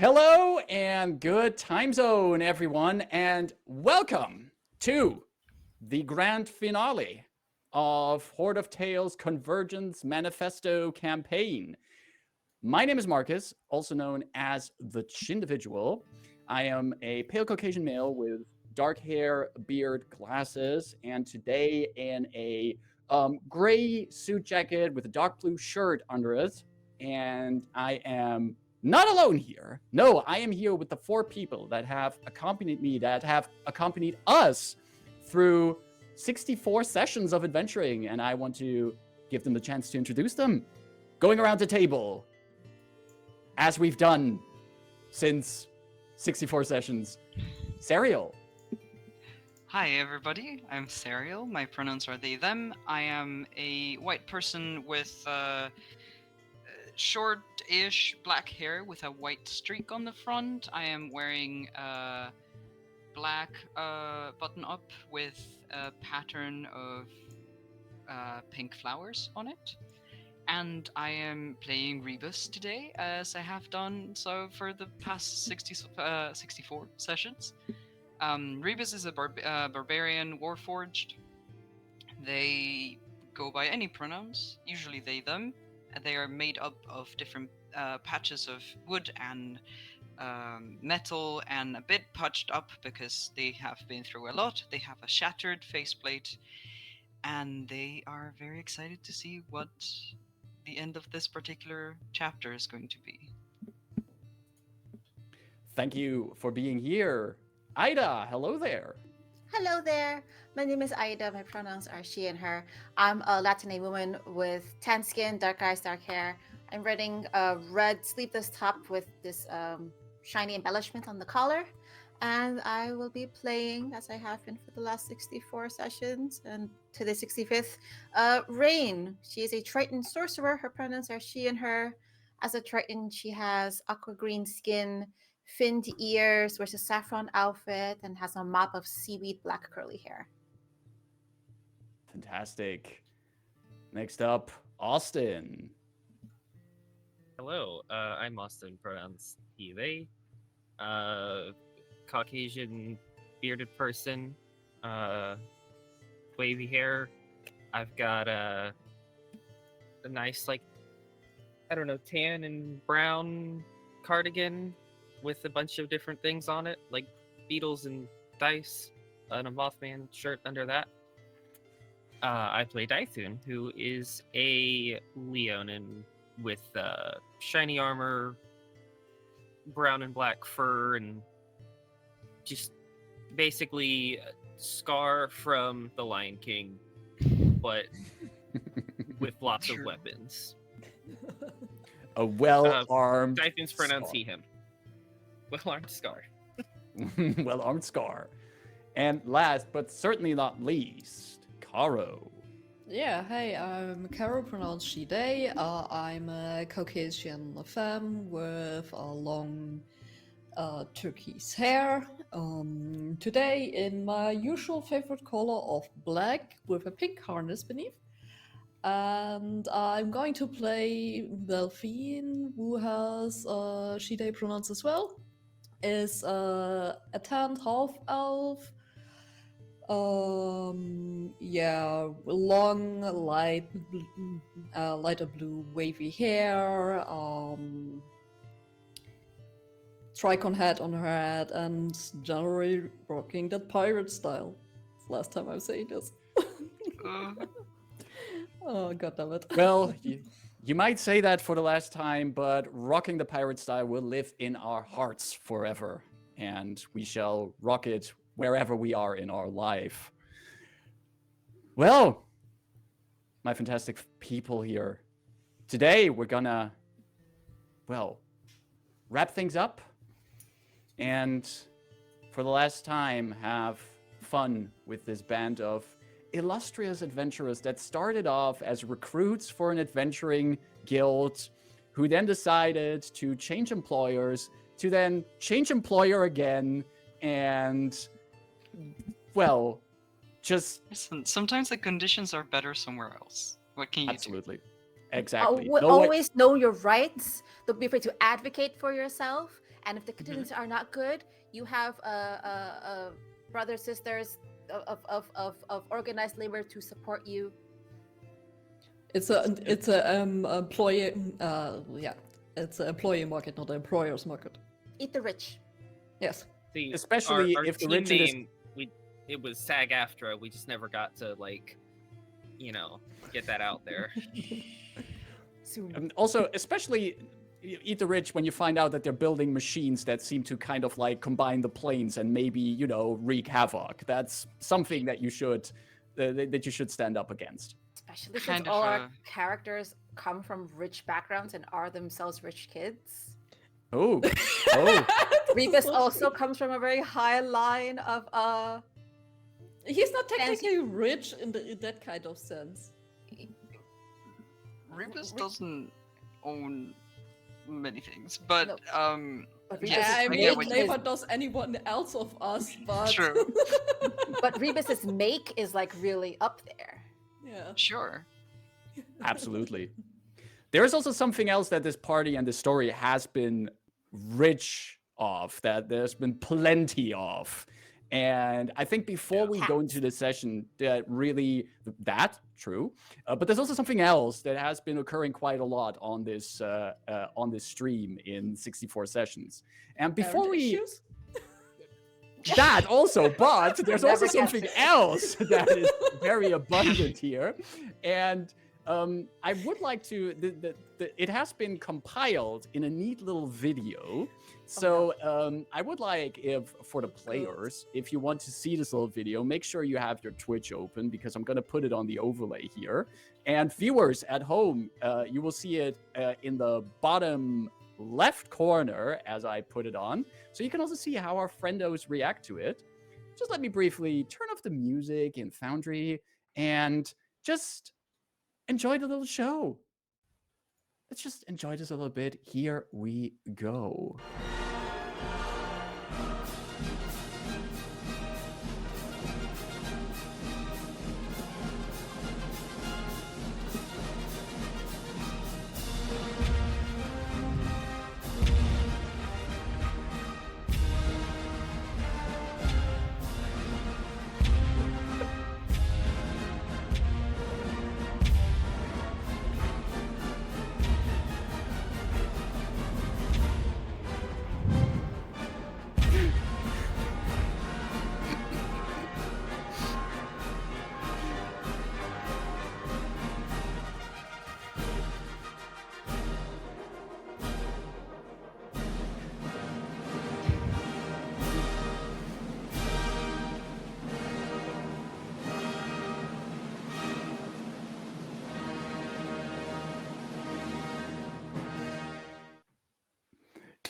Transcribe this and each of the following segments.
Hello and good time zone, everyone, and welcome to the grand finale of Horde of Tales Convergence Manifesto campaign. My name is Marcus, also known as the Chindividual. I am a pale Caucasian male with dark hair, beard, glasses, and today in a gray suit jacket with a dark blue shirt under it. And I am not alone here. No, I am here with the four people that have accompanied me, that have accompanied us through 64 sessions of adventuring, and I want to give them the chance to introduce them. Going around the table, as we've done since 64 sessions. Serial. Hi everybody, I'm Serial. My pronouns are they, them. I am a white person with short-ish black hair with a white streak on the front. I am wearing a black button-up with a pattern of pink flowers on it. And I am playing Rebus today, as I have done so for the past 64 sessions. Rebus is a barbarian warforged. They go by any pronouns, usually they, them. They are made up of different patches of wood and metal and a bit punched up because they have been through a lot. They have a shattered faceplate, and they are very excited to see what the end of this particular chapter is going to be. Thank you for being here. Ida, hello there. Hello there. My name is Ida. My pronouns are she and her. I'm a Latina woman with tan skin, dark eyes, dark hair. I'm wearing a red sleeveless top with this shiny embellishment on the collar. And I will be playing, as I have been for the last 64 sessions, and to the 65th, Rayn. She is a Triton sorcerer. Her pronouns are she and her. As a Triton, she has aqua green skin, finned ears, wears a saffron outfit, and has a mop of seaweed black curly hair. Fantastic. Next up, Austin. Hello, I'm Austin, pronouns he, they. Caucasian bearded person, wavy hair. I've got a nice, tan and brown cardigan with a bunch of different things on it, like beetles and dice, and a Mothman shirt under that. I play Dythun, who is a Leonin with shiny armor, brown and black fur, and just basically Scar from The Lion King, but with lots of weapons. A well-armed Dythun's pronouns Scar. he, him. Well-armed Scar. Well-armed Scar. And last, but certainly not least, Caro. Yeah, hey, I'm Caro, pronounced she, they. I'm a Caucasian femme with a long turquoise hair. Today in my usual favorite color of black with a pink harness beneath. And I'm going to play Delphine, who has she, they pronouns as well. Is a tanned half-elf. Long, lighter blue wavy hair, tricon hat on her head, and generally rocking that pirate style. It's the last time I'm saying this. Oh, goddammit. Well, you might say that for the last time, but rocking the pirate style will live in our hearts forever, and we shall rock it wherever we are in our life. Well, my fantastic people here, today we're gonna, wrap things up and for the last time have fun with this band of illustrious adventurers that started off as recruits for an adventuring guild, who then decided to change employers, to then change employer again, and, just... Listen, sometimes the conditions are better somewhere else. What can you Absolutely. Exactly. Always know your rights. Don't be afraid to advocate for yourself. And if the conditions are not good, you have brothers, sisters of organized labor to support you. It's a employee it's an employee market, not an employer's market. Eat the rich. Yes. See, Especially our if the team rich is- name, it was SAG-AFTRA. We just never got to get that out there. Soon. And also, especially Eat the Rich when you find out that they're building machines that seem to kind of like combine the planes and maybe, wreak havoc. That's something that you should stand up against. Especially since Kind of all a- our characters come from rich backgrounds and are themselves rich kids. Oh. Rebus also comes from a very high line of He's not Fancy- technically rich in that kind of sense. Rebus doesn't own many things, but No. But Rebus, Yes, I I mean, get what you neither mean. does anyone else of us, but True. but Rebus's make is like really up there. yeah. sure. Absolutely. There's also something else that this party and this story has been rich of, that there's been plenty of. And I think before we go into the session, true. But there's also something else that has been occurring quite a lot on this stream in 64 sessions. And before Parent we issues? that also, but there's also Never something gets it. else that is very abundant here, and I would like to. It has been compiled in a neat little video, so I would like, if for the players, if you want to see this little video, make sure you have your Twitch open, because I'm going to put it on the overlay here, and viewers at home, you will see it in the bottom left corner as I put it on, so you can also see how our friendos react to it. Just let me briefly turn off the music in Foundry and just enjoy the little show. Let's just enjoy this a little bit. Here we go.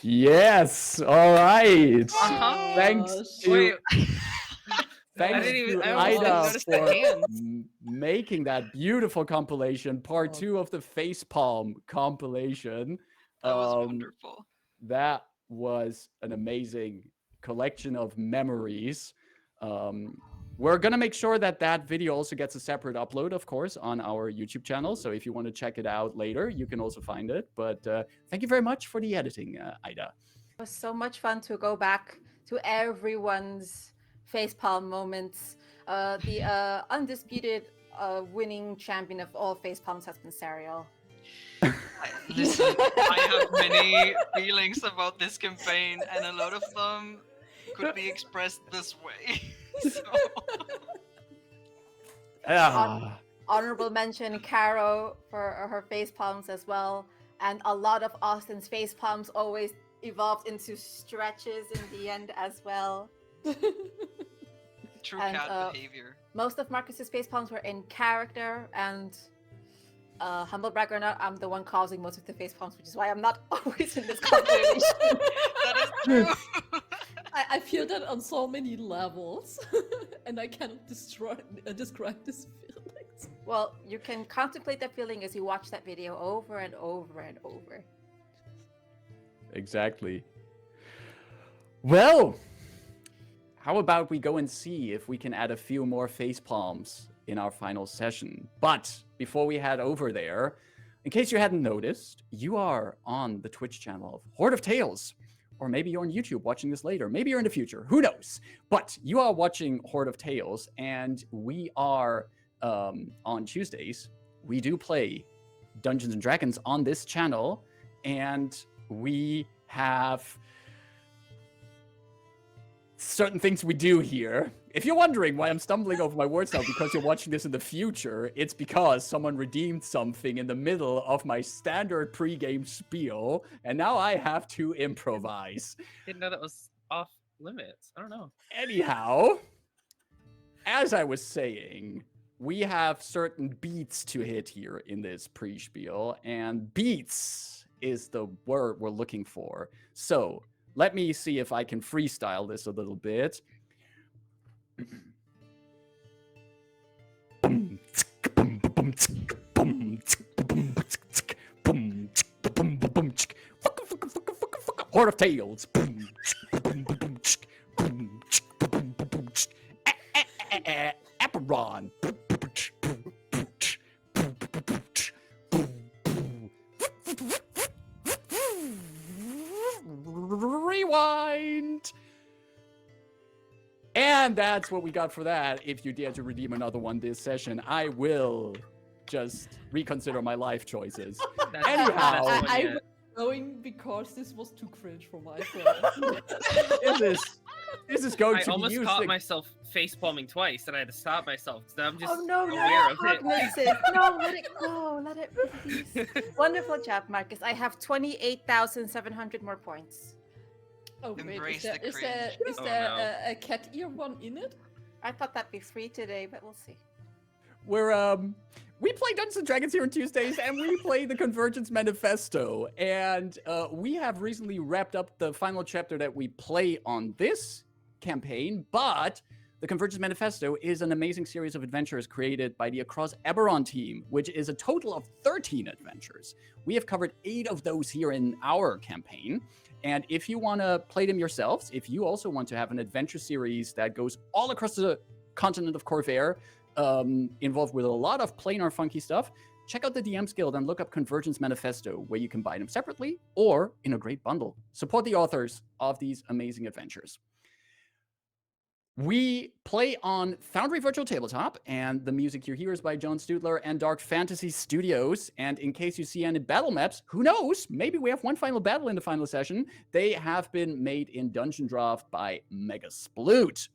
Yes. All right. Uh-huh. Thanks to Wait, thanks didn't even- to I almost Ida didn't notice the for hands. making that beautiful compilation, part Oh. 2 of the Facepalm compilation. That was Um, wonderful. That was an amazing collection of memories. We're going to make sure that that video also gets a separate upload, of course, on our YouTube channel. So if you want to check it out later, you can also find it. But thank you very much for the editing, Ida. It was so much fun to go back to everyone's facepalm moments. The undisputed winning champion of all facepalms has been Serial. Listen, I have many feelings about this campaign, and a lot of them could be expressed this way. So, Ah, Honorable mention Caro for her facepalms as well. And a lot of Austin's facepalms always evolved into stretches in the end as well. true And, cat behavior. Most of Marcus's facepalms were in character, and humble brag or not, I'm the one causing most of the facepalms, which is why I'm not always in this conversation. That is true. I feel that on so many levels, and I cannot describe this feelings. Well, you can contemplate that feeling as you watch that video over and over and over. exactly. Well, how about we go and see if we can add a few more facepalms in our final session. But before we head over there, in case you hadn't noticed, you are on the Twitch channel of Horde of Tales, or maybe you're on YouTube watching this later. Maybe you're in the future. Who knows? But you are watching Horde of Tales, and we are on Tuesdays. We do play Dungeons and Dragons on this channel, and we have certain things we do here. If you're wondering why I'm stumbling over my words now because you're watching this in the future, it's because someone redeemed something in the middle of my standard pregame spiel, and now I have to improvise. Didn't know that was off limits. I don't know. Anyhow, as I was saying, we have certain beats to hit here in this pre-spiel, and beats is the word we're looking for. So let me see if I can freestyle this a little bit. Horde of Tales. Aperon. Rewind. And that's what we got for that. If you dare to redeem another one this session, I will just reconsider my life choices. Anyhow, I was going because this was too cringe for myself. This is going I to be almost used. caught myself face palming twice, and I had to stop myself. So I'm just Oh no, aware no, of it. Marcus. No, let it go. Let it release. Wonderful job, Marcus. I have 28,700 more points. Oh wait, Embrace is there, the is there, cringe. is Oh, there no. a cat ear one in it? I thought that'd be free today, but we'll see. We play Dungeons and Dragons here on Tuesdays, and we play the Convergence Manifesto. And we have recently wrapped up the final chapter that we play on this campaign, but the Convergence Manifesto is an amazing series of adventures created by the Across Eberron team, which is a total of 13 adventures. We have covered 8 of those here in our campaign. And if you want to play them yourselves, if you also want to have an adventure series that goes all across the continent of Corvair, involved with a lot of planar funky stuff, check out the DMs Guild and look up Convergence Manifesto, where you can buy them separately or in a great bundle. Support the authors of these amazing adventures. We play on Foundry Virtual Tabletop, and the music you hear is by John Studler and Dark Fantasy Studios. And in case you see any battle maps, who knows? Maybe we have one final battle in the final session. They have been made in Dungeon Draft by Mega Sploot.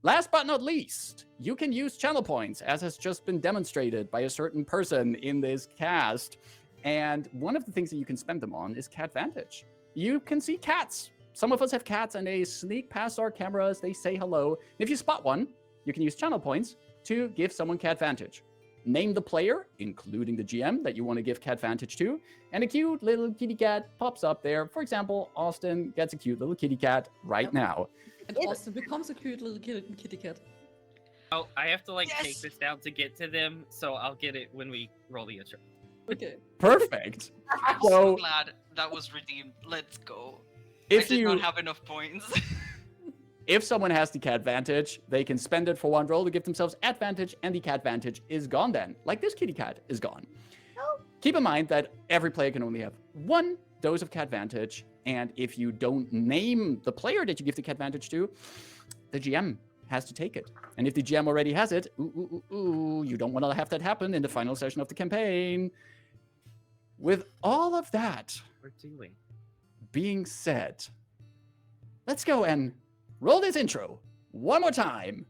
Last but not least, you can use channel points, as has just been demonstrated by a certain person in this cast. And one of the things that you can spend them on is Cat Vantage. You can see cats. Some of us have cats, and they sneak past our cameras. They say hello. If you spot one, you can use channel points to give someone Cat Vantage. Name the player, including the GM, that you want to give Cat Vantage to, and a cute little kitty cat pops up there. For example, Austin gets a cute little kitty cat right now. And Austin becomes a cute little kitty cat. Oh, I have to Yes! take this down to get to them, so I'll get it when we roll the intro. Okay. Perfect. I'm So- so glad that was redeemed. Let's go. I If did you not have enough points. If someone has the Cat Vantage, they can spend it for one roll to give themselves advantage, and the Cat Vantage is gone then. Like this kitty cat is gone. Oh. Keep in mind that every player can only have one dose of Cat Vantage, and if you don't name the player that you give the Cat Vantage to, the GM has to take it. And if the GM already has it, you don't want to have that happen in the final session of the campaign. With all of that We're doing. being said, let's go and roll this intro one more time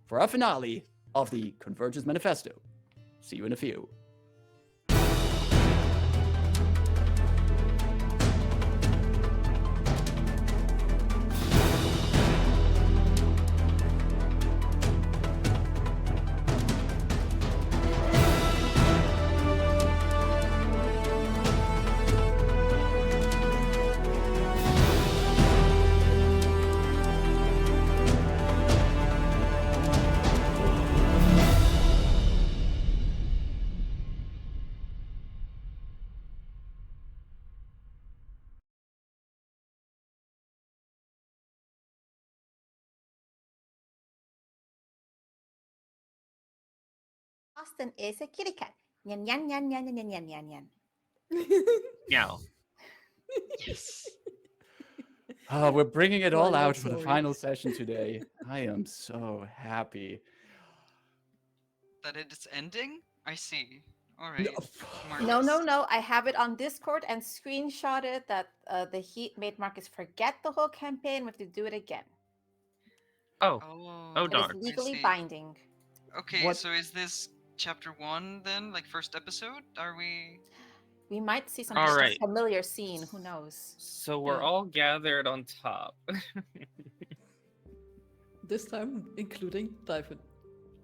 for our finale of the Convergence Manifesto. See you in a few. Austin is a kitty cat. Nyan nyan nyan nyan nyan nyan nyan nyan. Meow. Yes. Oh, we're bringing it all Well, out for the sorry. final session today. I am so happy. That it's ending? I see. All right. No, no, Marcus. no. I have it on Discord and screenshotted that the heat made Marcus forget the whole campaign. We have to do it again. Oh, Oh, It is darn. I legally see. binding. Okay, What? so is this chapter 1 then? Like first episode? Are we? We might see some All type of right. familiar scene. Who knows? So we're Yeah. all gathered on top. This time, including Dythun.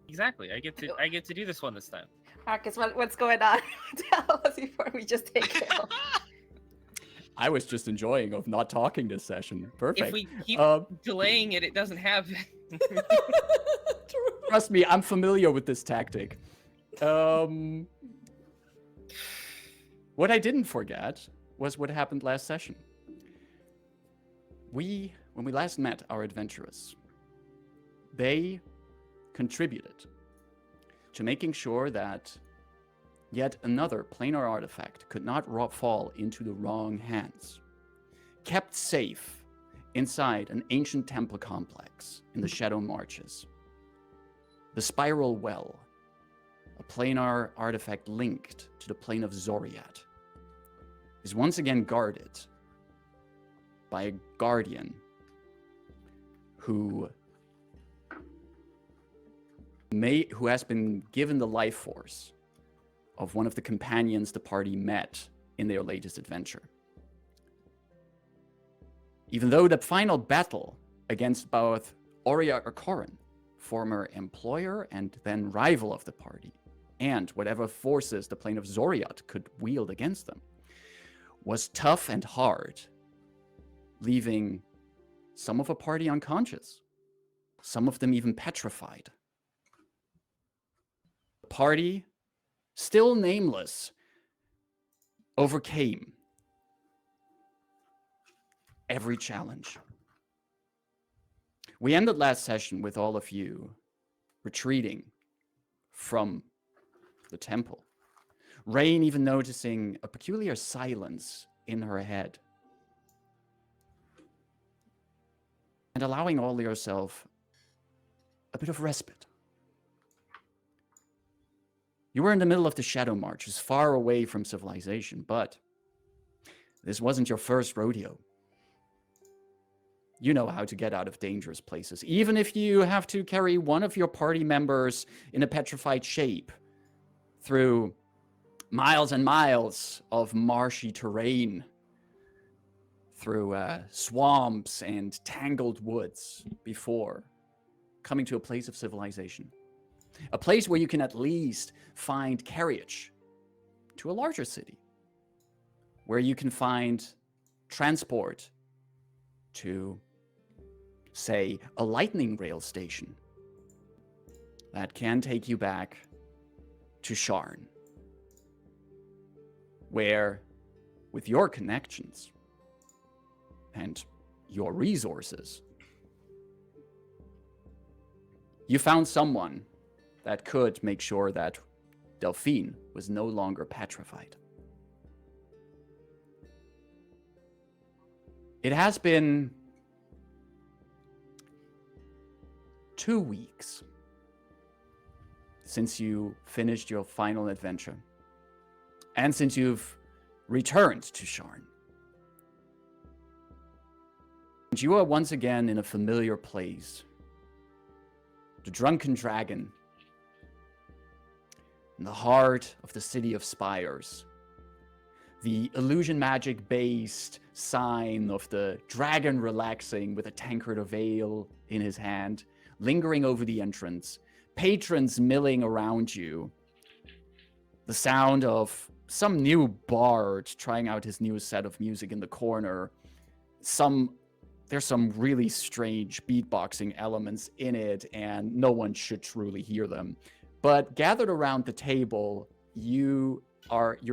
Exactly. I get to do this one this time. Marcus, what's going on? Tell us before we just take kill. I was just enjoying of not talking this session. Perfect. If we keep Um, delaying it, it doesn't happen. True. Trust me, I'm familiar with this tactic. What I didn't forget was what happened last session. When we last met our adventurers, they contributed to making sure that yet another planar artifact could not fall into the wrong hands. Kept safe inside an ancient temple complex in the Shadow Marches. The Spiral Well, a planar artifact linked to the plane of Zoriat, is once again guarded by a guardian who has been given the life force of one of the companions the party met in their latest adventure. Even though the final battle against both Oriak Akoran, former employer and then rival of the party, and whatever forces the plane of Zoriat could wield against them, was tough and hard, leaving some of a party unconscious, some of them even petrified. The party, still nameless, overcame every challenge. We ended last session with all of you retreating from the temple. Rayn even noticing a peculiar silence in her head. And allowing all yourself a bit of respite. You were in the middle of the Shadow Marches, far away from civilization, but this wasn't your first rodeo. You know how to get out of dangerous places, even if you have to carry one of your party members in a petrified shape through miles and miles of marshy terrain, through swamps and tangled woods before coming to a place of civilization. A place where you can at least find carriage to a larger city, where you can find transport to, say, a lightning rail station that can take you back to Sharn, where, with your connections and your resources, you found someone that could make sure that Delphine was no longer petrified. It has been 2 weeks since you finished your final adventure, and since you've returned to Sharn. And you are once again in a familiar place. The Drunken Dragon, in the heart of the City of Spires. The illusion magic based sign of the dragon relaxing with a tankard of ale in his hand, lingering over the entrance. Patrons milling around you. The sound of some new bard trying out his new set of music in the corner. There's some really strange beatboxing elements in it, and no one should truly hear them. But gathered around the table, you're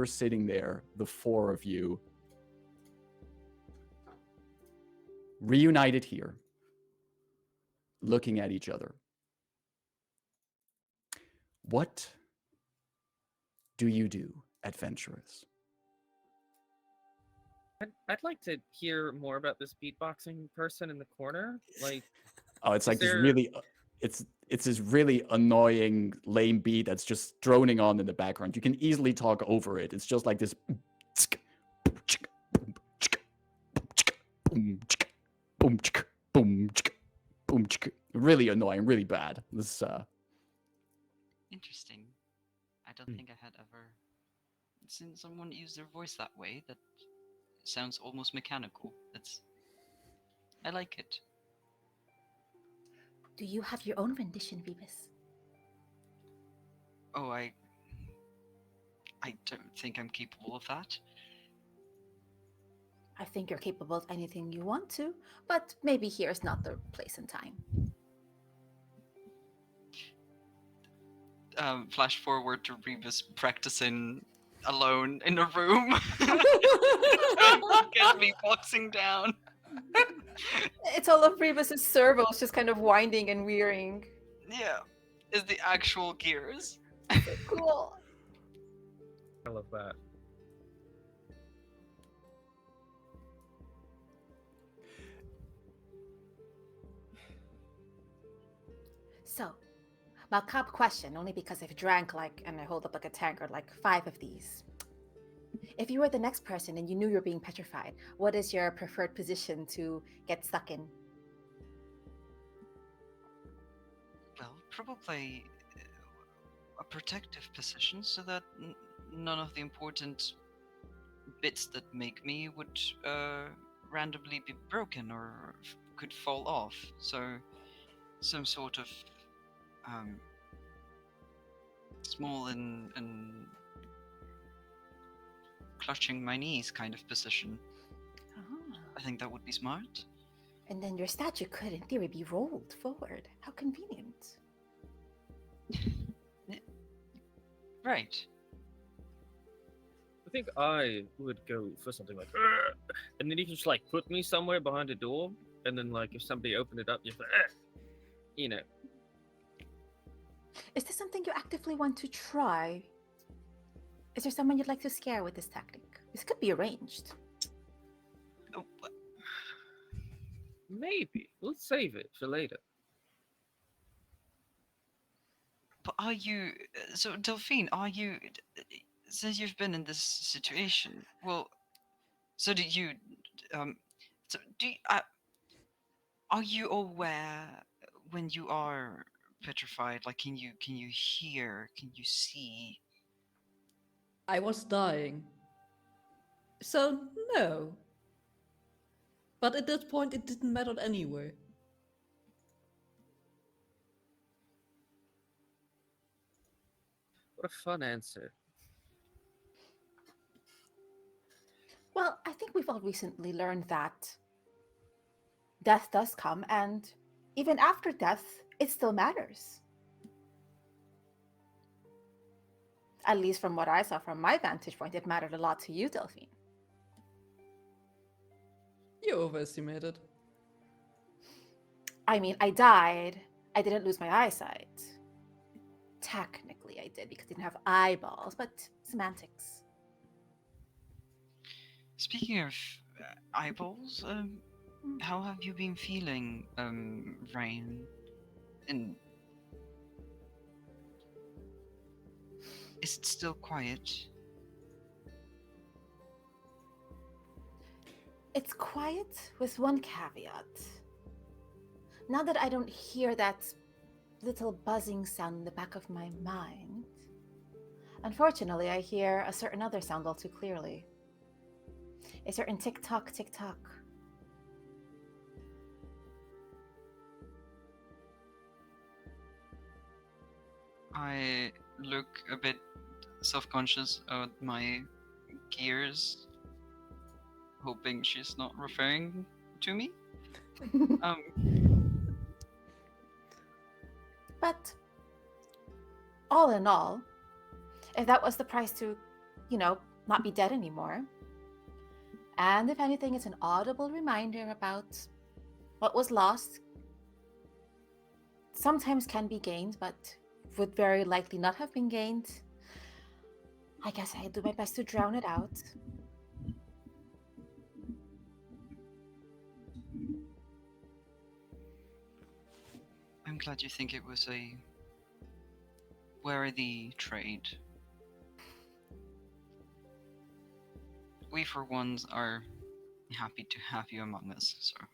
sitting there, the four of you, reunited here, looking at each other. What do you do, adventurers? I'd like to hear more about this beatboxing person in the corner. Like, Oh, it's is like this there? really, it's this really annoying lame beat that's just droning on in the background. You can easily talk over it. It's just like this. Really annoying, really bad. This Interesting. I don't think I had ever seen someone use their voice that way. That sounds almost mechanical. I like it. Do you have your own rendition, Rebus? Oh, I don't think I'm capable of that. I think you're capable of anything you want to, but maybe here's not the place and time. Flash forward to Rebus practicing alone in a room. Get me boxing down. It's all of Rebus's servos just kind of winding and wearing. Yeah, is the actual gears. Cool. I love that. So, macabre question, only because I've drank and I hold up like a tankard, 5 of these. If you were the next person and you knew you were being petrified, what is your preferred position to get stuck in? Well, probably a protective position so that none of the important bits that make me would randomly be broken or could fall off. So, some sort of small and clutching my knees kind of position. Ah. I think that would be smart. And then your statue could, in theory, be rolled forward. How convenient. Right. I think I would go for something like, "Ugh," and then you can just like put me somewhere behind a door, and then like if somebody opened it up, you're like, "Ugh," you know. Is this something you actively want to try? Is there someone you'd like to scare with this tactic? This could be arranged. Oh, Maybe let's save it for later. but are you so Delphine? Are you since you've been in this situation? Well, so do you? So do you, are you aware when you are petrified? Like, can you hear? Can you see? I was dying. So, no. But at that point, it didn't matter anyway. What a fun answer. Well, I think we've all recently learned that death does come, and even after death, it still matters. At least from what I saw from my vantage point, it mattered a lot to you, Delphine. You overestimated. I mean, I died. I didn't lose my eyesight. Technically, I did because I didn't have eyeballs, but semantics. Speaking of eyeballs, how have you been feeling, Rayn? And is it still quiet? It's quiet with one caveat. Now that I don't hear that little buzzing sound in the back of my mind, unfortunately, I hear a certain other sound all too clearly. A certain tick-tock, tick-tock. I look a bit self-conscious at my gears, hoping she's not referring to me. But all in all, if that was the price to, not be dead anymore, and if anything, it's an audible reminder about what was lost, sometimes can be gained, but would very likely not have been gained, I guess I'd do my best to drown it out. glad you think it was a worthy trade. We, for ones, are happy to have you among us, sir.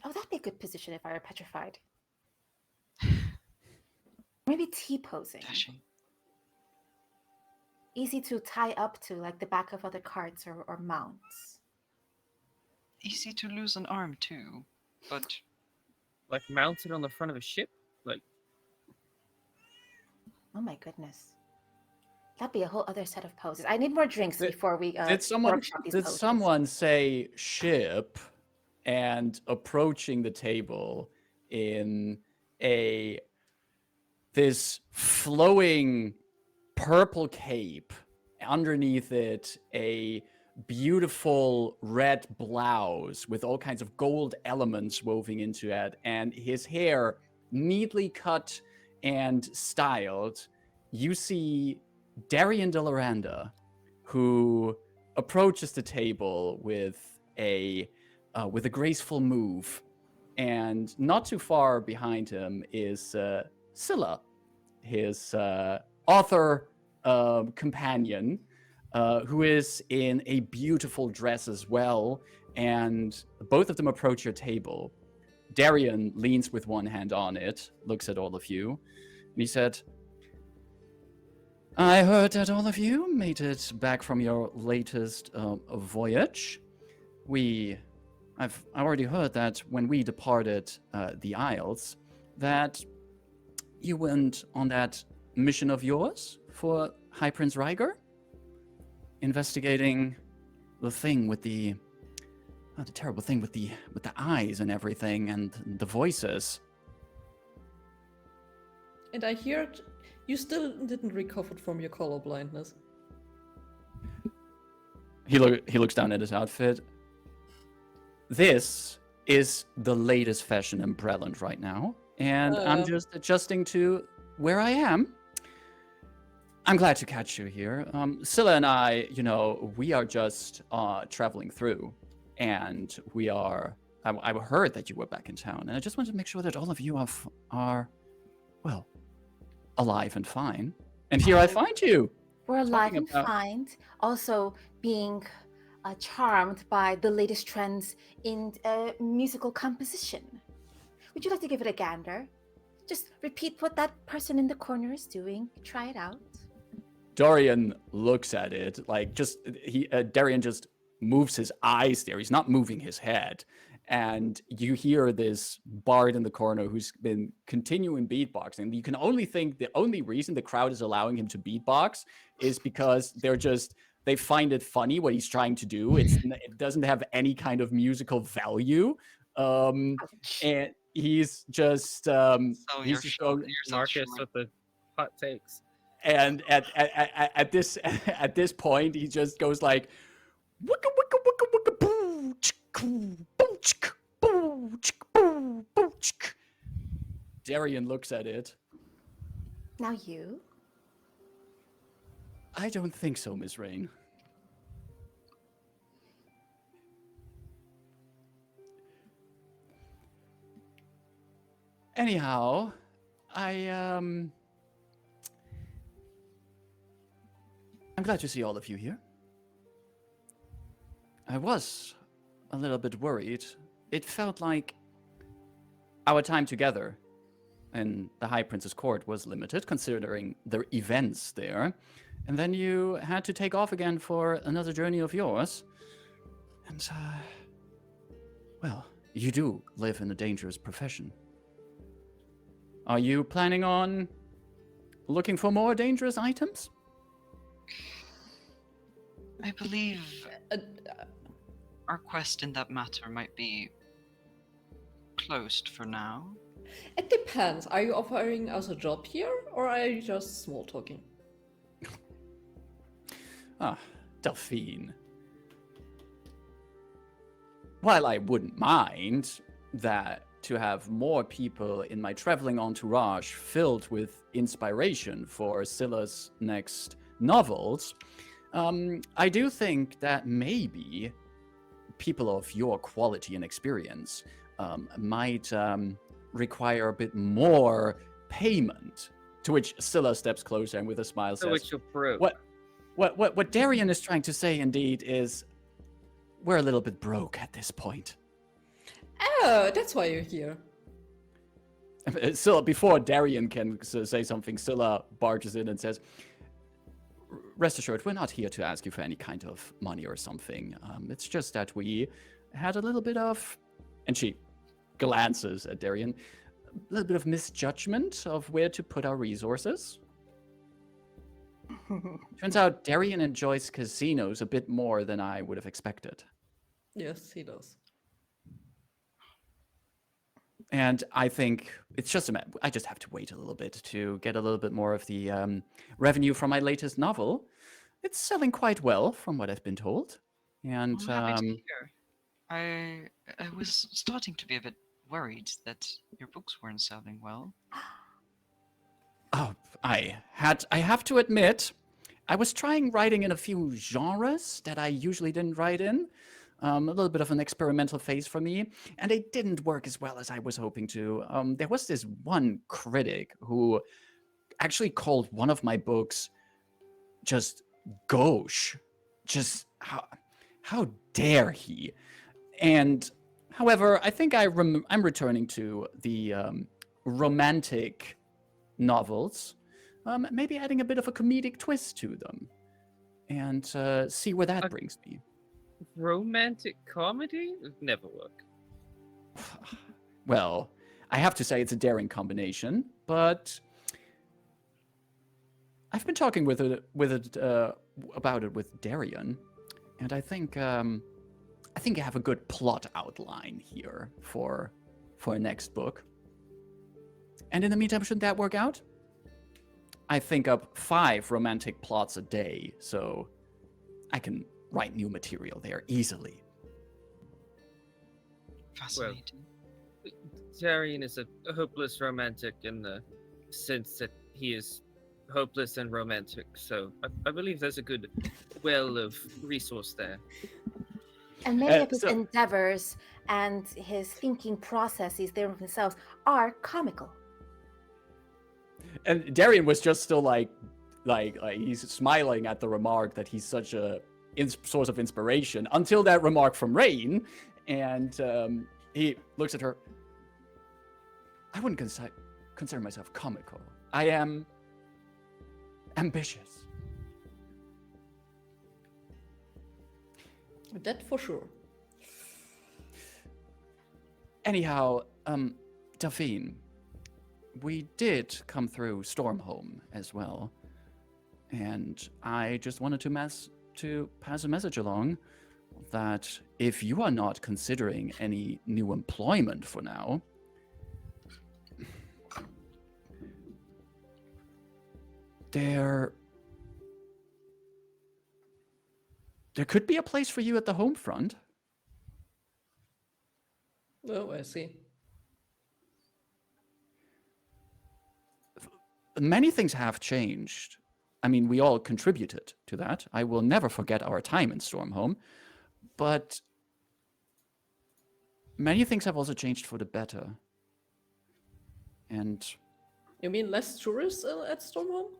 Oh, that'd be a good position if I were petrified. Maybe T-posing. Dashing. Easy to tie up to, like the back of other carts or mounts. Easy to lose an arm too, but Like mounted on the front of a ship? Like, Oh my goodness. That'd be a whole other set of poses. I need more drinks before we Did someone workshop these did poses. someone say ship and approaching the table in this flowing purple cape, underneath it a beautiful red blouse with all kinds of gold elements woven into it, and his hair neatly cut and styled. You see Darian de Loranda, who approaches the table with a graceful move, and not too far behind him is Scylla, his author companion, who is in a beautiful dress as well, and both of them approach your table. Darian leans with one hand on it, looks at all of you, and he said, I heard that all of you made it back from your latest voyage. I already heard that when we departed the Isles, that you went on that mission of yours for High Prince Ryger, investigating the thing with the terrible thing with the eyes and everything and the voices. And I heard you still didn't recover from your color blindness. He looks down at his outfit. This is the latest fashion in Breland right now, and I'm just adjusting to where I am. I'm glad to catch you here. Scylla and I, we are just traveling through, and I heard that you were back in town, and I just wanted to make sure that all of you are well, alive and fine. And here I find you. We're alive talking and about- fine. Also being charmed by the latest trends in musical composition. Would you like to give it a gander? Just repeat what that person in the corner is doing. Try it out. Dorian looks at it Darian just moves his eyes there. He's not moving his head. And you hear this bard in the corner who's been continuing beatboxing. You can only think the only reason the crowd is allowing him to beatbox is because they find it funny what he's trying to do. It doesn't have any kind of musical value. And he's just you're Marcus with the hot takes. and at this point he just goes like wicka wicka wicka wicka boo chick boo chick boo chick boo chick. Darian looks at it. Now you. I don't think so, Miss Rayn. Anyhow, I'm glad to see all of you here. I was a little bit worried. It felt like our time together in the High Prince's court was limited, considering the events there. And then you had to take off again for another journey of yours. And, well, you do live in a dangerous profession. Are you planning on looking for more dangerous items? I believe our quest in that matter might be closed for now. It depends. Are you offering us a job here, or are you just small talking? Delphine. While I wouldn't mind that to have more people in my traveling entourage filled with inspiration for Scylla's next novels, I do think that maybe people of your quality and experience might require a bit more payment. To which Scylla steps closer and with a smile So says, it's your broke. What Darian is trying to say indeed is we're a little bit broke at this point. Oh, that's why you're here. Scylla, before Darian can say something, Scylla barges in and says, rest assured, we're not here to ask you for any kind of money or something. It's just that we had a little bit of, and she glances at Darian, a little bit of misjudgment of where to put our resources. Turns out Darian enjoys casinos a bit more than I would have expected. Yes, he does. And I think it's just I just have to wait a little bit to get a little bit more of the revenue from my latest novel. It's selling quite well, from what I've been told. And I'm happy to hear. I was starting to be a bit worried that your books weren't selling well. oh, I have to admit, I was trying writing in a few genres that I usually didn't write in. A little bit of an experimental phase for me, and it didn't work as well as I was hoping to. There was this one critic who actually called one of my books just gauche. Just how dare he? And however, I think I'm returning to the romantic novels, maybe adding a bit of a comedic twist to them, and see where that brings me. Romantic comedy would never work. Well, I have to say it's a daring combination, but I've been talking about it with Darian, and I think I have a good plot outline here for a next book. And in the meantime, shouldn't that work out? I think up 5 romantic plots a day, so I can write new material there easily. Fascinating. Darian is a hopeless romantic in the sense that he is hopeless and romantic, so I believe there's a good well of resource there. And many of his so- endeavors and his thinking processes there themselves are comical. And Darian was just still like he's smiling at the remark that he's such a source of inspiration until that remark from Rayn, and he looks at her. I wouldn't consider myself comical. I am ambitious. That for sure. Anyhow, Delphine, we did come through Stormhome as well, and I just wanted to pass a message along that if you are not considering any new employment for now, there could be a place for you at the home front. Oh, I see. Many things have changed. I mean, we all contributed to that. I will never forget our time in Stormhome. But many things have also changed for the better. And You mean less tourists at Stormhome?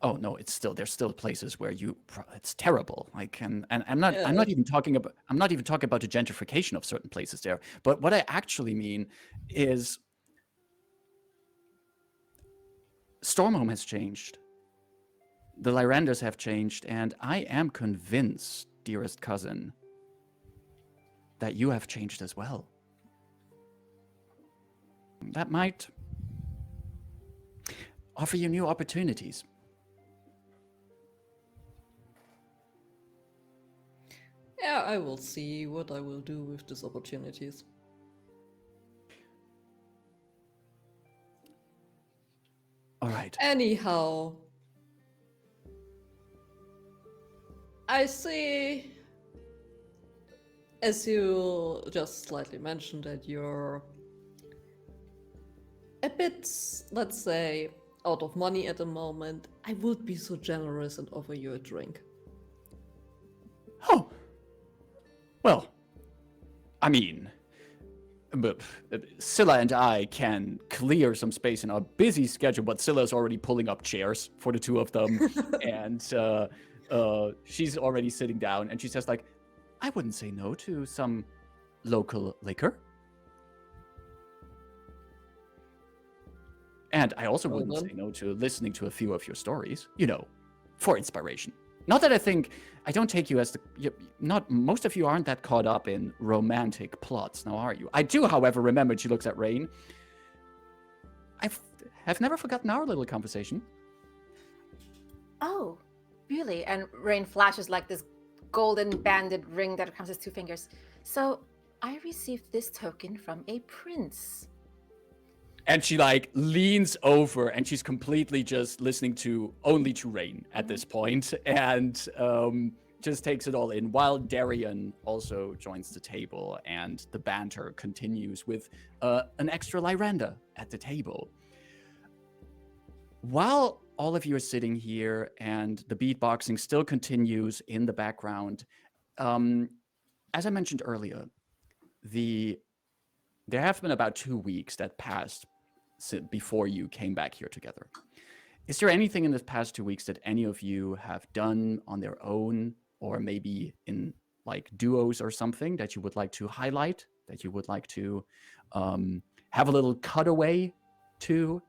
oh no, there's still places where it's terrible. And I'm not even talking about the gentrification of certain places there. But what I actually mean is Stormhome has changed. The Lyranders have changed, and I am convinced, dearest cousin, that you have changed as well. That might offer you new opportunities. Yeah, I will see what I will do with these opportunities. All right. Anyhow, I see, as you just slightly mentioned, that you're a bit, let's say, out of money at the moment. I would be so generous and offer you a drink. Oh. Well, I mean, but Scylla and I can clear some space in our busy schedule, but Scylla's already pulling up chairs for the two of them, and she's already sitting down, and she says, like, I wouldn't say no to some local liquor. And I also wouldn't say no to listening to a few of your stories, for inspiration. Not that I don't take you as most of you aren't that caught up in romantic plots, now are you? I do, however, remember, she looks at Rayn. Have never forgotten our little conversation. Oh, really? And Rain flashes like this golden banded ring that comes with 2 fingers. So I received this token from a prince. And she leans over and she's completely just listening only to Rayn at this point, and just takes it all in, while Darian also joins the table and the banter continues with an extra Lyranda at the table. While all of you are sitting here and the beatboxing still continues in the background, as I mentioned earlier, there have been about 2 weeks that passed before you came back here together. Is there anything in this past 2 weeks that any of you have done on their own, or maybe in duos or something, that you would like to highlight, that you would like to have a little cutaway to?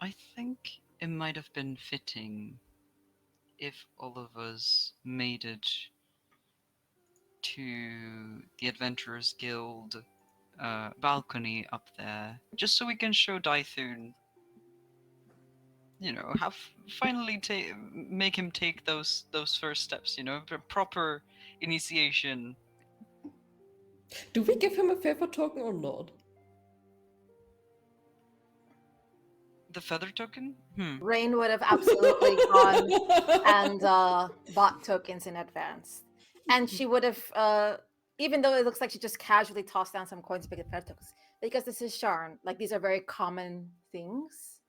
I think it might have been fitting if all of us made it to the Adventurers Guild balcony up there, just so we can show Dythun, finally make him take those first steps, the proper initiation. Do we give him a favor token or not? The feather token? Rain would have absolutely gone and bought tokens in advance. And she would have, even though it looks like she just casually tossed down some coins to pick up feather tokens, because this is Sharn, these are very common things.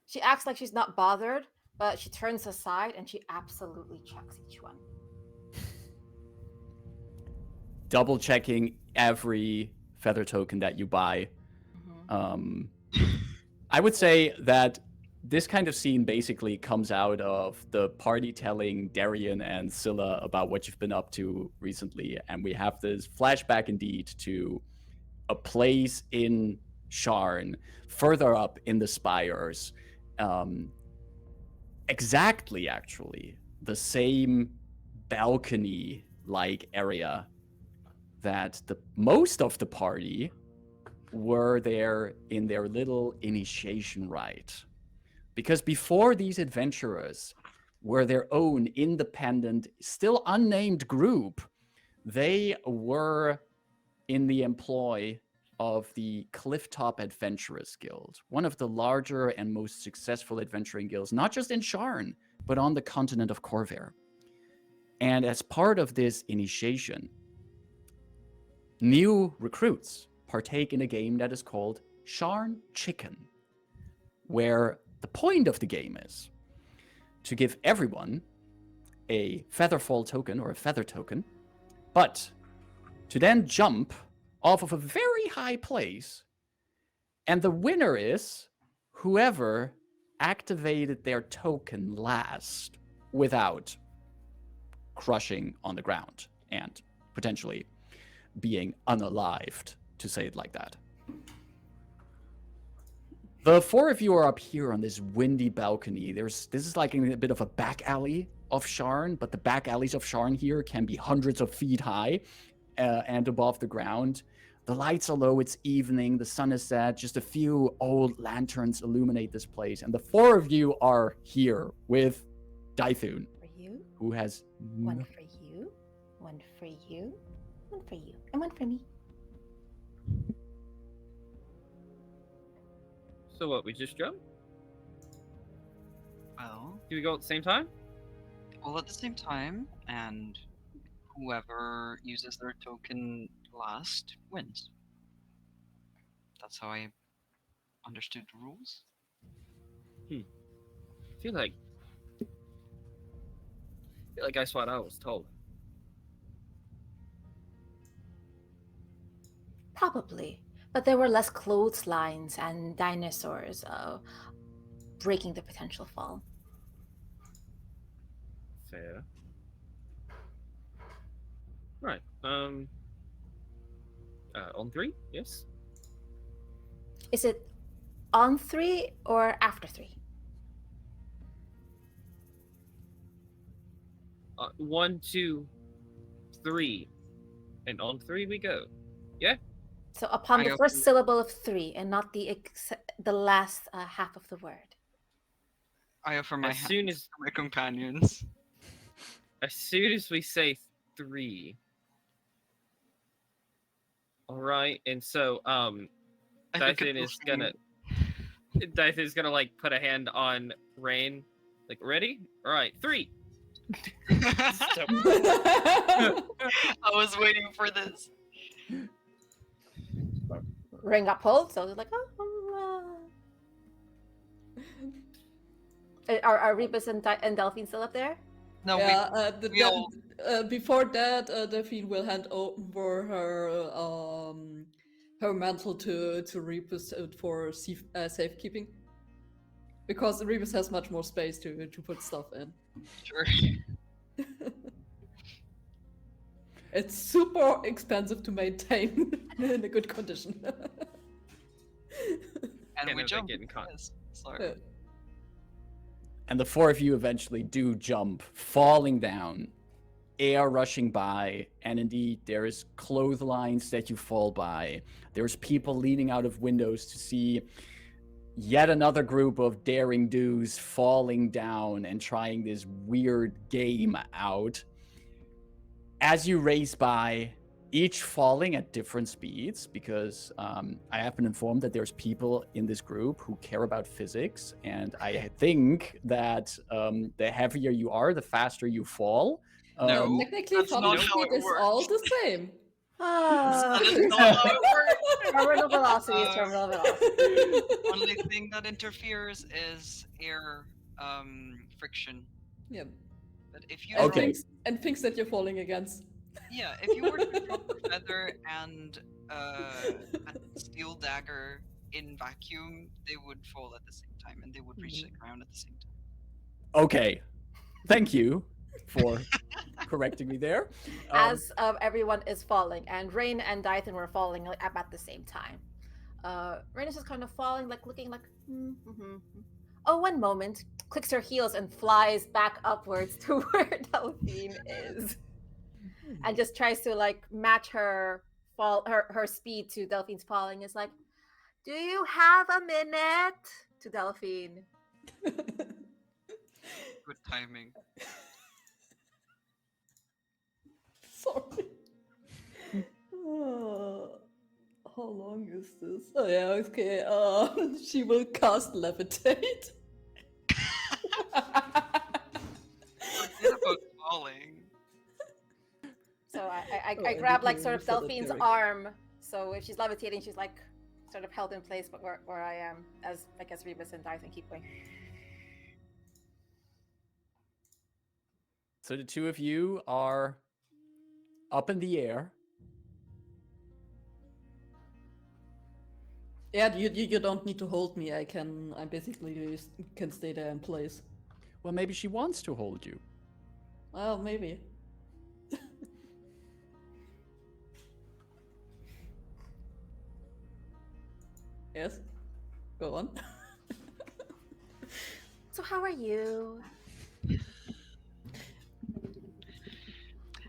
She acts like she's not bothered, but she turns aside and she absolutely checks each one. Double checking every feather token that you buy. Mm-hmm. I would say that this kind of scene basically comes out of the party telling Darian and Scylla about what you've been up to recently, and we have this flashback indeed to a place in Sharn, further up in the spires, exactly actually the same balcony-like area that most of the party were there in their little initiation rite. Because before these adventurers were their own independent, still unnamed group, they were in the employ of the Clifftop Adventurers Guild, one of the larger and most successful adventuring guilds, not just in Sharn, but on the continent of Corvair. And as part of this initiation, new recruits partake in a game that is called Sharn Chicken, where the point of the game is to give everyone a featherfall token or a feather token, but to then jump off of a very high place, and the winner is whoever activated their token last without crushing on the ground and potentially being unalived, to say it like that. The 4 of you are up here on this windy balcony. This is like a bit of a back alley of Sharn, but the back alleys of Sharn here can be hundreds of feet high and above the ground. The lights are low, it's evening, the sun is set, just a few old lanterns illuminate this place, and the 4 of you are here with Dythun, For you, who has one for you, one for you, one for you, and one for me. So what, we just jump? Well, Do we go at the same time? all at the same time, and whoever uses their token last wins. That's how I understood the rules. I feel like like that's what I was told. Probably. But there were less clotheslines and dinosaurs breaking the potential fall. Fair. Right. On 3, yes. Is it on 3 or after 3? 1, 2, 3, and on 3 we go. Yeah. So upon I the first offer- syllable of 3 and not the last half of the word. I offer my As soon hands as to my companions. we say 3. All right, and so I look at Dythun is gonna like put a hand on Rayn, like ready? All right, 3. So, I was waiting for this. Ring got pulled, so they're like, Are Rebus and Delphine still up there? No, Yeah, we all. before that, Delphine will hand over her mantle to Rebus for safekeeping, because Rebus has much more space to put stuff in. Sure. It's super expensive to maintain in a good condition. And Can't we have that jump. getting caught. Yes, so. Yeah. And the four of you eventually do jump, falling down, air rushing by, and indeed there is clotheslines that you fall by. There's people leaning out of windows to see yet another group of daring doos falling down and trying this weird game out. As you race by, each falling at different speeds, because I have been informed that there's people in this group who care about physics, and I think that the heavier you are, the faster you fall. No. Technically, that's falling not how speed it is all works. the same. Ah. That is not how it works. Terminal velocity is terminal velocity. Only thing that interferes is air friction. Yeah. But if you And Okay. things that you're falling against. Yeah, if you were to drop a feather and a steel dagger in vacuum, they would fall at the same time, and they would reach the ground at the same time. Okay. Thank you for correcting me there. As everyone is falling, and Rayn and Dythun were falling like, at the same time. Rayn is just kind of falling, like looking like, Oh, one moment, clicks her heels and flies back upwards to where Delphine is, and just tries to like match her her speed to Delphine's falling. Is like, do you have a minute? To Delphine. Good timing. Sorry. How long is this? Oh yeah, okay. She will cast levitate. Forget about falling. So I Oh, grab like okay, sort of for that Delphine's character. arm. So if she's levitating, she's like sort of held in place, but where I am, as I guess Rebus and Dythun keep going. So the two of you are up in the air. Yeah, you don't need to hold me. I basically just can stay there in place. Well, maybe she wants to hold you. Well, maybe. Yes. Go on. So how are you?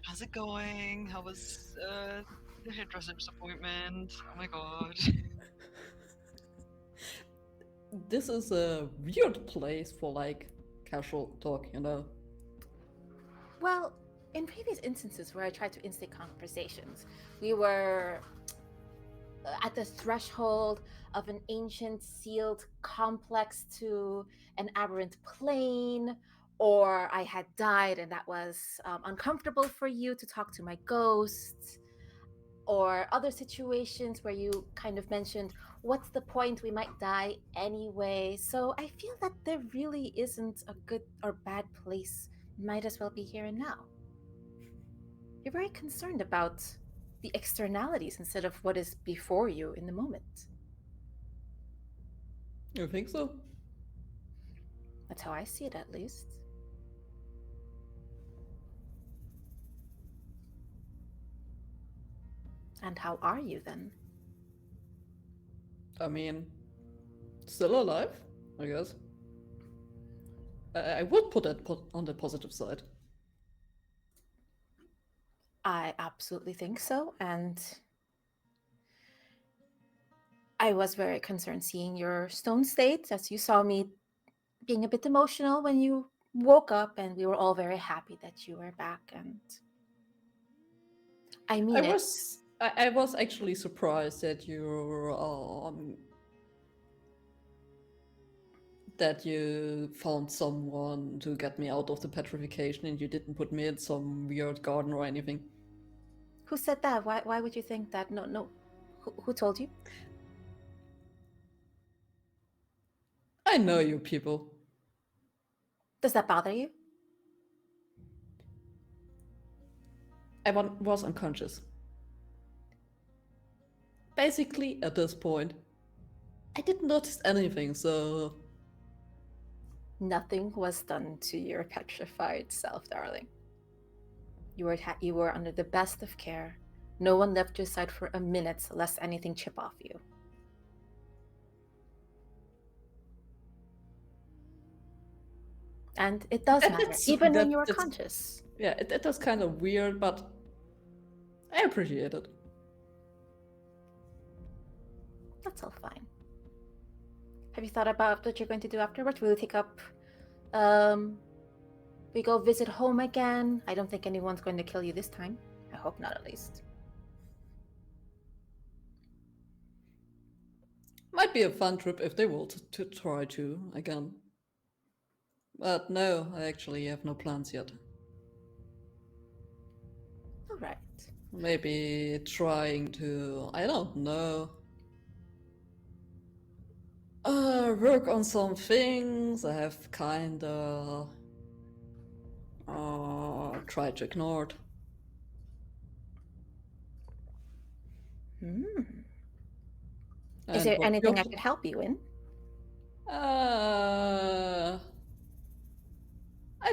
How's it going? How was the hairdresser's appointment? Oh my god. This is a weird place for like casual talk, you know. Well, in previous instances where I tried to instigate conversations, we were at the threshold of an ancient sealed complex to an aberrant plane, or I had died and that was uncomfortable for you to talk to my ghosts, or other situations where you kind of mentioned, what's the point? We might die anyway. So I feel that there really isn't a good or bad place might as well be here and now. You're very concerned about the externalities instead of what is before you in the moment. You think so? That's how I see it, at least. And how are you then? I mean, still alive, I guess. I would put that on the positive side. I absolutely think so, and I was very concerned seeing your stone state as you saw me being a bit emotional when you woke up, and we were all very happy that you were back. And I mean I was actually surprised that you found someone to get me out of the petrification and you didn't put me in some weird garden or anything. Who said that? Why would you think that? No. Who told you? I know you people. Does that bother you? I was unconscious. Basically, at this point, I didn't notice anything, so... Nothing was done to your petrified self, darling. You were under the best of care. No one left your side for a minute, lest anything chip off you. And it does matter, even when you are conscious. Yeah, it is kind of weird, but I appreciate it. That's all fine. Have you thought about what you're going to do afterwards? Will you take up... we go visit home again? I don't think anyone's going to kill you this time. I hope not, at least. Might be a fun trip if they will to try to again. But no, I actually have no plans yet. All right. Maybe trying to, I don't know, work on some things I have kinda tried to ignore. Is there anything I could help you in? I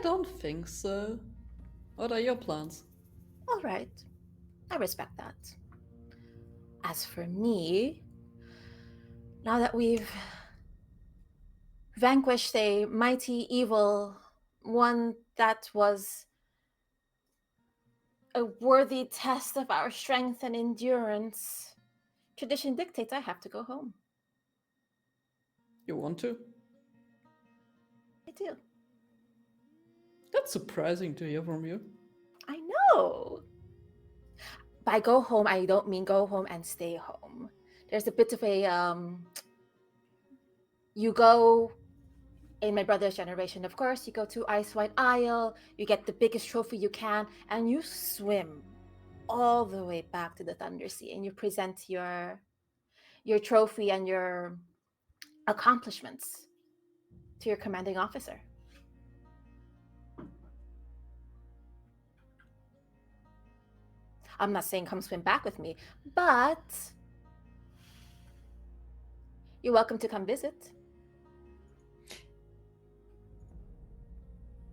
don't think so. What are your plans? All right. I respect that. As for me, now that we've vanquished a mighty evil, one that was a worthy test of our strength and endurance, tradition dictates I have to go home. You want to? I do. That's surprising to hear from you. I know. By go home, I don't mean go home and stay home. There's a bit of a, you go, in my brother's generation, of course, you go to Ice White Isle, you get the biggest trophy you can, and you swim all the way back to the Thunder Sea, and you present your trophy and your accomplishments to your commanding officer. I'm not saying come swim back with me, but you're welcome to come visit.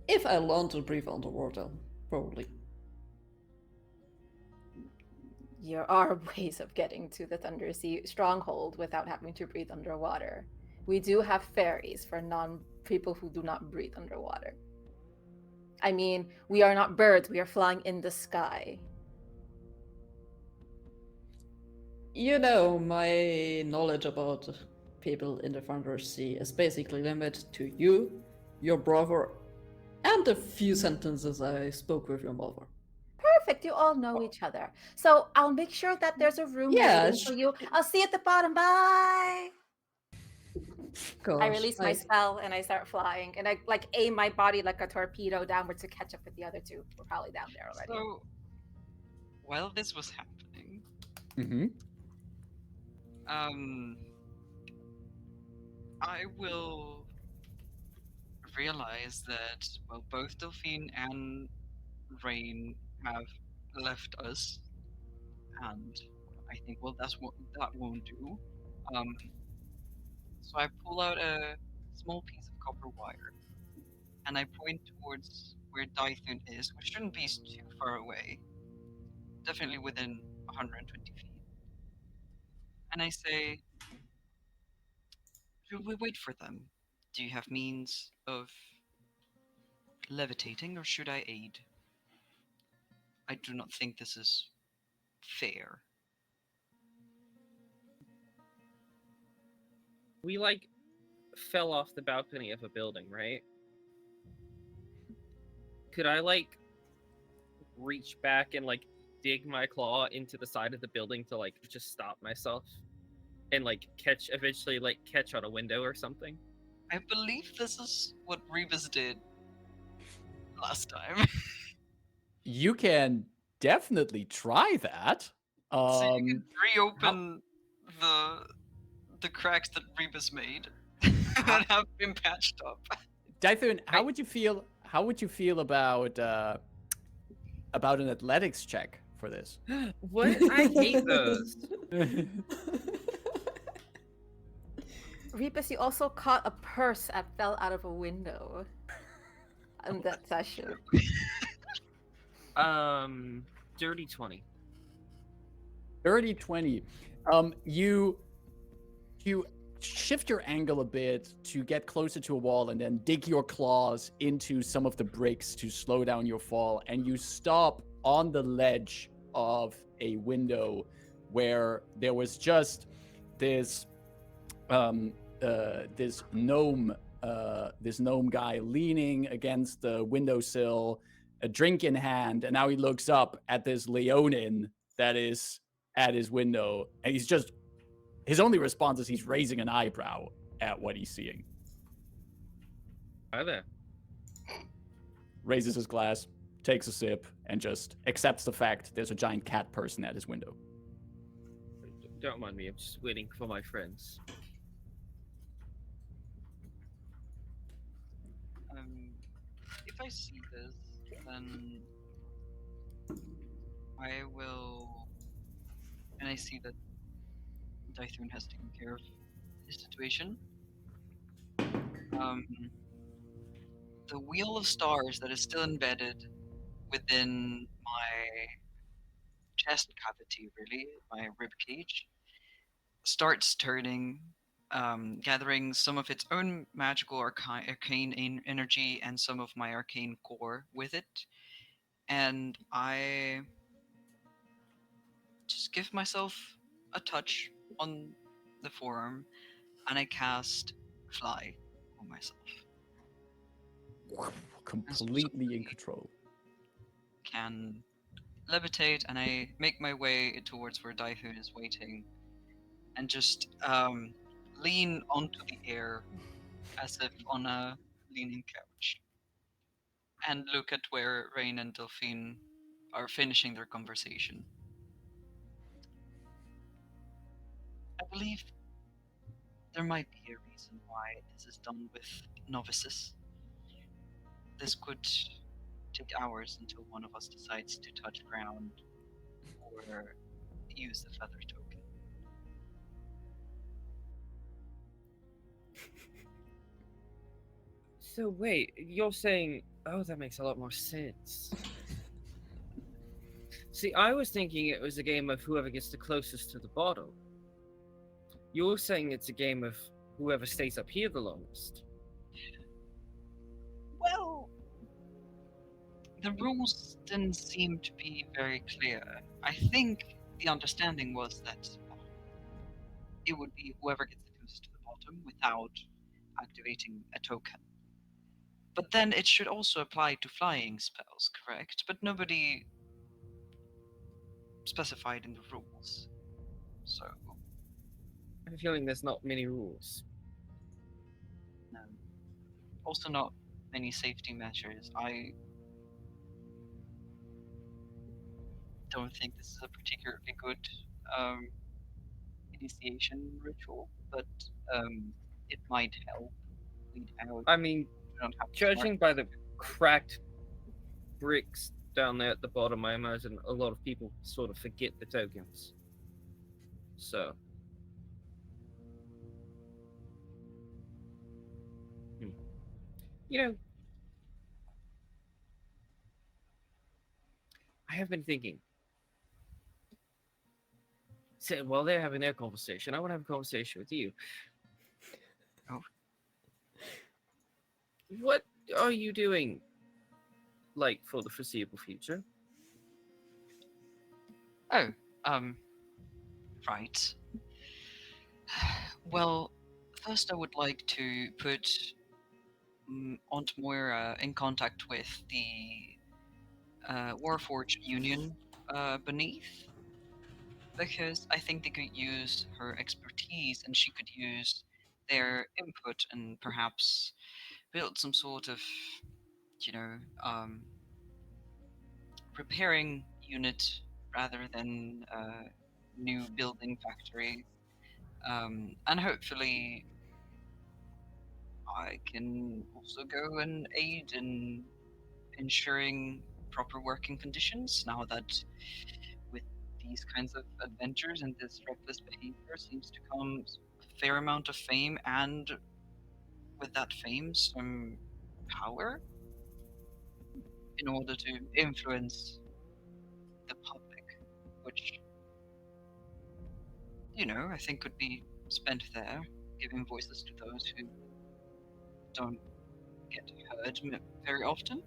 If I learn to breathe underwater, probably. There are ways of getting to the Thunder Sea stronghold without having to breathe underwater. We do have ferries for people who do not breathe underwater. I mean, we are not birds, we are flying in the sky. You know, my knowledge about people in the Thunder Sea is basically limited to you, your brother, and a few sentences I spoke with your mother. Perfect, you all know each other. So I'll make sure that there's a room waiting for you. I'll see you at the bottom, bye! Gosh, I release my spell and I start flying, and I like aim my body like a torpedo downwards to catch up with the other two. We're probably down there already. So, while this was happening, I will realize that, well, both Delphine and Rayn have left us, and I think, well, that's what that won't do. Um, so I pull out a small piece of copper wire and I point towards where Dythun is, which shouldn't be too far away, definitely within 120 feet. And I say, should we wait for them? Do you have means of levitating, or should I aid? I do not think this is fair. We fell off the balcony of a building, right? Could I reach back and dig my claw into the side of the building to just stop myself and eventually catch on a window or something? I believe this is what Rebus did last time. You can definitely try that. So you can reopen the cracks that Rebus made that have been patched up. Dythun, how would you feel? How would you feel about an athletics check for this? What? I hate those. Rebus, you also caught a purse that fell out of a window in that session. Dirty 20. Dirty 20. You shift your angle a bit to get closer to a wall and then dig your claws into some of the bricks to slow down your fall, and you stop on the ledge of a window where there was just this this gnome guy leaning against the windowsill, a drink in hand, and now he looks up at this Leonin that is at his window, and his only response is he's raising an eyebrow at what he's seeing. Hi there. Raises his glass, takes a sip, and just accepts the fact there's a giant cat person at his window. Don't mind me, I'm just waiting for my friends. If I see this, then I will, and I see that Dythun has taken care of his situation. The wheel of stars that is still embedded within my chest cavity, really, my rib cage, starts turning, gathering some of its own magical arcane energy and some of my arcane core with it. And I just give myself a touch on the forearm, and I cast Fly on myself. Completely in control. Can levitate, and I make my way towards where Dythun is waiting, and just lean onto the air as if on a leaning couch, and look at where Rayn and Delphine are finishing their conversation. I believe there might be a reason why this is done with novices. This could take hours until one of us decides to touch ground or use the feather token. So wait, you're saying... Oh, that makes a lot more sense. See, I was thinking it was a game of whoever gets the closest to the bottle. You're saying it's a game of whoever stays up here the longest. Well, the rules didn't seem to be very clear. I think the understanding was that it would be whoever gets the closest to the bottom without activating a token. But then it should also apply to flying spells, correct? But nobody specified in the rules. So, I have a feeling there's not many rules. no. Also not many safety measures. I don't think this is a particularly good initiation ritual, but it might help lead out. I mean, don't have to Judging by the cracked bricks down there at the bottom, I imagine a lot of people sort of forget the tokens. So. You know, I have been thinking. So while they're having their conversation, I want to have a conversation with you. Oh. What are you doing, like, for the foreseeable future? Oh, right. Well, first I would like to put Aunt Moira in contact with the Warforged Union beneath, because I think they could use her expertise and she could use their input and perhaps build some sort of, you know, repairing unit rather than a new building factory. And hopefully I can also go and aid in ensuring proper working conditions now that with these kinds of adventures and this reckless behavior seems to come a fair amount of fame, and with that fame some power in order to influence the public, which, you know, I think could be spent there, giving voices to those who don't get heard very often.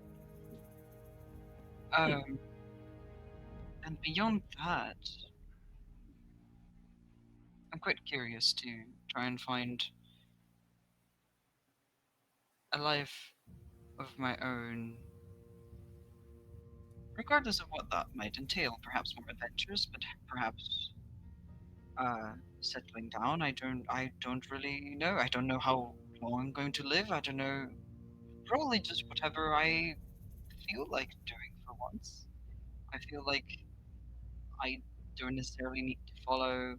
And beyond that, I'm quite curious to try and find a life of my own, regardless of what that might entail. Perhaps more adventures, but perhaps settling down. I don't really know. I don't know how long I'm going to live. I don't know. Probably just whatever I feel like doing for once. I feel like I don't necessarily need to follow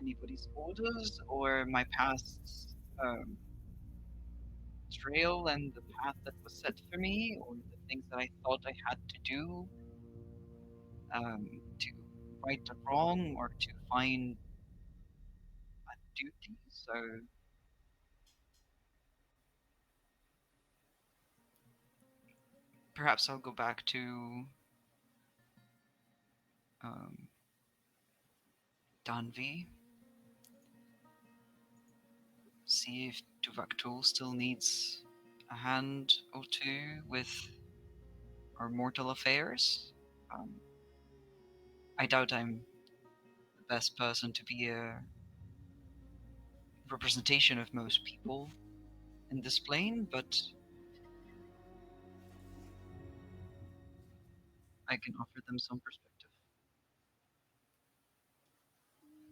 anybody's orders or my past trail and the path that was set for me, or the things that I thought I had to do to right a wrong or to find a duty. So perhaps I'll go back to um, Danvi, see if Duvaktul still needs a hand or two with our mortal affairs. I doubt I'm the best person to be a representation of most people in this plane, but I can offer them some perspective.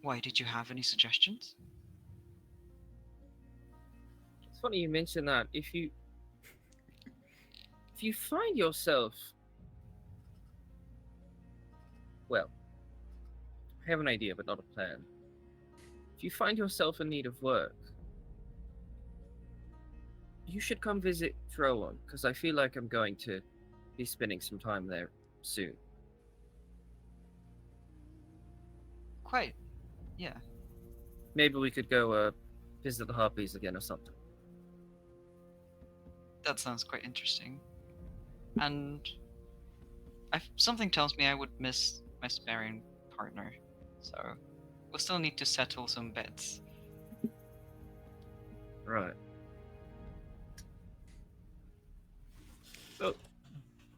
Why, did you have any suggestions? It's funny you mention that. If you find yourself, well, I have an idea but not a plan. If you find yourself in need of work, you should come visit Drolon, because I feel like I'm going to be spending some time there soon. Quite, yeah. Maybe we could go visit the Harpies again or something. That sounds quite interesting. And something tells me I would miss my sparring partner, so we'll still need to settle some bets. Right.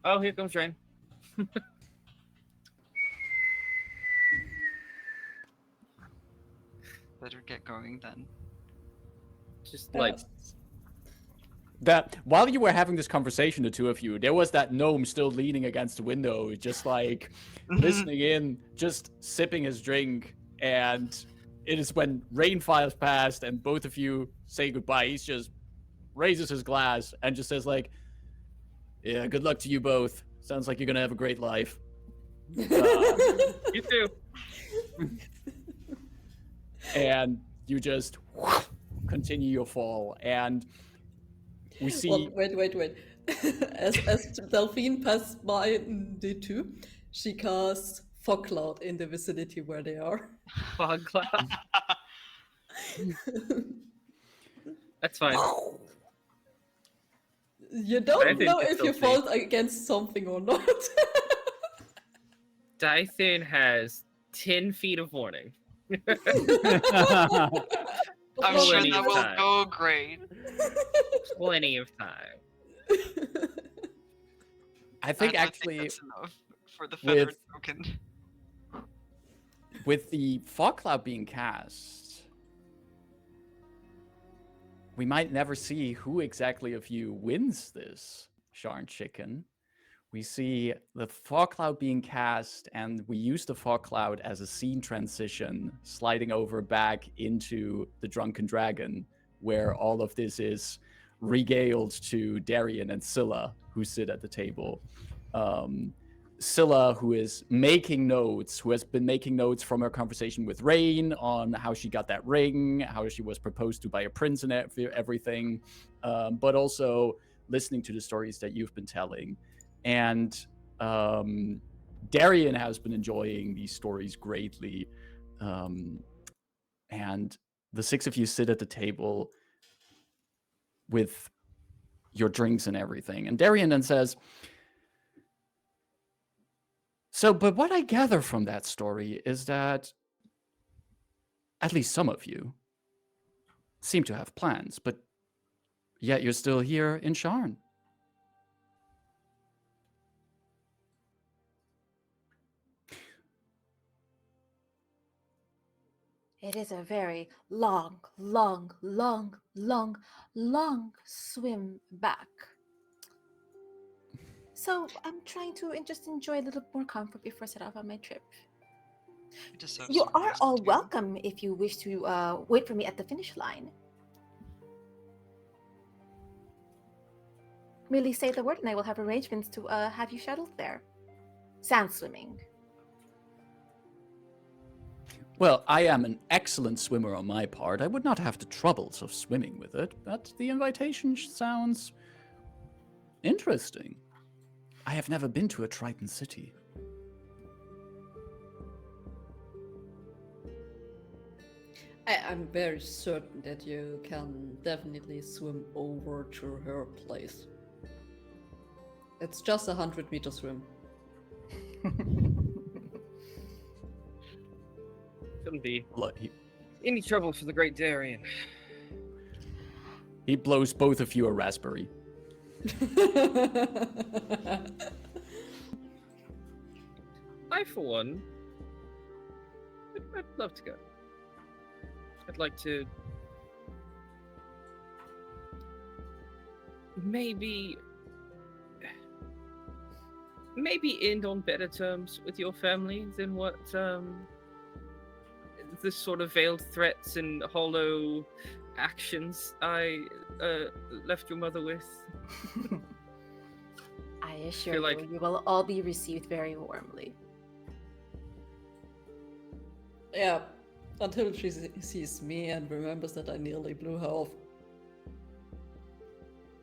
Oh, here comes Rayn. Better get going then. Just like that while you were having this conversation, the two of you, there was that gnome still leaning against the window, just like listening in, just sipping his drink. And it is when Rayn files past and both of you say goodbye, he's just raises his glass and just says like, yeah, good luck to you both. Sounds like you're gonna have a great life. you too. And you just continue your fall, and we see. Well, wait. as Delphine passes by D2, she casts fog cloud in the vicinity where they are. Fog cloud. That's fine. You I don't think know it's if you still safe. fall against something or not. Dythun has 10 feet of warning. I'm sure Plenty that of will time. go great. Plenty of time. I think I don't actually think that's enough for the feather with- token. with the fog cloud being cast, we might never see who exactly of you wins this Sharn Chicken. We see the fog cloud being cast, and we use the fog cloud as a scene transition, sliding over back into the Drunken Dragon, where all of this is regaled to Darian and Scylla, who sit at the table. Scylla, who is making notes, who has been making notes from her conversation with Rayn on how she got that ring, how she was proposed to by a prince and everything, but also listening to the stories that you've been telling. And Darian has been enjoying these stories greatly. And the six of you sit at the table with your drinks and everything. And Darian then says, "So, but what I gather from that story is that at least some of you seem to have plans, but yet you're still here in Sharn." It is a very long swim back. So I'm trying to just enjoy a little more comfort before I set off on my trip. We deserve You some are rest, all too. welcome if you wish to wait for me at the finish line. Merely say the word and I will have arrangements to have you shuttled there. Sand swimming. Well, I am an excellent swimmer on my part. I would not have the troubles of swimming with it, but the invitation sounds interesting. I have never been to a Triton city. I'm very certain that you can definitely swim over to her place. It's just 100-meter swim. Shouldn't be Look, any trouble for the great Darian. he blows both of you a raspberry. I, for one, I'd love to go. I'd like to maybe end on better terms with your family than what the sort of veiled threats and hollow actions I left your mother with. I assure Feel like- you, you will all be received very warmly. Yeah, until she sees me and remembers that I nearly blew her off.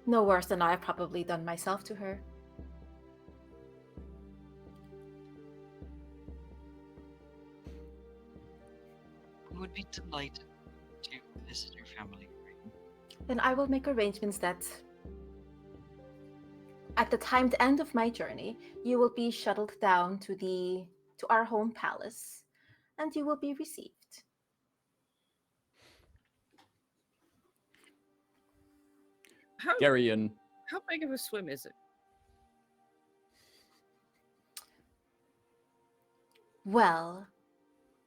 No worse than I've probably done myself to her. We would be delighted to visit your family. Then I will make arrangements that at the timed end of my journey, you will be shuttled down to our home palace, and you will be received. Darian, How big of a swim is it? Well,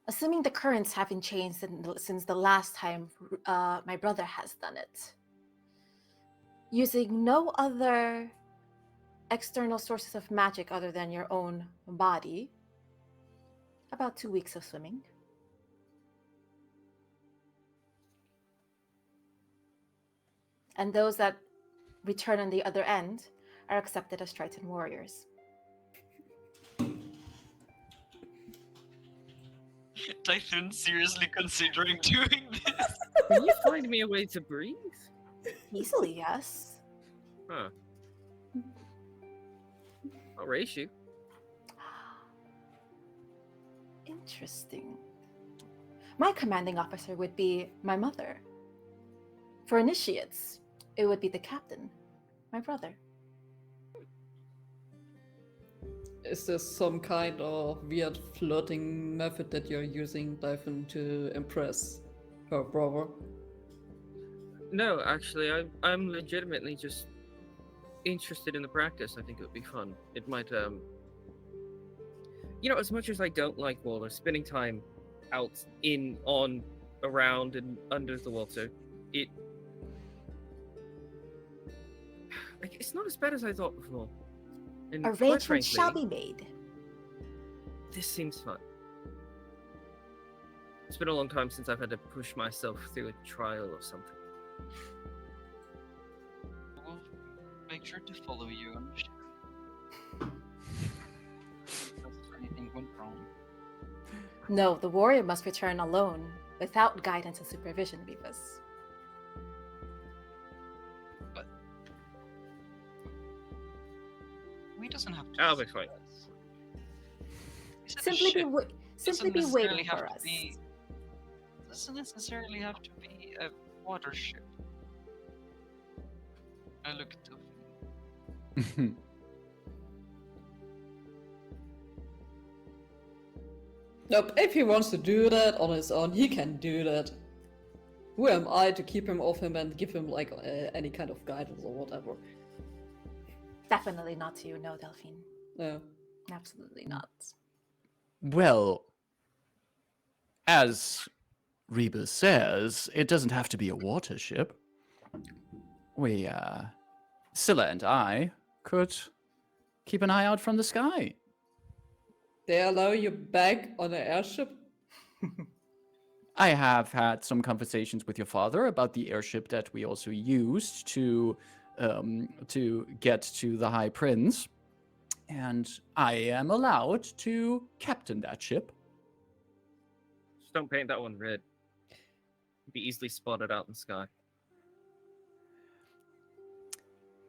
assuming the currents haven't changed since the last time my brother has done it, using no other external sources of magic other than your own body, about 2 weeks of swimming. And those that return on the other end are accepted as Triton warriors. Dythun seriously considering doing this. Can you find me a way to breathe? Easily, yes. Huh. I'll race you. Interesting. My commanding officer would be my mother. For initiates, it would be the captain, my brother. Is this some kind of weird flirting method that you're using, Dythun, to impress her brother? No, actually, I'm legitimately just interested in the practice. I think it would be fun. It might, as much as I don't like water, spending time out, in, on, around, and under the water, it's not as bad as I thought before. And quite Arrangements shall frankly, be made. this seems fun. It's been a long time since I've had to push myself through a trial or something. We'll make sure to follow you on the ship. If anything went wrong. No, the warrior must return alone, without guidance and supervision, Rebus. We doesn't have to. I'll be fine. Simply be waiting for us. Doesn't necessarily have to be a water ship. I look at Delphine. Nope, if he wants to do that on his own, he can do that. Who am I to keep him off him and give him, like, any kind of guidance or whatever? Definitely not to you, no, Delphine. No. Absolutely not. Well, as Rebus says, it doesn't have to be a water ship. Scylla and I could keep an eye out from the sky. They allow you back on an airship? I have had some conversations with your father about the airship that we also used to get to the High Prince, and I am allowed to captain that ship. Just don't paint that one red. Be easily spotted out in the sky.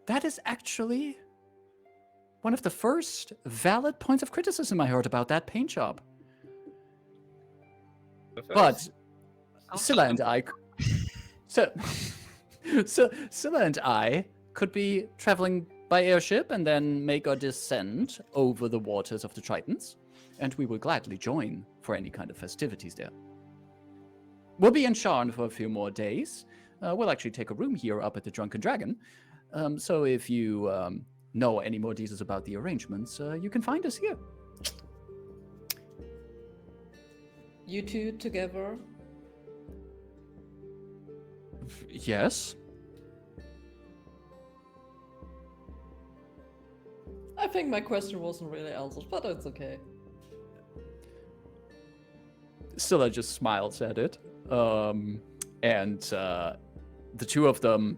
That is actually one of the first valid points of criticism I heard about that paint job. But Scylla and I, Scylla and I could be traveling by airship and then make our descent over the waters of the Tritons, and we will gladly join for any kind of festivities there. We'll be in Sharn for a few more days. We'll actually take a room here up at the Drunken Dragon. So if you know any more details about the arrangements, you can find us here. You two together? Yes. I think my question wasn't really answered, but it's okay. Scylla just smiles at it. And the two of them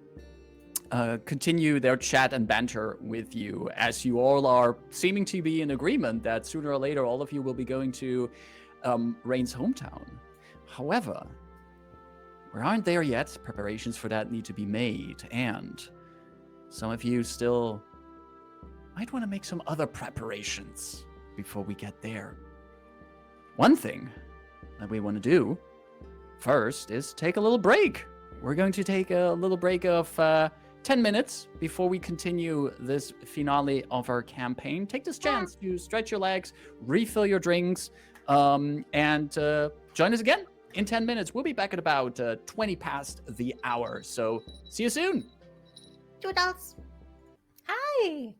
continue their chat and banter with you as you all are seeming to be in agreement that sooner or later all of you will be going to Rayn's hometown. However, we aren't there yet. Preparations for that need to be made, and some of you still might want to make some other preparations before we get there. One thing that we want to do first is take a little break. We're going to take a little break of 10 minutes before we continue this finale of our campaign. Take this chance to stretch your legs, refill your drinks, and join us again in 10 minutes. We'll be back at about 20 past the hour. So see you soon. Toodles. Hi.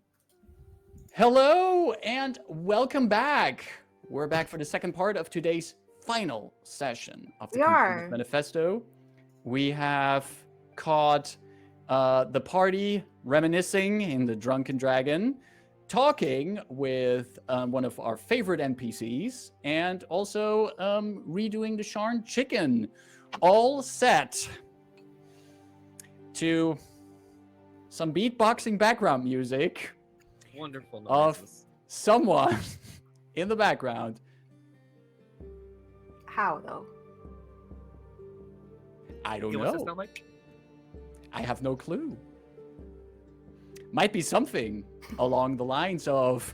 Hello and welcome back. We're back for the second part of today's final session of the Convergence Manifesto. We have caught the party reminiscing in the Drunken Dragon, talking with one of our favorite NPCs, and also redoing the Sharn Chicken, all set to some beatboxing background music Wonderful of noises. someone in the background How though? I don't Yeah, what's it know. sound like? I have no clue. Might be something along the lines of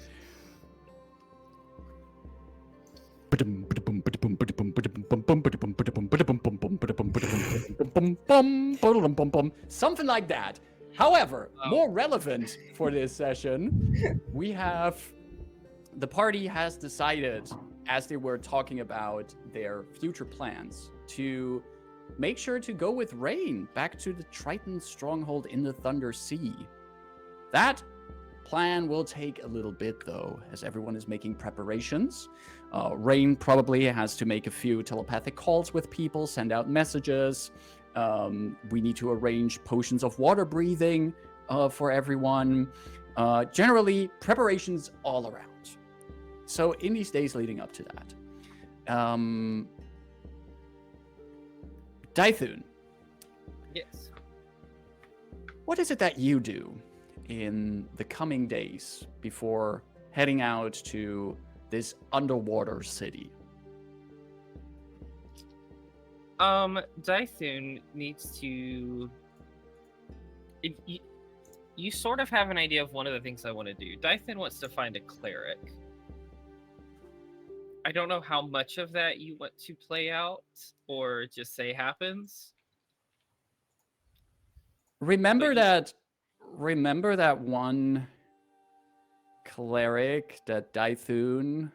something like that. However, more relevant for this session, we have the party has decided, as they were talking about their future plans, to make sure to go with Rayn back to the Triton stronghold in the Thunder Sea. That plan will take a little bit, though, as everyone is making preparations. Rayn probably has to make a few telepathic calls with people, send out messages. We need to arrange potions of water breathing for everyone. Generally, preparations all around. So in these days leading up to that, Dythun, Yes. what is it that you do in the coming days before heading out to this underwater city? Dythun needs to. You sort of have an idea of one of the things I want to do. Dythun wants to find a cleric. I don't know how much of that you want to play out or just say happens. Remember But that one cleric that Dythun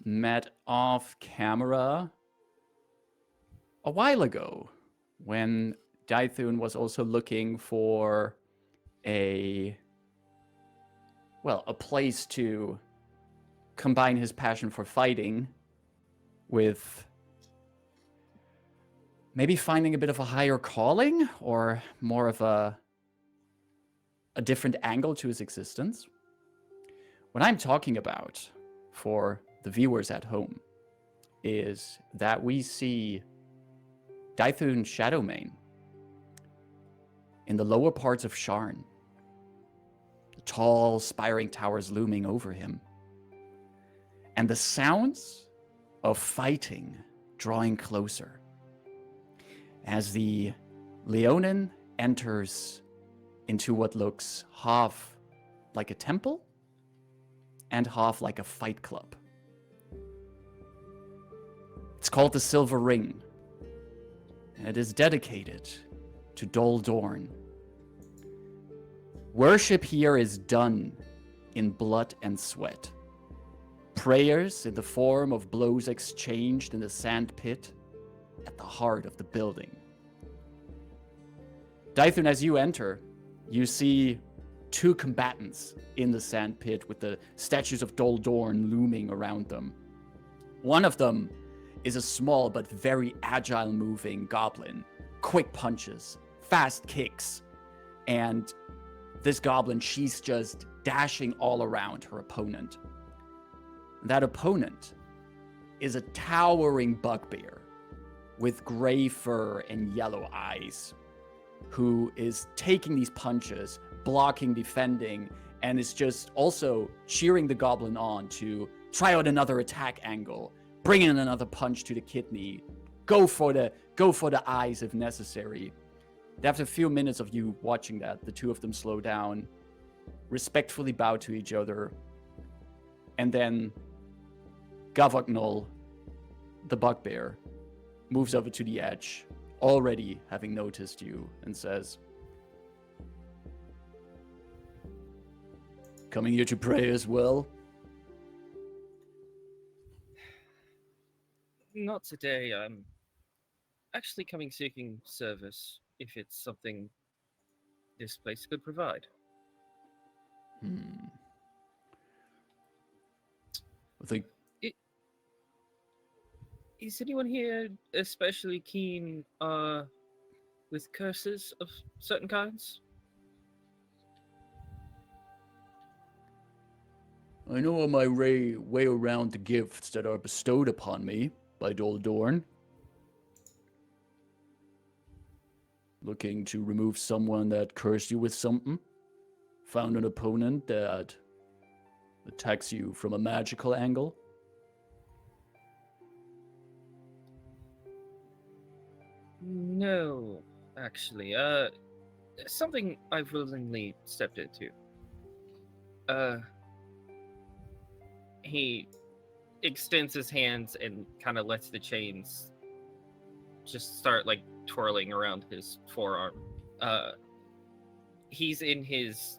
met off camera a while ago when Dythun was also looking for a place to combine his passion for fighting with maybe finding a bit of a higher calling or more of a different angle to his existence. What I'm talking about for the viewers at home is that we see Dythun Shadowmane in the lower parts of Sharn. The tall, spiring towers looming over him. And the sounds of fighting drawing closer. As the Leonin enters into what looks half like a temple and half like a fight club. It's called the Silver Ring, and it is dedicated to Dol Dorn. Worship here is done in blood and sweat. Prayers in the form of blows exchanged in the sand pit at the heart of the building. Dythun, as you enter, you see two combatants in the sand pit with the statues of Dol Dorn looming around them. One of them is a small but very agile moving goblin. Quick punches, fast kicks, and this goblin, she's just dashing all around her opponent. That opponent is a towering bugbear with gray fur and yellow eyes, who is taking these punches, blocking, defending, and is just also cheering the goblin on to try out another attack angle, bring in another punch to the kidney, go for the eyes if necessary. After a few minutes of you watching that, the two of them slow down, respectfully bow to each other, and then Gavagnol, the bugbear, moves over to the edge, already having noticed you, and says, "Coming here to pray as well?" not today. I'm actually coming seeking service if it's something this place could provide. I think Is anyone here especially keen with curses of certain kinds? I know on my way around the gifts that are bestowed upon me by Dol Dorn. Looking to remove someone that cursed you with something. Found an opponent that attacks you from a magical angle. No, actually. Something I've willingly stepped into. He extends his hands and kind of lets the chains just start like twirling around his forearm. He's in his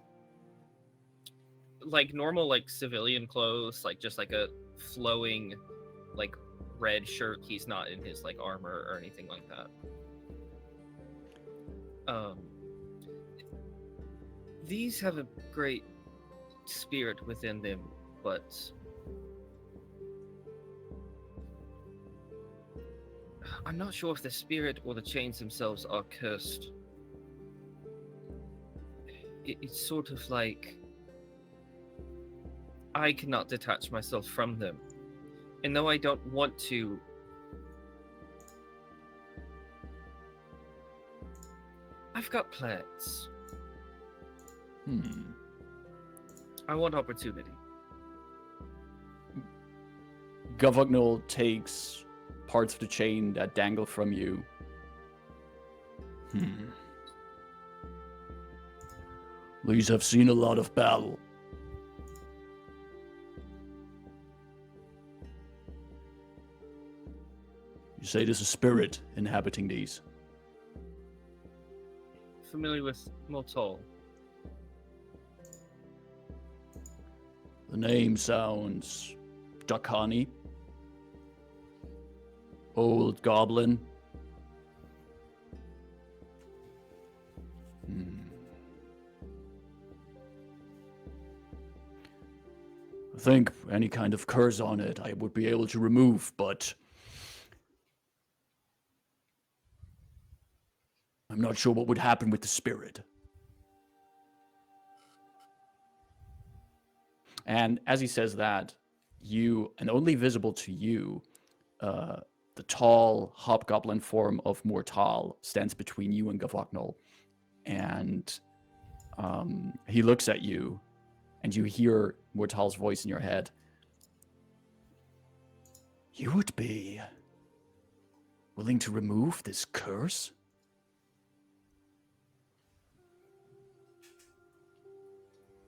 like normal like civilian clothes, like just like a flowing like red shirt. He's not in his like armor or anything like that. These have a great spirit within them, but I'm not sure if the spirit or the chains themselves are cursed. It's sort of like I cannot detach myself from them. And though I don't want to, I've got plans. I want opportunity. Govugnol takes parts of the chain that dangle from you. These have seen a lot of battle. You say there's a spirit inhabiting these. Familiar with Motol? The name sounds Dakani. Old goblin. I think any kind of curse on it I would be able to remove, but I'm not sure what would happen with the spirit. And as he says that, you, and only visible to you, the tall hobgoblin form of Mortal stands between you and Govugnol. And he looks at you, and you hear Mortal's voice in your head. You would be willing to remove this curse?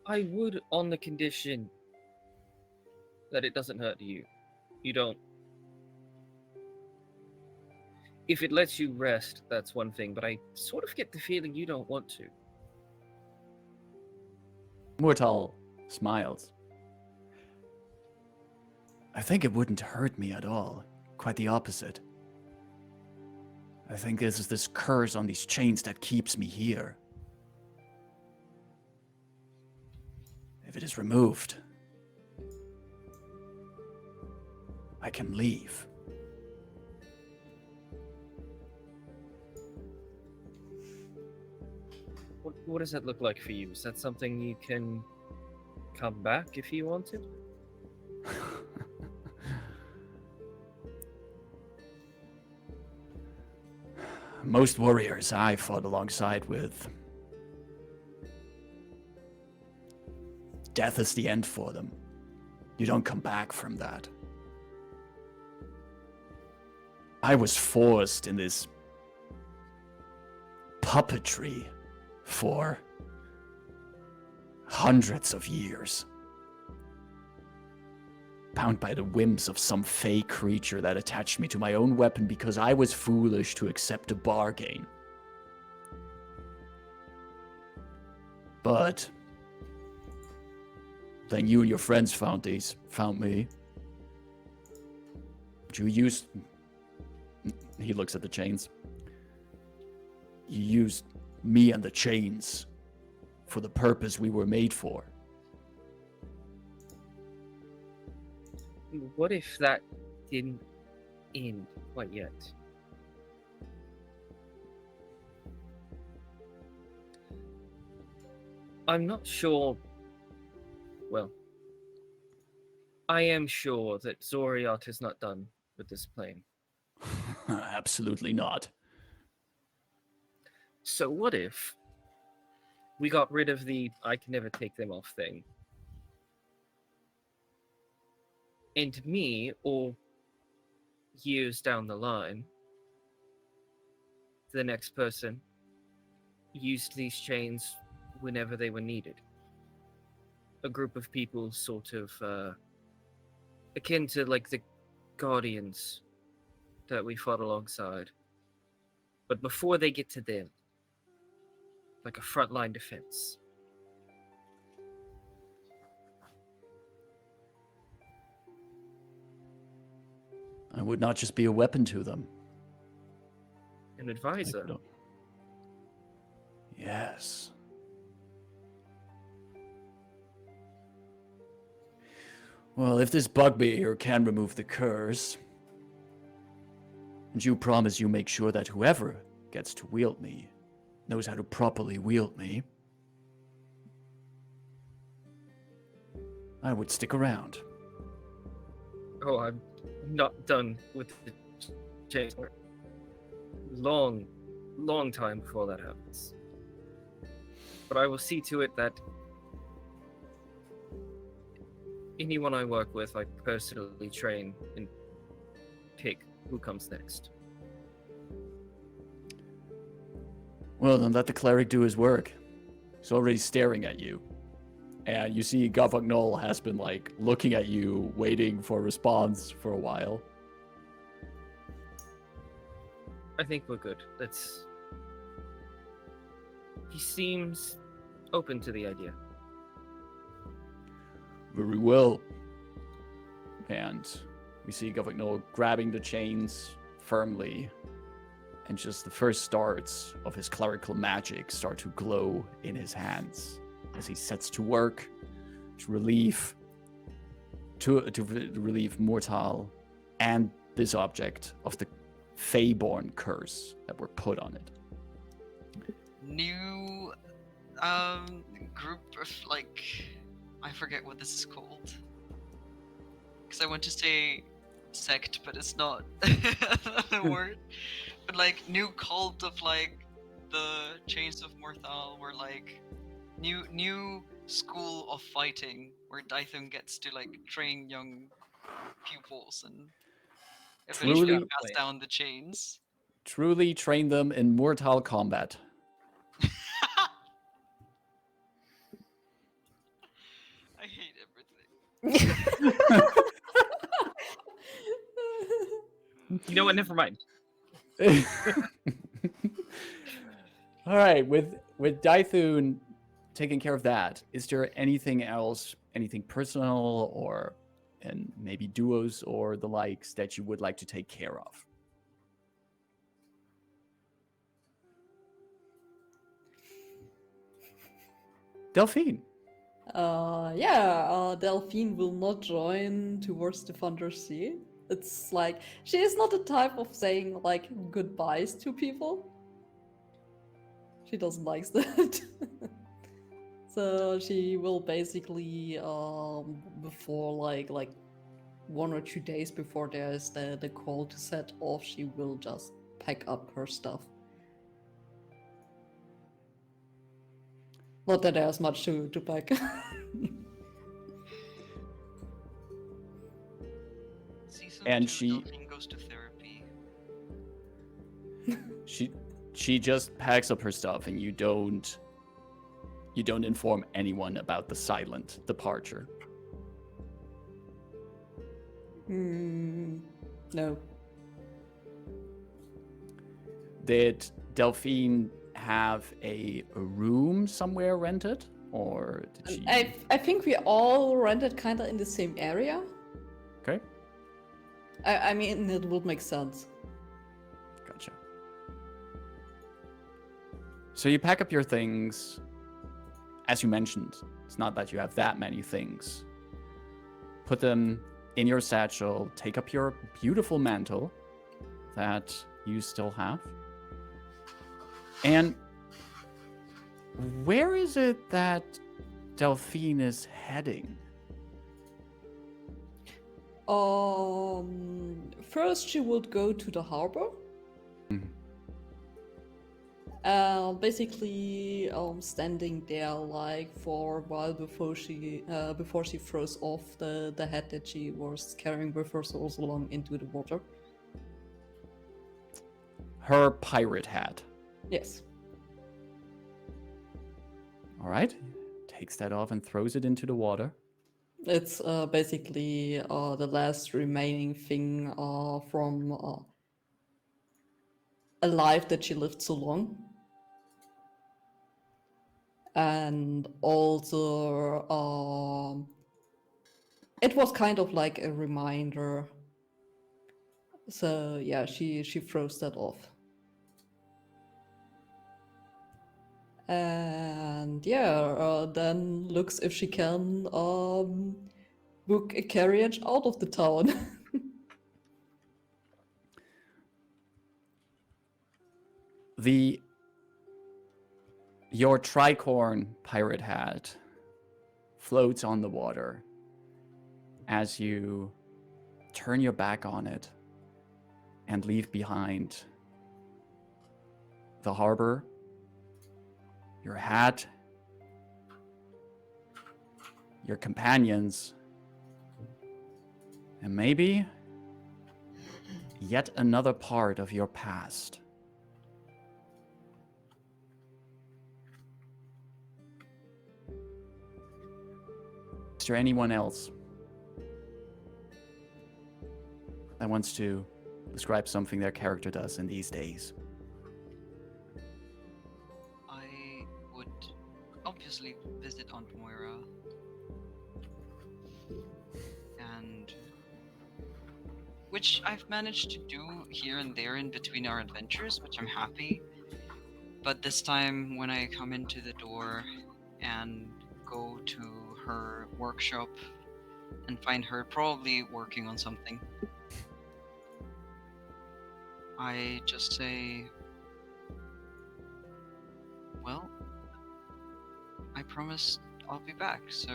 I would, on the condition that it doesn't hurt you. You don't. If it lets you rest, that's one thing, but I sort of get the feeling you don't want to. Mortal smiles. I think it wouldn't hurt me at all. Quite the opposite. I think this is this curse on these chains that keeps me here. If it is removed, I can leave. What does that look like for you? Is that something you can come back if you wanted? Most warriors I fought alongside with, death is the end for them. You don't come back from that. I was forced in this puppetry for hundreds of years. Bound by the whims of some fey creature that attached me to my own weapon because I was foolish to accept a bargain. But then you and your friends found me. You used... He looks at the chains. You used me and the chains for the purpose we were made for. What if that didn't end quite yet? I'm not sure. Well, I am sure that Zoriat is not done with this plane. Absolutely not. So what if we got rid of the I can never take them off thing? And me, or years down the line, the next person used these chains whenever they were needed. A group of people sort of akin to like the Guardians that we fought alongside. But before they get to them, like a frontline defense. I would not just be a weapon to them. An advisor. Yes. Well, if this bugbear can remove the curse, and you promise you make sure that whoever gets to wield me knows how to properly wield me, I would stick around. Oh, I'm not done with the chains. Long time before that happens. But I will see to it that anyone I work with, I personally train and pick who comes next. Well, then let the cleric do his work. He's already staring at you. And you see Gavagnol has been, like, looking at you, waiting for a response for a while. I think we're good. He seems open to the idea. Very well. And we see Gavagnol grabbing the chains firmly. And just the first starts of his clerical magic start to glow in his hands as he sets to work to relieve Mortal and this object of the Feyborn curse that were put on it. New group of, like, I forget what this is called. Because I want to say sect, but it's not the word. But like new cult of like the Chains of Morthal, where like new school of fighting where Dythun gets to like train young pupils and eventually Truly- pass down the chains. Truly train them in mortal combat. I hate everything. You know what? Never mind. All right, with Dythun taking care of that, is there anything else, anything personal or and maybe duos or the likes that you would like to take care of? Delphine. Delphine will not join towards the Thunder Sea. It's like she is not the type of saying like goodbyes to people. She doesn't like that. So she will basically before like 1 or 2 days before there is the call to set off, she will just pack up her stuff. Not that there's much to pack. Season And 2, she- Delphine goes to therapy. She just packs up her stuff, and you don't inform anyone about the silent departure. No. Did Delphine have a room somewhere rented, or did she? I think we all rented kind of in the same area. Okay, I mean, it would make sense. gotcha. So you pack up your things. As you mentioned, it's not that you have that many things. Put them in your satchel. Take up your beautiful mantle that you still have. And where is it that Delphine is heading? First she would go to the harbor. Mhm. Basically, standing there like for a while before she throws off the head that she was carrying with her so along into the water. her pirate hat. Yes. All right. Takes that off and throws it into the water. It's basically the last remaining thing from a life that she lived so long. And also, it was kind of like a reminder. So yeah, she throws that off. And yeah, then looks if she can book a carriage out of the town. Your tricorn pirate hat floats on the water as you turn your back on it and leave behind the harbor, your hat, your companions, and maybe yet another part of your past. Is there anyone else that wants to describe something their character does in these days? I would obviously visit Aunt Moira and which I've managed to do here and there in between our adventures, which I'm happy. But this time when I come into the door and go to her workshop and find her probably working on something, I just say, well, I promised I'll be back, so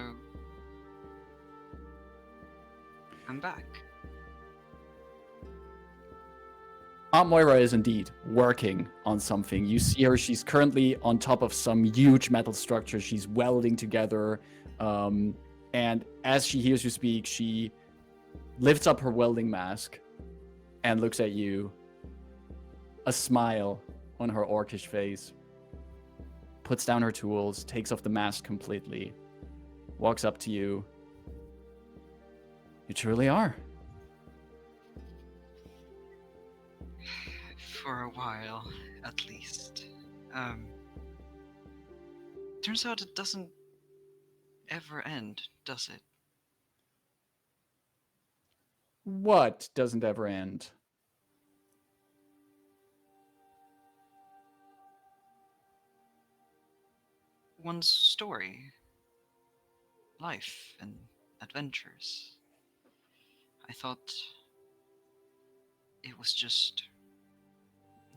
I'm back. Aunt Moira is indeed working on something. You see her, she's currently on top of some huge metal structure. She's welding together. And as she hears you speak, she lifts up her welding mask and looks at you. A smile on her orcish face. Puts down her tools, takes off the mask completely. Walks up to you. You truly are. For a while, at least. Turns out it doesn't ever end, does it? What doesn't ever end? One's story, life, and adventures. I thought it was just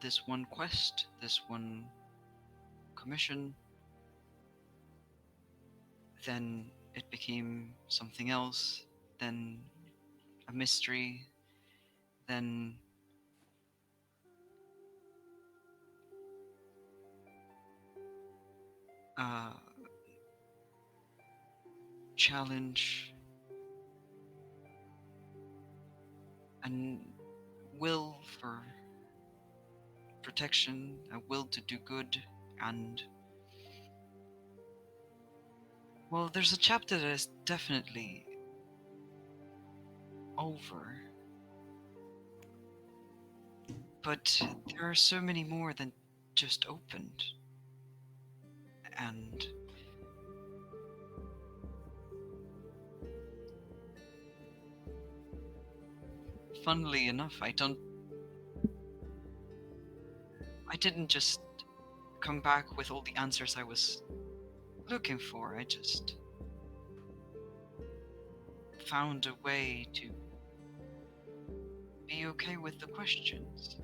this one quest, this one commission. Then it became something else, then a mystery, then a challenge, and will for protection, a will to do good, and well, there's a chapter that is definitely over. But there are so many more than just opened. And funnily enough, I didn't just come back with all the answers I was looking for. I just found a way to be okay with the questions.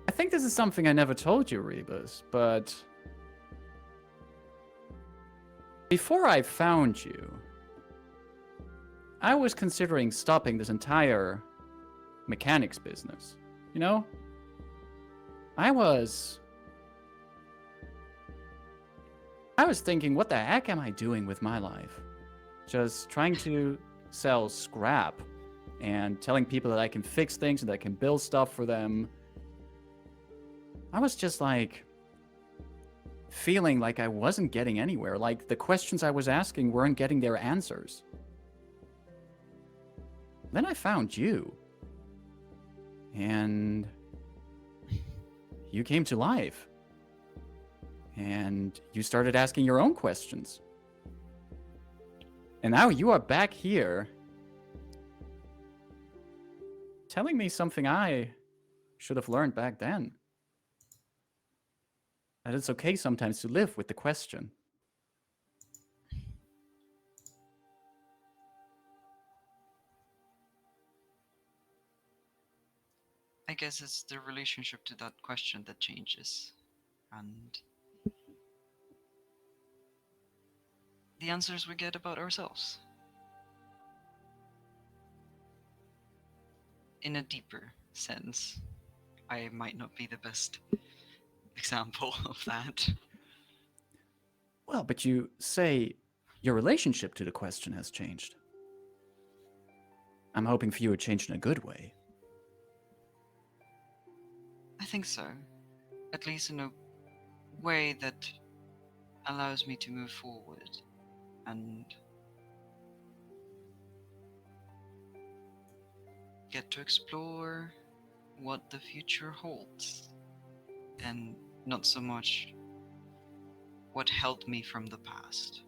I think this is something I never told you, Rebus, but before I found you, I was considering stopping this entire mechanics business. You know? I was thinking, what the heck am I doing with my life? just trying to sell scrap and telling people that I can fix things and that I can build stuff for them. I was just like feeling like I wasn't getting anywhere. Like the questions I was asking weren't getting their answers. Then I found you. And you came to life. And you started asking your own questions. And now you are back here telling me something I should have learned back then. That it's okay sometimes to live with the question. I guess it's the relationship to that question that changes. And the answers we get about ourselves. In a deeper sense. I might not be the best example of that. Well, but you say your relationship to the question has changed. I'm hoping for you it changed in a good way. I think so. At least in a way that allows me to move forward and get to explore what the future holds, and not so much what held me from the past.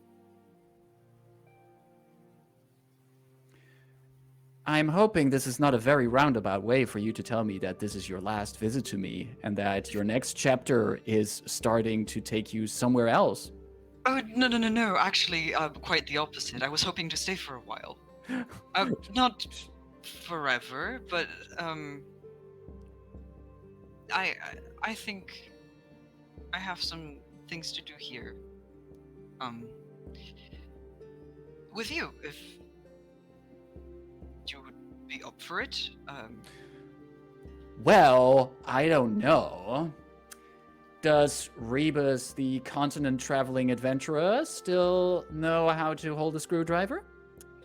I'm hoping this is not a very roundabout way for you to tell me that this is your last visit to me and that your next chapter is starting to take you somewhere else. Oh, no. Actually, quite the opposite. I was hoping to stay for a while. Not forever, but I think I have some things to do here. With you, if you would be up for it. Well, I don't know. Does Rebus, the continent-traveling adventurer, still know how to hold a screwdriver?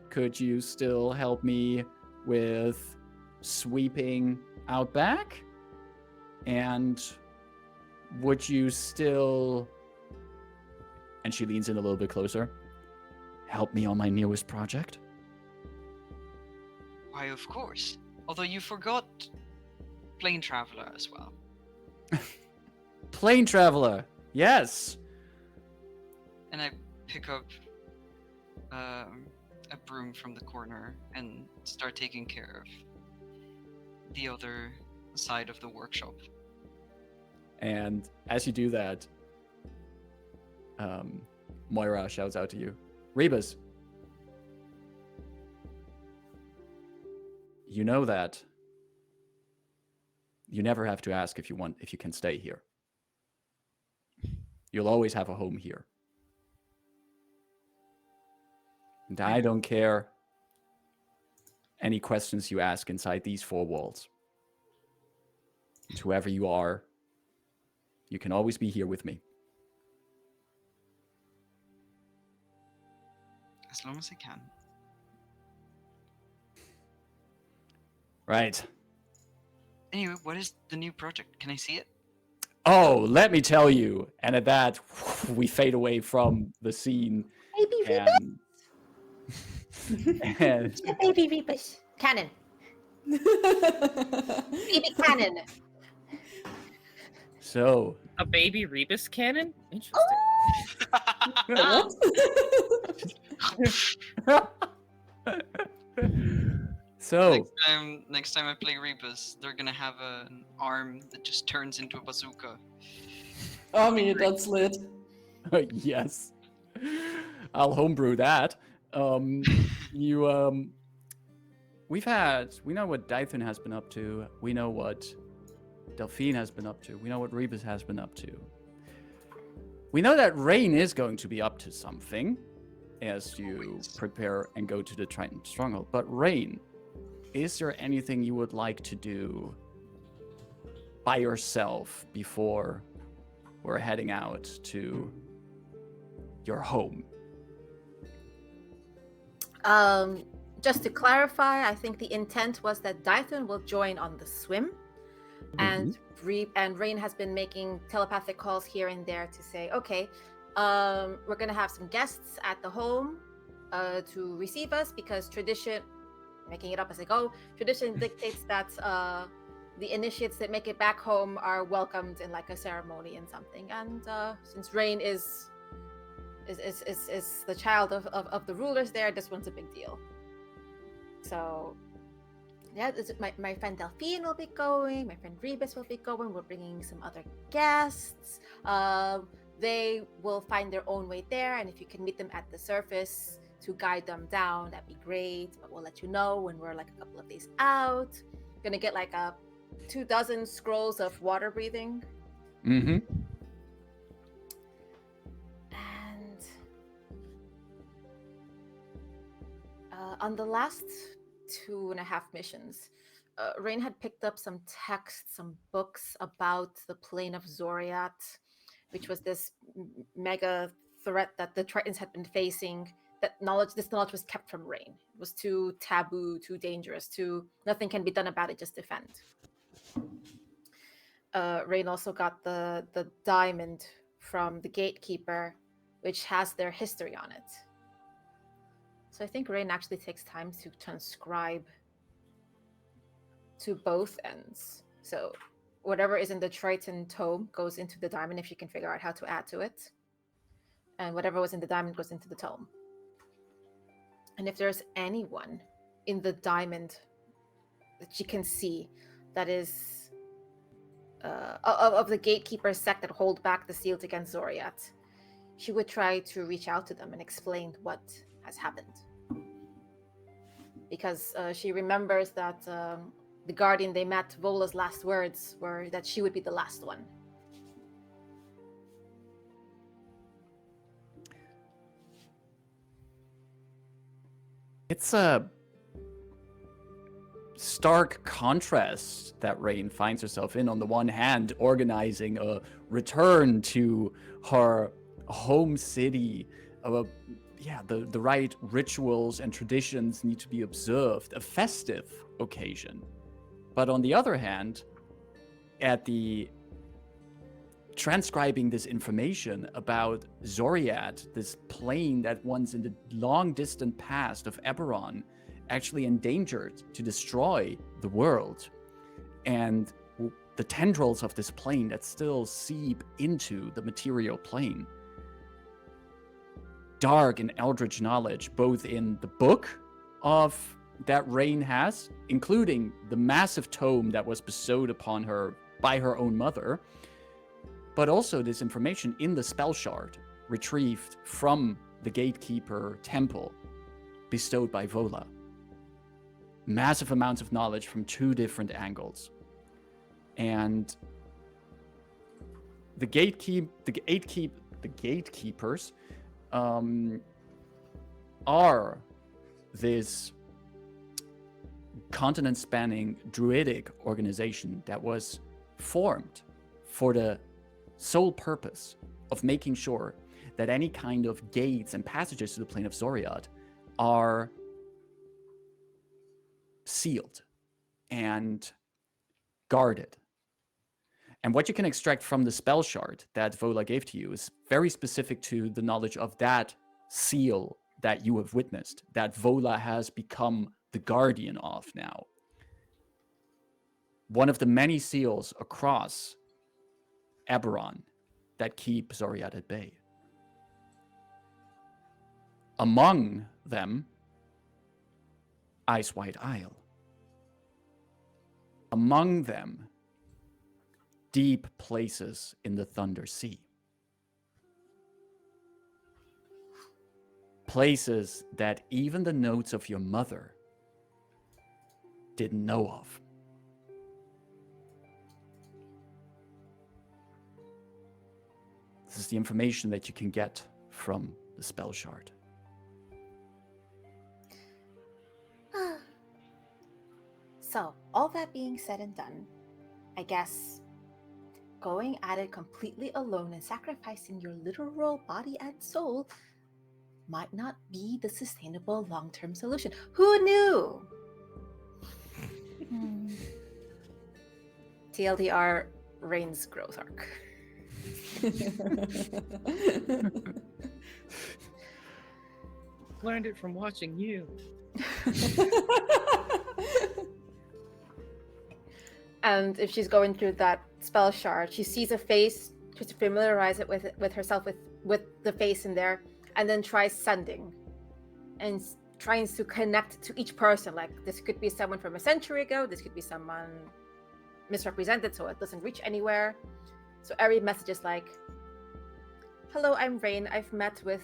Could you still help me with sweeping out back? And would you still... And she leans in a little bit closer. Help me on my newest project? Why, of course. Although you forgot Plane Traveler as well. Plane Traveler, yes. And I pick up a broom from the corner and start taking care of the other side of the workshop. And as you do that, Moira shouts out to you, Rebus, you know that you never have to ask if you can stay here. You'll always have a home here. And I don't care any questions you ask inside these four walls. And whoever you are, you can always be here with me. As long as I can. Right. Anyway, what is the new project? Can I see it? Oh, let me tell you. And at that, we fade away from the scene. Baby Rebus. And Baby Rebus. Cannon. Baby cannon. so, A baby Rebus cannon? Interesting. What? so Next time I play Rebus, they're gonna have an arm that just turns into a bazooka. I mean, that's lit. yes, I'll homebrew that. We know what Dythun has been up to. We know what Delphine has been up to. We know what Rebus has been up to. We know that Rayn is going to be up to something as you prepare and go to the Triton Stronghold. But Rayn, is there anything you would like to do by yourself before we're heading out to your home? Just to clarify, I think the intent was that Dythun will join on the swim, and Rayn has been making telepathic calls here and there to say, okay, we're gonna have some guests at the home to receive us, because tradition, making it up as I go, tradition dictates that the initiates that make it back home are welcomed in like a ceremony and something. And since Rayn is the child of the rulers there, this one's a big deal. So yeah, my friend Delphine will be going, my friend Rebus will be going, we're bringing some other guests. They will find their own way there, and if you can meet them at the surface to guide them down, that'd be great. But we'll let you know when we're like a couple of days out. Gonna get like 24 scrolls of water breathing. Mm-hmm. And on the last 2.5 missions, Rayn had picked up some texts, some books about the plane of Zoriat, which was this mega threat that the Tritons had been facing. This knowledge was kept from Rayn. It was too taboo, too dangerous, nothing can be done about it, just defend. Rayn also got the diamond from the gatekeeper, which has their history on it. So I think Rayn actually takes time to transcribe to both ends. So whatever is in the Triton tome goes into the diamond if you can figure out how to add to it. And whatever was in the diamond goes into the tome. And if there's anyone in the diamond that you can see that is of the gatekeeper's sect that hold back the seals against Zoriat, she would try to reach out to them and explain what has happened. Because she remembers that the guardian they met, Vola's last words were that she would be the last one. It's a stark contrast that Rayn finds herself in. On the one hand, organizing a return to her home city. The right rituals and traditions need to be observed, a festive occasion. But on the other hand, at the transcribing this information about Zoriat, this plane that once in the long distant past of Eberron actually endangered to destroy the world, and the tendrils of this plane that still seep into the material plane. Dark and eldritch knowledge, both in the book of that Rayn has, including the massive tome that was bestowed upon her by her own mother, but also this information in the spell shard retrieved from the gatekeeper temple bestowed by Vola. Massive amounts of knowledge from 2 different angles. And the gatekeepers are this continent-spanning druidic organization that was formed for the sole purpose of making sure that any kind of gates and passages to the plane of Zoriat are sealed and guarded. And what you can extract from the spell shard that Vola gave to you is very specific to the knowledge of that seal that you have witnessed, that Vola has become the guardian of now. One of the many seals across Eberron that keep Zoriat at bay. Among them, Ice White Isle. Among them, deep places in the Thunder Sea. Places that even the notes of your mother didn't know of. This is the information that you can get from the spell shard. So, all that being said and done, I guess going at it completely alone and sacrificing your literal body and soul might not be the sustainable long-term solution. Who knew? TLDR, Rayn's growth arc. Learned it from watching you. And if she's going through that spell shard, she sees a face, just to familiarize it with herself with the face in there, and then tries sending and trying to connect to each person. Like, this could be someone from a century ago, this could be someone misrepresented, so it doesn't reach anywhere. So every message is like, hello, I'm Rayn. I've met with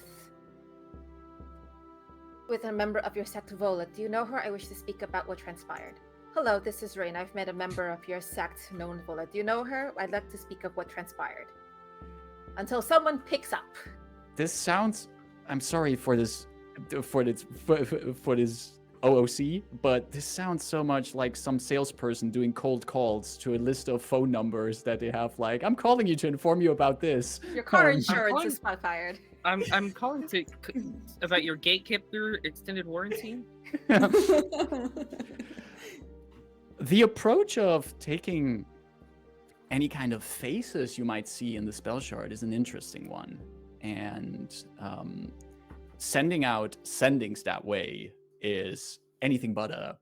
a member of your sect, Vola. Do you know her? I wish to speak about what transpired. Hello, this is Rayn. I've met a member of your sect known Vola. Do you know her? I'd like to speak of what transpired. Until someone picks up. This sounds. I'm sorry for this OOC, but this sounds so much like some salesperson doing cold calls to a list of phone numbers that they have. Like, I'm calling you to inform you about this. Your car Um, insurance is fired. I'm calling to about your gatekeeper extended warranty. The approach of taking any kind of faces you might see in the spell shard is an interesting one, and sending out sendings that way is anything but a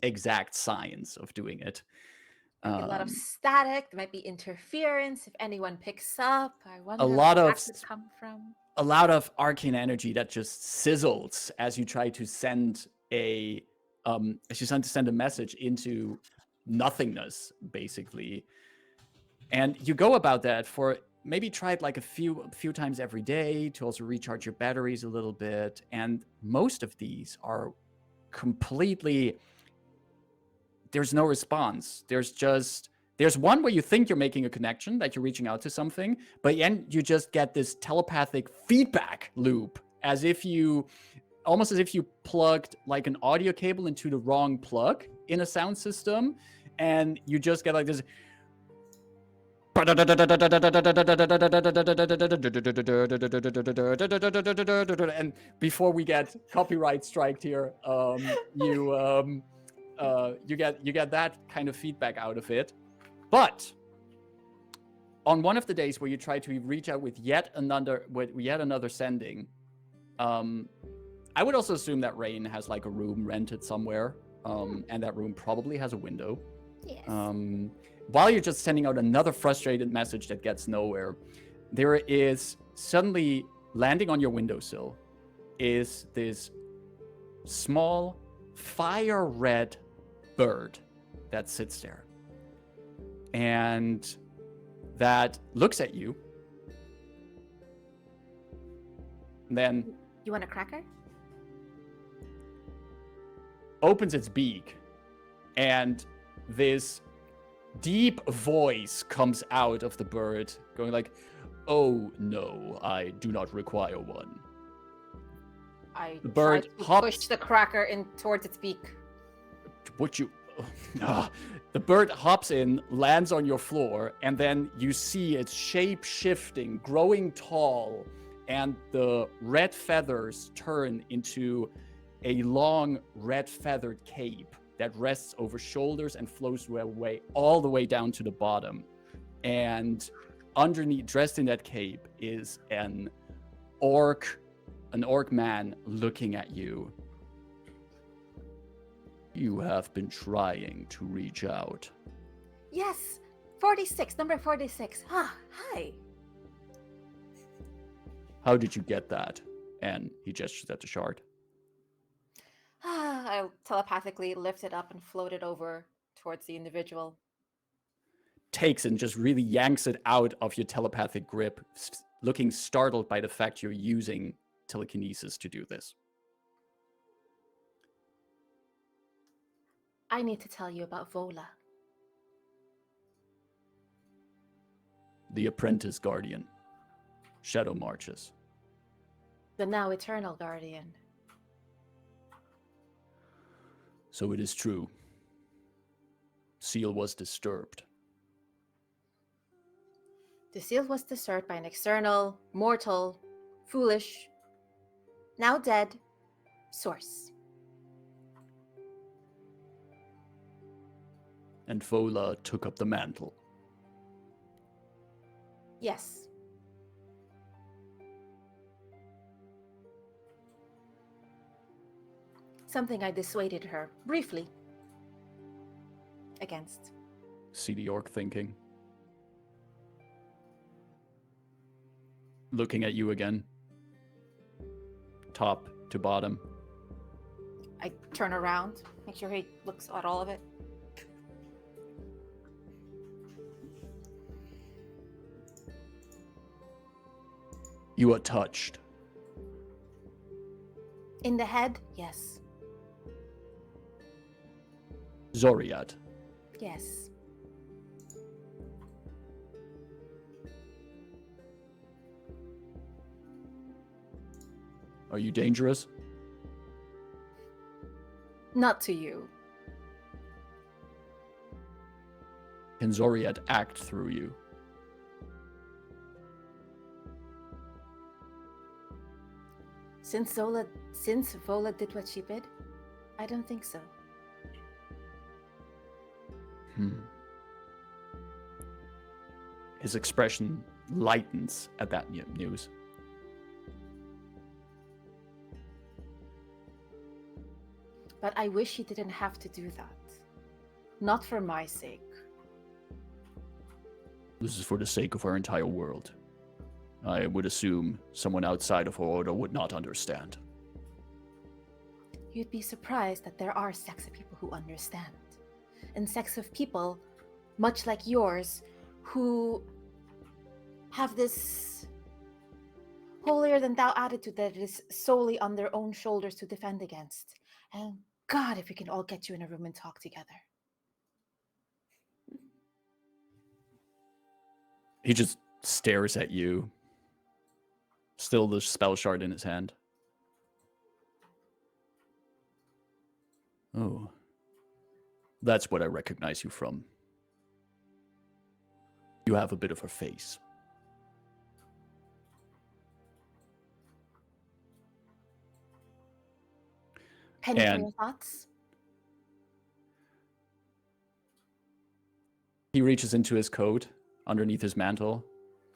exact science of doing it. There'd be a lot of static. There might be interference if anyone picks up. I wonder lot where of that could come from. a lot of arcane energy that just sizzles as you try to send a message into nothingness, basically. And you go about that for maybe try it like a few times every day to also recharge your batteries a little bit. And most of these are completely, there's no response. There's one where you think you're making a connection, that you're reaching out to something, but then you just get this telepathic feedback loop, almost as if you plugged like an audio cable into the wrong plug in a sound system, and you just get like this. And before we get copyright striked here, you get that kind of feedback out of it. But on one of the days where you try to reach out with yet another sending, I would also assume that Rayn has like a room rented somewhere, and that room probably has a window. Yes. While you're just sending out another frustrated message that gets nowhere, there is suddenly landing on your windowsill is this small fire red bird that sits there and that looks at you. And then You want a cracker? opens its beak, and this deep voice comes out of the bird going like, "Oh no, I do not require one." I The bird try to hops. push the cracker in towards its beak. Would you? The bird hops in, lands on your floor, and then you see its shape shifting, growing tall, and the red feathers turn into a long red feathered cape that rests over shoulders and flows away all the way down to the bottom. And underneath, dressed in that cape, is an orc man looking at you. You have been trying to reach out. Yes, 46, number 46. Ah, hi. How did you get that? And he gestures at the shard. I'll telepathically lift it up and float it over towards the individual. Takes and just really yanks it out of your telepathic grip, looking startled by the fact you're using telekinesis to do this. I need to tell you about Vola. The apprentice guardian. Shadow marches. The now eternal guardian. So it is true. Seal was disturbed. The seal was disturbed by an external, mortal, foolish, now dead, source. And Vola took up the mantle. Yes. Something I dissuaded her briefly against. See the orc thinking. Looking at you again. Top to bottom. I turn around, make sure he looks at all of it. You are touched. In the head, yes. Zoriad. Yes. Are you dangerous? Not to you. Can Zoriad act through you? Since Vola did what she did, I don't think so. His expression lightens at that news. But I wish he didn't have to do that. Not for my sake. This is for the sake of our entire world. I would assume someone outside of our order would not understand. You'd be surprised that there are sects of people who understand. And sects of people, much like yours, who have this holier-than-thou attitude that is solely on their own shoulders to defend against. And God, if we can all get you in a room and talk together. He just stares at you. Still the spell shard in his hand. Oh. That's what I recognize you from. You have a bit of a face. Penny for And- your thoughts? He reaches into his coat, underneath his mantle,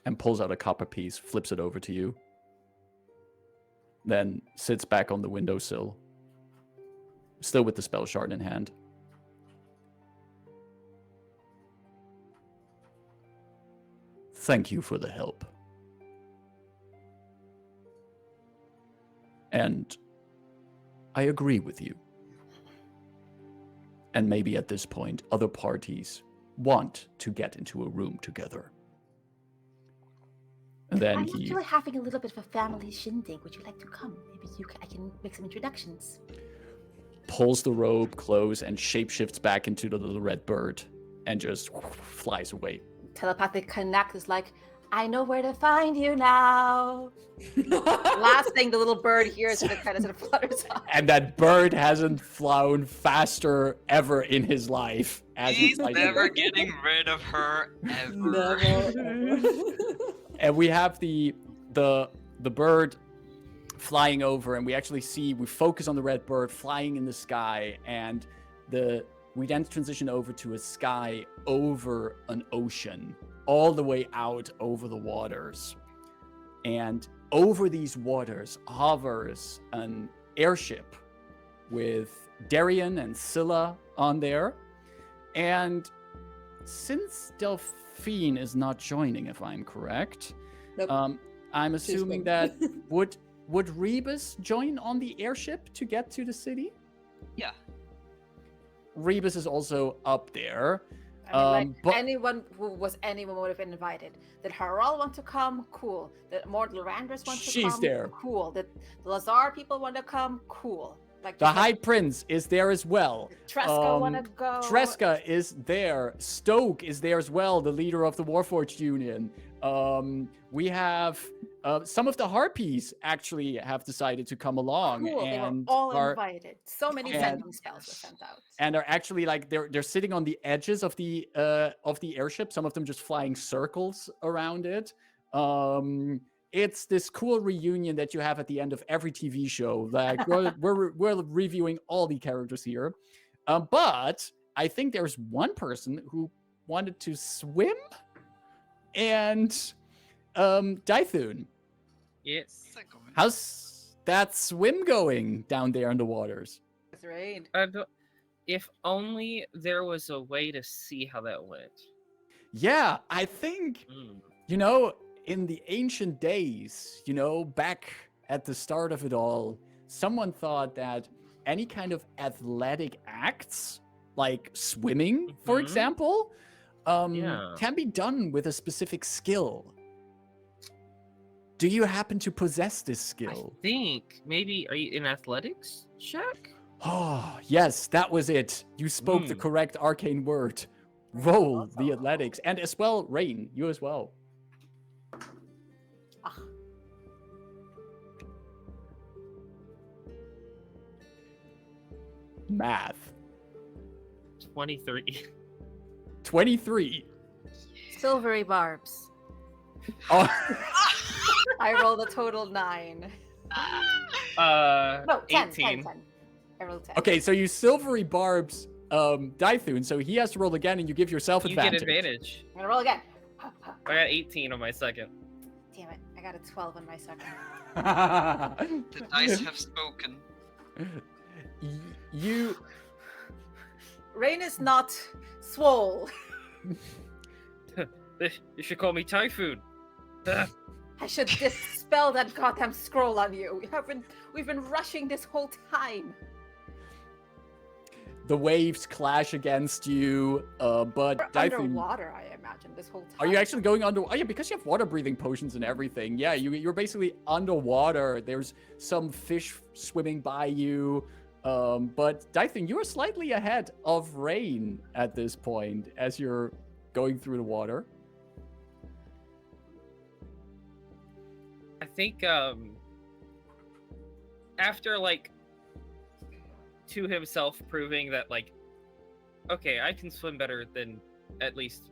and pulls out a copper piece, flips it over to you. Then sits back on the windowsill, still with the spell shard in hand. Thank you for the help. And I agree with you. And maybe at this point, other parties want to get into a room together. And then I'm he actually having a little bit of a family shindig. Would you like to come? Maybe I can make some introductions. pulls the robe close and shapeshifts back into the little red bird and just flies away. Telepathic connect is like, I know where to find you now. Last thing the little bird hears and it kind of sort of flutters off. And that bird hasn't flown faster ever in his life. As He's flies never away. getting rid of her ever. Never. And we have the bird flying over, and we actually see, we focus on the red bird flying in the sky, and we then transition over to a sky over an ocean, all the way out over the waters. And over these waters hovers an airship with Darian and Scylla on there. And since Delphine is not joining, if I'm correct, Nope. I'm assuming that would Rebus join on the airship to get to the city? Yeah. Rebus is also up there. I mean, but- anyone would have been invited. Did Harald want to come? Cool. Did Mortal Randers want to come? She's there. Cool. Did the Lazar people want to come? Cool. Like The just High like, Prince is there as well. Tresca want to go. Tresca is there. Stoke is there as well, the leader of the Warforged Union. We have some of the Harpies actually have decided to come along. Cool. They were and all are, invited. So many and- sending spells were sent out. and are actually like they're sitting on the edges of the airship. Some of them just flying circles around it. it's this cool reunion that you have at the end of every TV show. Like we're reviewing all the characters here, but I think there's one person who wanted to swim, and Dythun, Yes. How's that going? how's that swim going down there in the waters? It's Rayn. If only there was a way to see how that went. Yeah, I think in the ancient days, back at the start of it all, someone thought that any kind of athletic acts, like swimming, for example, can be done with a specific skill. Do you happen to possess this skill? I think maybe, are you in athletics, Shaq? Oh, yes, that was it. You spoke the correct arcane word. Roll the athletics. And as well, Rayn, you as well. Ah. Math. 23. 23. Silvery barbs. Oh. I rolled a total 9. No, 10, 18. 10. I rolled 10. Okay, so you silvery barbs Dythun, so he has to roll again and you give yourself You advantage. get advantage. I'm gonna roll again. I got 18 on my second. Damn it, I got a 12 on my second. The dice have spoken. You Rayn is not swole. You should call me Typhoon. I should dispel that goddamn scroll on you. We've been rushing this whole time. the waves clash against you, but We're Dythun, underwater, I imagine, this whole time. are you actually going under? Oh yeah, because you have water breathing potions and everything. Yeah, you're basically underwater. There's some fish swimming by you. But Dythun, you are slightly ahead of Rayn at this point as you're going through the water. I think after like to himself proving that like, okay, I can swim better than at least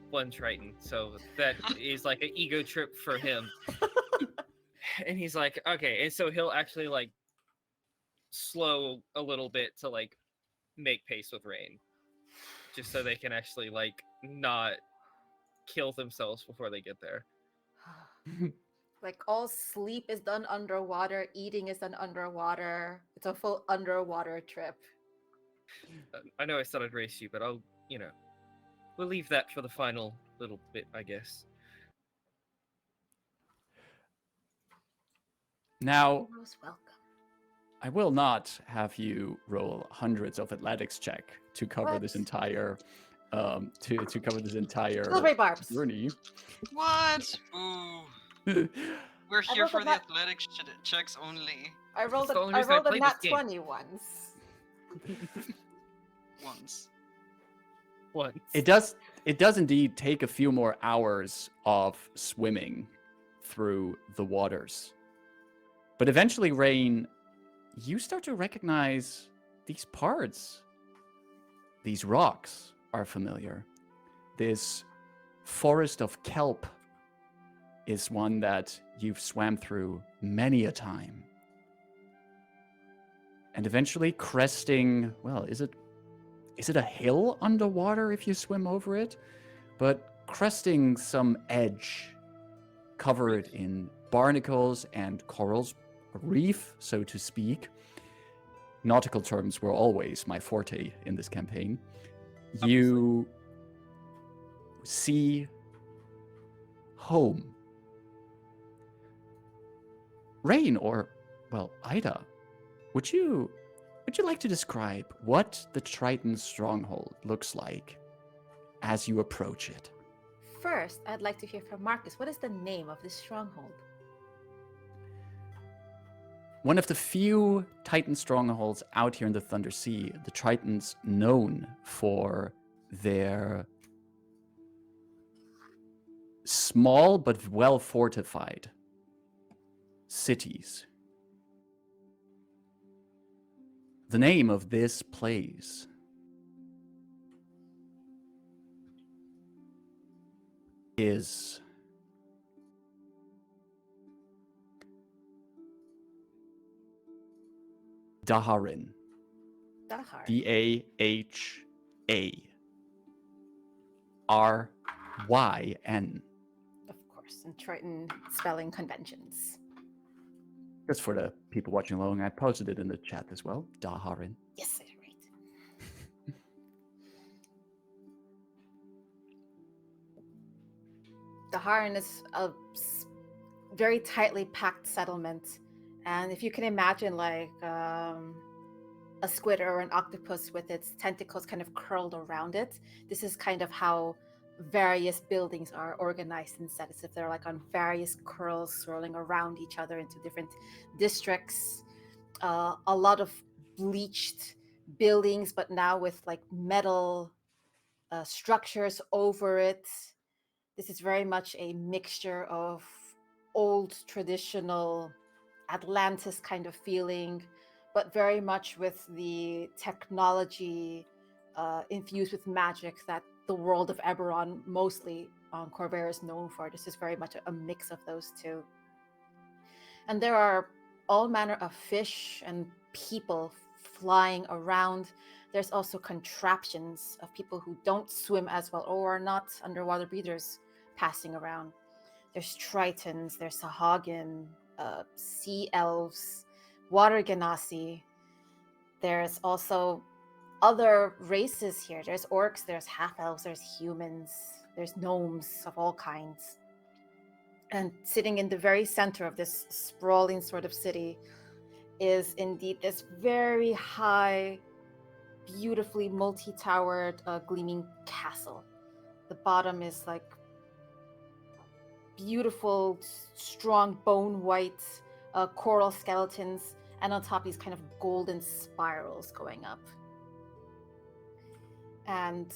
one Triton, so that is like an ego trip for him. And he's like, okay, and so he'll actually like slow a little bit to like make pace with Rayn, just so they can actually like not kill themselves before they get there. Like all sleep is done underwater, eating is done underwater. It's a full underwater trip. I know I said I'd race you, but I'll, we'll leave that for the final little bit, I guess. Now, You're most welcome. I will not have you roll hundreds of athletics check to cover this What? entire to cover this entire Silvery barbs. journey. What? Ooh. We're I here rolled for a the nat- athletics checks only. I rolled That's the a, only I reason I rolled a played nat this game. 20 once. Once. Once. It does indeed take a few more hours of swimming through the waters. But eventually, Rayn, you start to recognize these parts. These rocks are familiar. This forest of kelp is one that you've swam through many a time. And eventually cresting, well, is it a hill underwater if you swim over it? But cresting some edge covered in barnacles and corals, a reef, so to speak. Nautical terms were always my forte in this campaign. You see home. Rayn, or, well, Ida, would you like to describe what the Triton stronghold looks like as you approach it? First, I'd like to hear from Marcus. What is the name of this stronghold? One of the few Titan strongholds out here in the Thunder Sea, the Tritons known for their small but well fortified cities. The name of this place is Daharin. Dahar. Daharyn. Of course, and Triton spelling conventions. Just for the people watching along, I posted it in the chat as well. Daharin. Yes, I right. Daharin is a very tightly packed settlement, and if you can imagine, like a squid or an octopus with its tentacles kind of curled around it, this is kind of how various buildings are organized and set, as if they're like on various curls swirling around each other into different districts. A lot of bleached buildings, but now with like metal structures over it. This is very much a mixture of old traditional Atlantis kind of feeling, but very much with the technology infused with magic that the world of Eberron, mostly on Corvair, is known for. This is very much a mix of those two. And there are all manner of fish and people flying around. There's also contraptions of people who don't swim as well or are not underwater breathers passing around. There's tritons, there's sahagin, sea elves, water genasi. There's also other races here. There's orcs, there's half elves, there's humans, there's gnomes of all kinds. And sitting in the very center of this sprawling sort of city is indeed this very high, beautifully multi-towered, gleaming castle. The bottom is like beautiful, strong, bone white coral skeletons, and on top these kind of golden spirals going up. And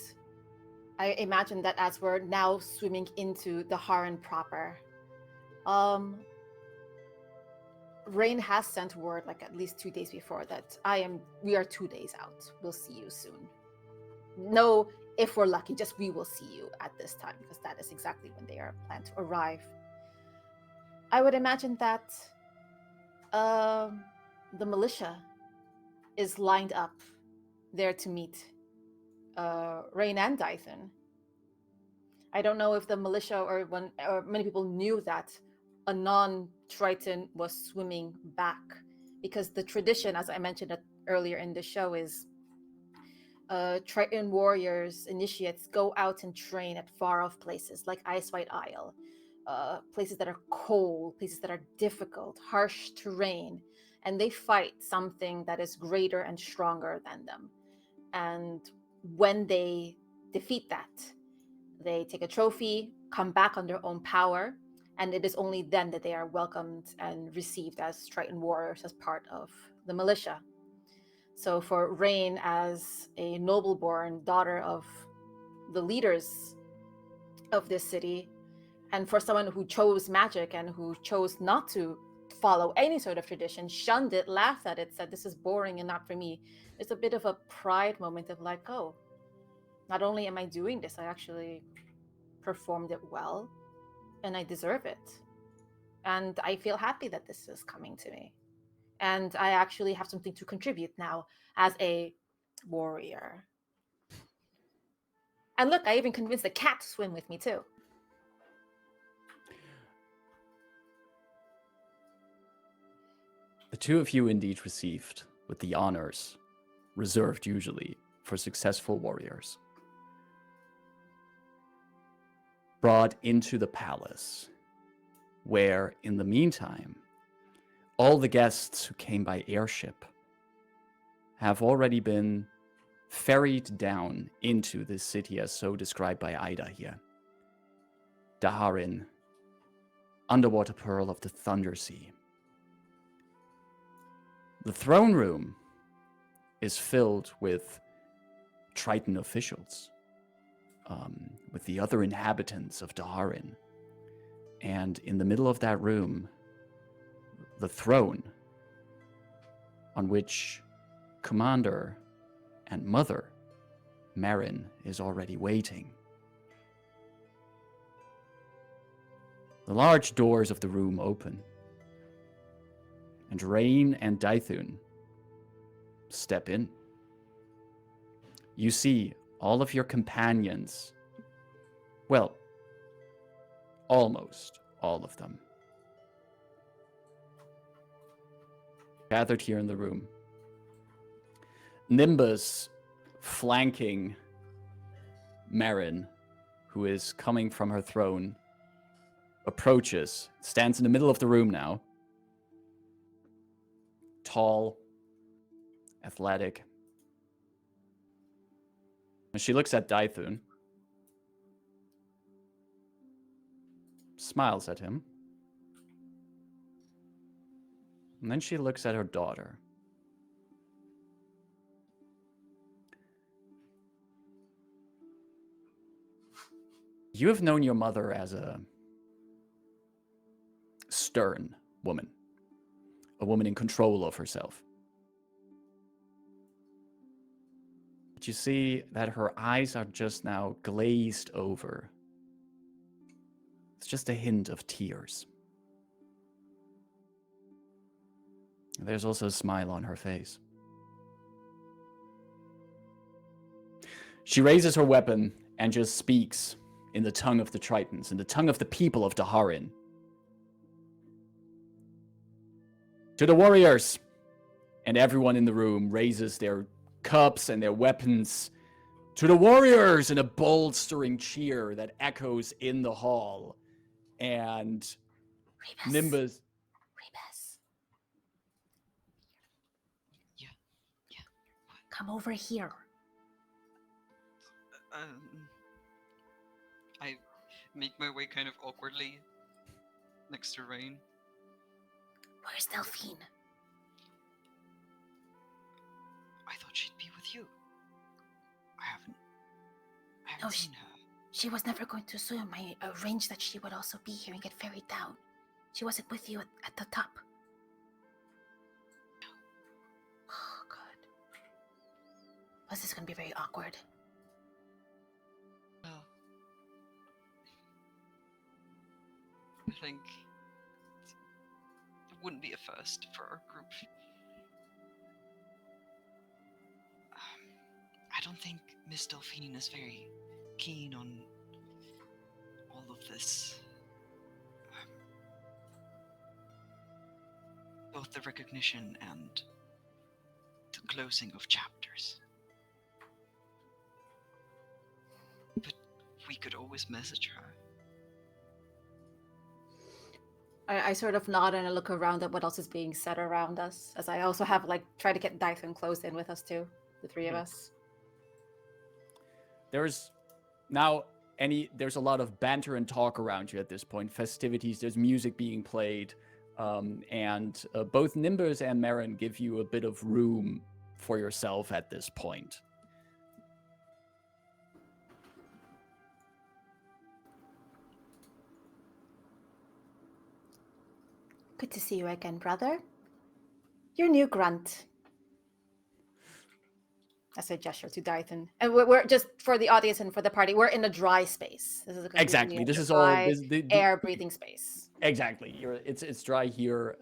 I imagine that as we're now swimming into the Harren proper, Rayn has sent word, like at least 2 days before, that we are 2 days out. We'll see you soon. No, if we're lucky, just we will see you at this time, because that is exactly when they are planned to arrive. I would imagine that the militia is lined up there to meet Rayn and Dythun. I don't know if the militia or many people knew that a non-Triton was swimming back, because the tradition, as I mentioned earlier in the show, is Triton warriors, initiates, go out and train at far-off places like Ice White Isle, places that are cold, places that are difficult, harsh terrain, and they fight something that is greater and stronger than them. And when they defeat that, they take a trophy, come back on their own power, and it is only then that they are welcomed and received as Triton warriors, as part of the militia. So for Rayn, as a noble-born daughter of the leaders of this city, and for someone who chose magic and who chose not to follow any sort of tradition, shunned it, laughed at it, said, "This is boring and not for me," it's a bit of a pride moment of like, oh, not only am I doing this, I actually performed it well, and I deserve it. And I feel happy that this is coming to me. And I actually have something to contribute now as a warrior. And look, I even convinced the cat to swim with me too. The two of you indeed received with the honors reserved usually for successful warriors. Brought into the palace, where, in the meantime, all the guests who came by airship have already been ferried down into this city as so described by Ida here. Daharin, underwater pearl of the Thunder Sea. The throne room is filled with Triton officials, with the other inhabitants of Daharin. And in the middle of that room, the throne on which Commander and Mother Marin is already waiting. The large doors of the room open, and Rayn and Dythun step in. You see all of your companions, well, almost all of them, gathered here in the room. Nimbus flanking Marin, who is coming from her throne, approaches, stands in the middle of the room now. Tall, athletic. And she looks at Dythun, smiles at him, and then she looks at her daughter. You have known your mother as a stern woman, a woman in control of herself. But you see that her eyes are just now glazed over. It's just a hint of tears. There's also a smile on her face. She raises her weapon and just speaks in the tongue of the Tritons, in the tongue of the people of Daharin. To the warriors! And everyone in the room raises their cups and their weapons. To the warriors! In a bolstering cheer that echoes in the hall. And Rebus. Nimbus... Rebus. Yeah. Come over here. I make my way kind of awkwardly next to Rayn. Where's Delphine? I thought she'd be with you. I haven't No, seen her. She was never going to assume. I arranged that she would also be here and get ferried down. She wasn't with you at the top. No. Oh, God. This is going to be very awkward. Well, I think it wouldn't be a first for our group. I don't think Miss Delphine is very keen on all of this. Both the recognition and the closing of chapters. But we could always message her. I sort of nod and I look around at what else is being said around us, as I also have, try to get Dythun closed in with us too, the three of us. There's a lot of banter and talk around you at this point. Festivities, there's music being played, and both Nimbus and Marin give you a bit of room for yourself at this point. Good to see you again, brother. Your new grunt. As a gesture to Dythun. And we're just, for the audience and for the party, we're in a dry space. This is Exactly. This is dry, all air breathing space. Exactly. It's dry here.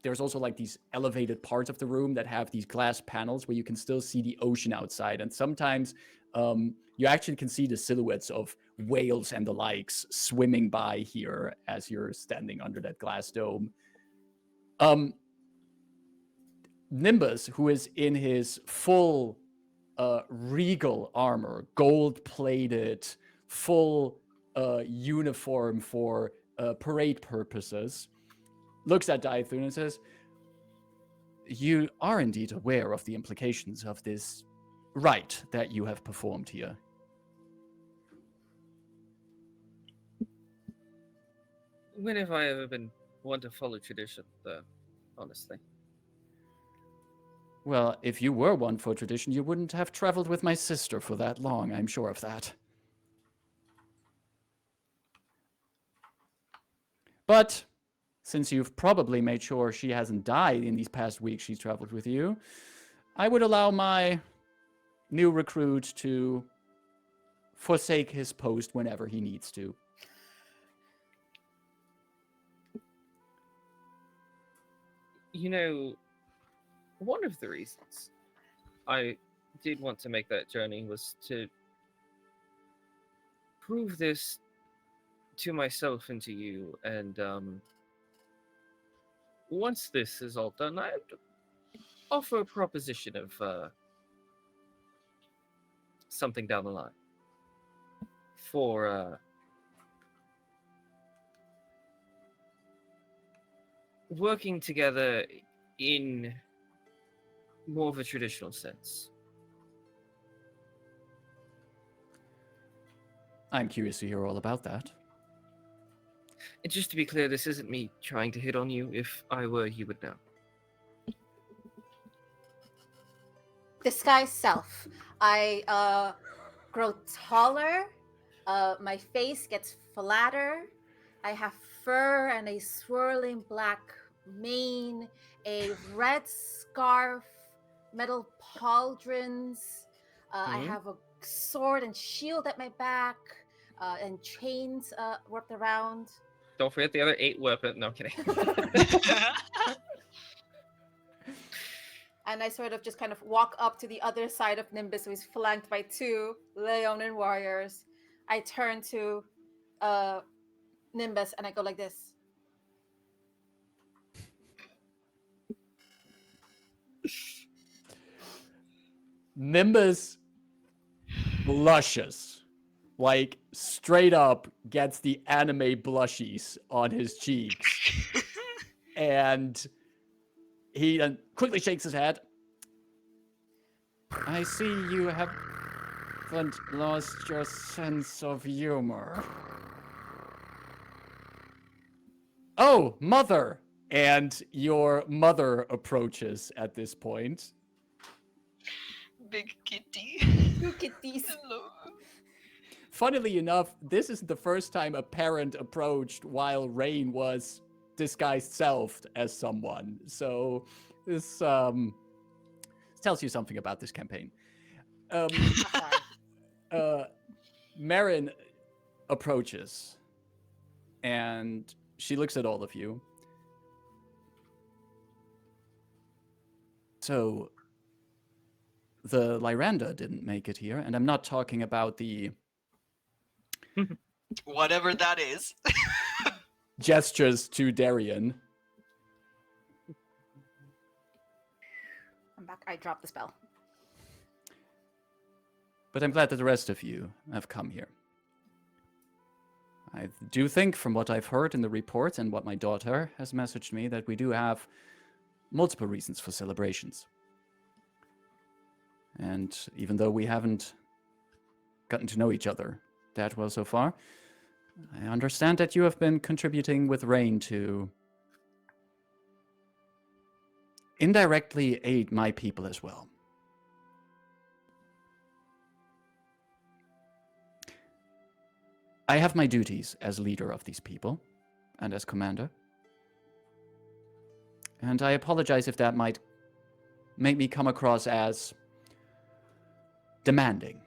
There's also like these elevated parts of the room that have these glass panels where you can still see the ocean outside, and sometimes you actually can see the silhouettes of whales and the likes swimming by here as you're standing under that glass dome. Nimbus, who is in his full regal armor, gold-plated, full uniform for parade purposes, looks at Dythun and says, "You are indeed aware of the implications of this rite that you have performed here." When have I ever been one to follow tradition, though, honestly? Well, if you were one for tradition, you wouldn't have traveled with my sister for that long, I'm sure of that. But since you've probably made sure she hasn't died in these past weeks she's traveled with you, I would allow my new recruit to forsake his post whenever he needs to. You know, one of the reasons I did want to make that journey was to prove this to myself and to you. And once this is all done, I'd offer a proposition of something down the line for working together in more of a traditional sense. I'm curious to hear all about that. And just to be clear, this isn't me trying to hit on you. If I were, you would know. Disguise self. I grow taller. My face gets flatter. I have fur and a swirling black mane, a red scarf, metal pauldrons. I Mhm. have a sword and shield at my back, and chains wrapped around. Don't forget the other 8 weapons. No, I'm kidding. And I sort of just kind of walk up to the other side of Nimbus, who is flanked by 2 Leonin warriors. I turn to Nimbus and I go like this. Nimbus blushes. Like, straight up gets the anime blushies on his cheeks. And he then quickly shakes his head. I see you haven't lost your sense of humor. Oh, mother! And your mother approaches at this point. Big kitty. 2 kitties. Hello. Funnily enough, this is the first time a parent approached while Rayn was disguised self as someone. So this tells you something about this campaign. Marin approaches and she looks at all of you. So the Lyranda didn't make it here, and I'm not talking about the Whatever that is. gestures to Darian. I'm back. I dropped the spell. But I'm glad that the rest of you have come here. I do think, from what I've heard in the reports and what my daughter has messaged me, that we do have multiple reasons for celebrations. And even though we haven't gotten to know each other that well so far, I understand that you have been contributing with Rayn to indirectly aid my people as well. I have my duties as leader of these people and as commander. And I apologize if that might make me come across as demanding.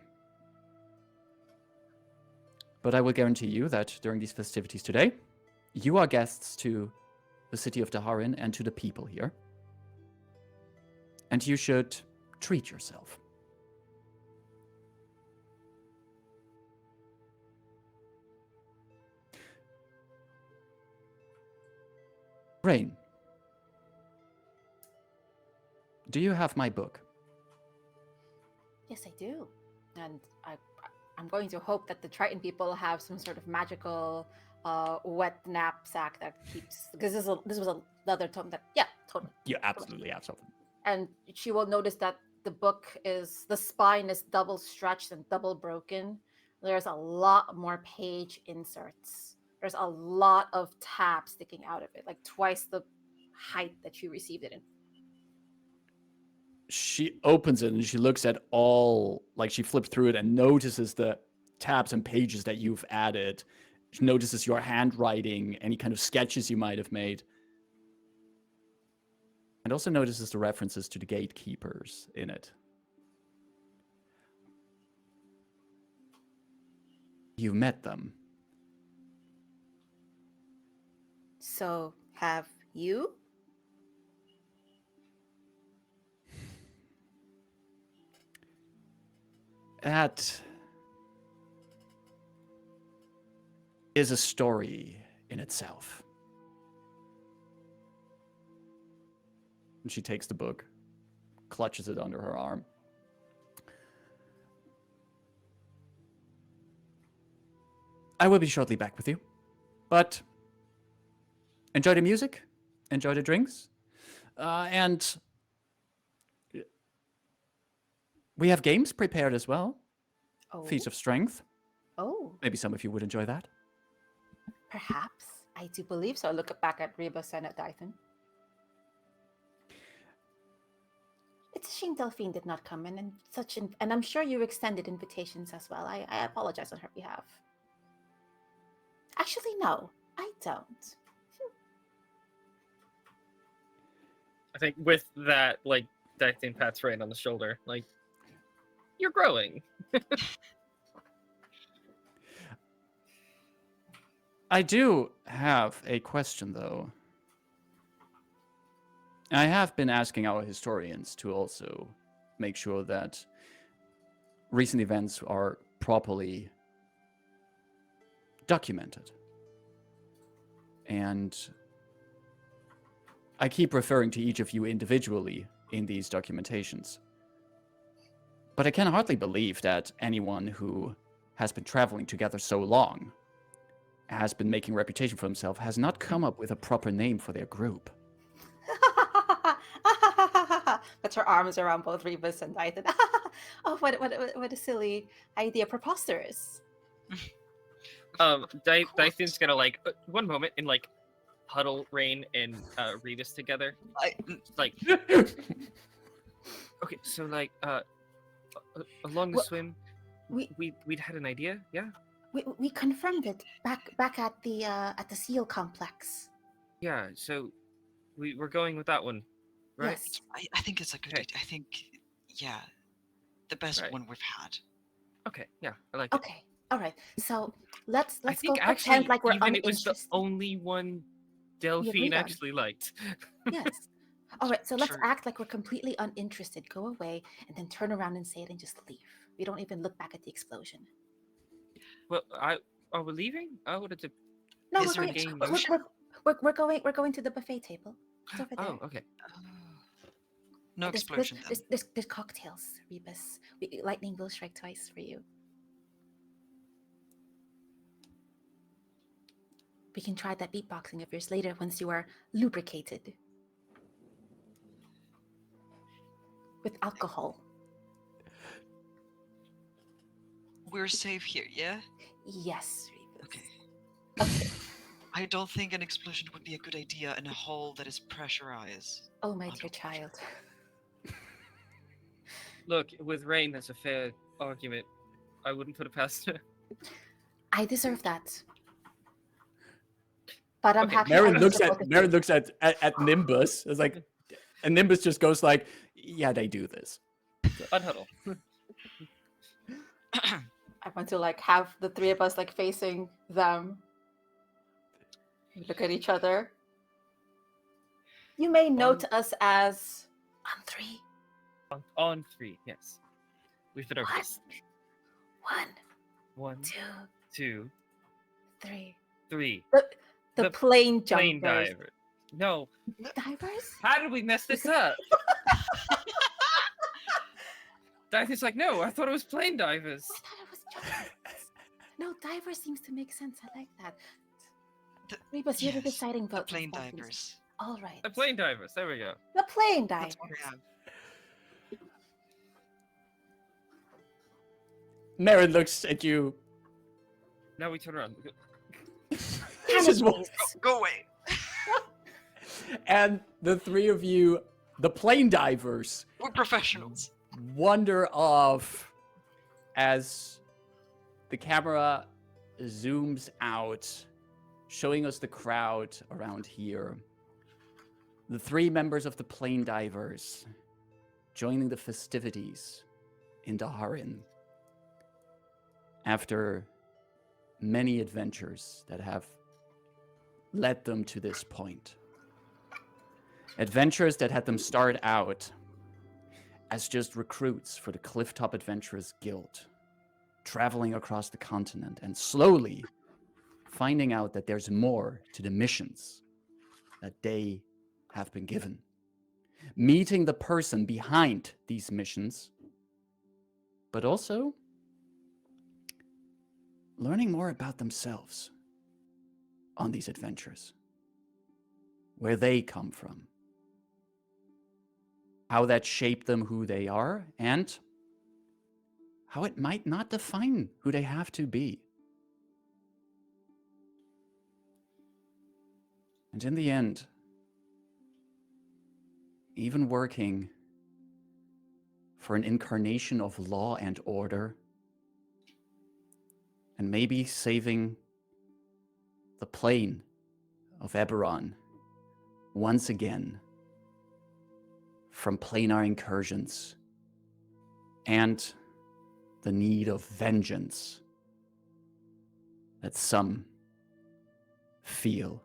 But I will guarantee you that during these festivities today, you are guests to the city of Daharin and to the people here. And you should treat yourself. Rayn, do you have my book? Yes, I do. And I'm going to hope that the Triton people have some sort of magical wet knapsack that keeps, because this was another tome that, yeah, totally. You absolutely have something. And she will notice that the book is, the spine is double stretched and double broken. There's a lot more page inserts. There's a lot of tabs sticking out of it, like twice the height that you received it in. She opens it and she looks at all, like she flips through it and notices the tabs and pages that you've added. She notices your handwriting, any kind of sketches you might have made. And also notices the references to the gatekeepers in it. You met them. So have you? That is a story in itself. And she takes the book, clutches it under her arm. I will be shortly back with you, but enjoy the music, enjoy the drinks, and we have games prepared as well. Oh, Feats of Strength. oh, Maybe some of you would enjoy that. perhaps. I do believe so. Look back at Rebus and at Dythun. It's a shame Delphine did not come in, and I'm sure you extended invitations as well. I apologize on her behalf. Actually, no, I don't. I think with that, like, Dythun pats Rayn on the shoulder, like, you're growing. I do have a question, though. I have been asking our historians to also make sure that recent events are properly documented. And I keep referring to each of you individually in these documentations. But I can hardly believe that anyone who has been traveling together so long, has been making a reputation for himself, has not come up with a proper name for their group. Puts her arms around both Rebus and Dythun. Oh, what a silly idea. Preposterous. Dythun's gonna, like, one moment, and, like, huddle Rayn and Rebus together. Like, okay, so, like, along the Well, swim, we'd had an idea, yeah? We confirmed it back at the seal complex. Yeah, so we're going with that one, right? Yes. I think it's a good idea. I think, yeah, the best Right. one we've had. Okay, yeah, I like it. Okay. All right. So let's I go think pretend actually, like we're even it was uninterested. the only one agreed Delphine on. actually liked. Yes. All right. So let's True. act like we're completely uninterested. Go away, and then turn around and say it, and just leave. We don't even look back at the explosion. Well, are we leaving? I wanted to. No, Is we're there going. an We're, explosion? we're going to the buffet table. It's over there. Oh, okay. No There's- explosion then. There's cocktails, Rebus. Lightning will strike twice for you. We can try that beatboxing of yours later once you are lubricated with alcohol. We're safe here, yeah? Yes, Rebus. Okay. Okay. I don't think an explosion would be a good idea in a hole that is pressurized. Oh, my dear Underwater. child. Look, with Rayn, that's a fair argument. I wouldn't put it past her. I deserve that. But I'm Okay, happy. Marin I looks deserve at both of Marin you. looks at Nimbus. It's like, and Nimbus just goes like, "Yeah, they do this." Unhuddle. I want to like have the three of us like facing them. We look at each other. You may note us as on three. On three, yes. We've been our One. best. 1, One, 2, two, 3. three. The The plane Plane jumpers. diver. No. Divers? How did we mess this up? Dythun's like, no, I thought it was plane divers. I thought it was jumpers. No, divers seems to make sense. I like that. The- Rebus, you're the yes, deciding The vote. plane divers. All right. The plane divers. There we go. The plane divers. That's what we have. Marin looks at you. Now we turn around. He just wa- Go away. and the three of you, the plane divers, We're professionals. wander off as the camera zooms out, showing us the crowd around here. The three members of the plane divers joining the festivities in Daharin after many adventures that have led them to this point. Adventures that had them start out as just recruits for the Clifftop Adventurers Guild, traveling across the continent and slowly finding out that there's more to the missions that they have been given. Meeting the person behind these missions, but also learning more about themselves on these adventures, where they come from, how that shaped them who they are, and how it might not define who they have to be. And in the end, even working for an incarnation of law and order, and maybe saving the plane of Eberron once again from planar incursions and the need of vengeance that some feel.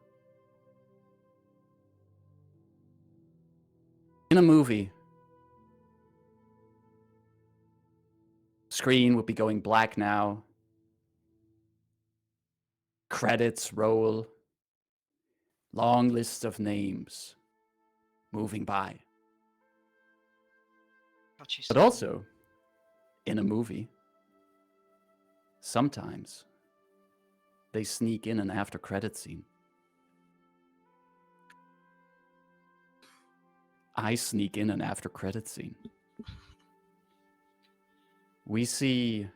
In a movie, screen would be going black now, credits roll, long lists of names moving by. But also, in a movie, sometimes they sneak in an after credit scene. I sneak in an after credit scene. We see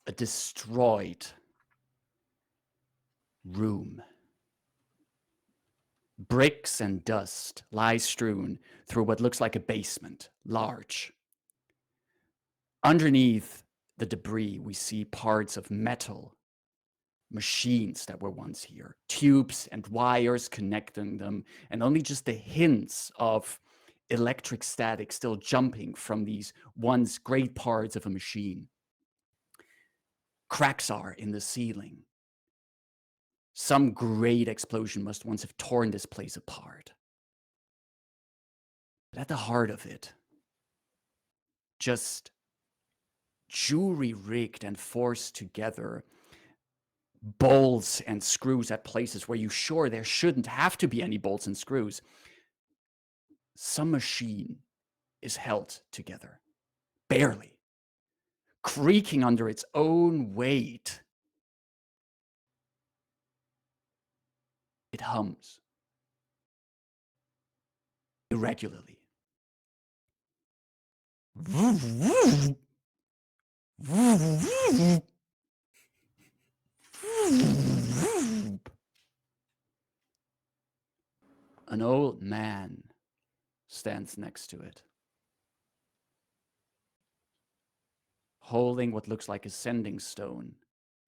a destroyed room. Bricks and dust lie strewn through what looks like a basement, large. Underneath the debris, we see parts of metal, machines that were once here, tubes and wires connecting them, and only just the hints of electric static still jumping from these once great parts of a machine. Cracks are in the ceiling. Some great explosion must once have torn this place apart. But at the heart of it, just jury-rigged and forced together bolts and screws at places where you're sure there shouldn't have to be any bolts and screws. Some machine is held together, barely, creaking under its own weight. It hums irregularly. An old man stands next to it, holding what looks like a sending stone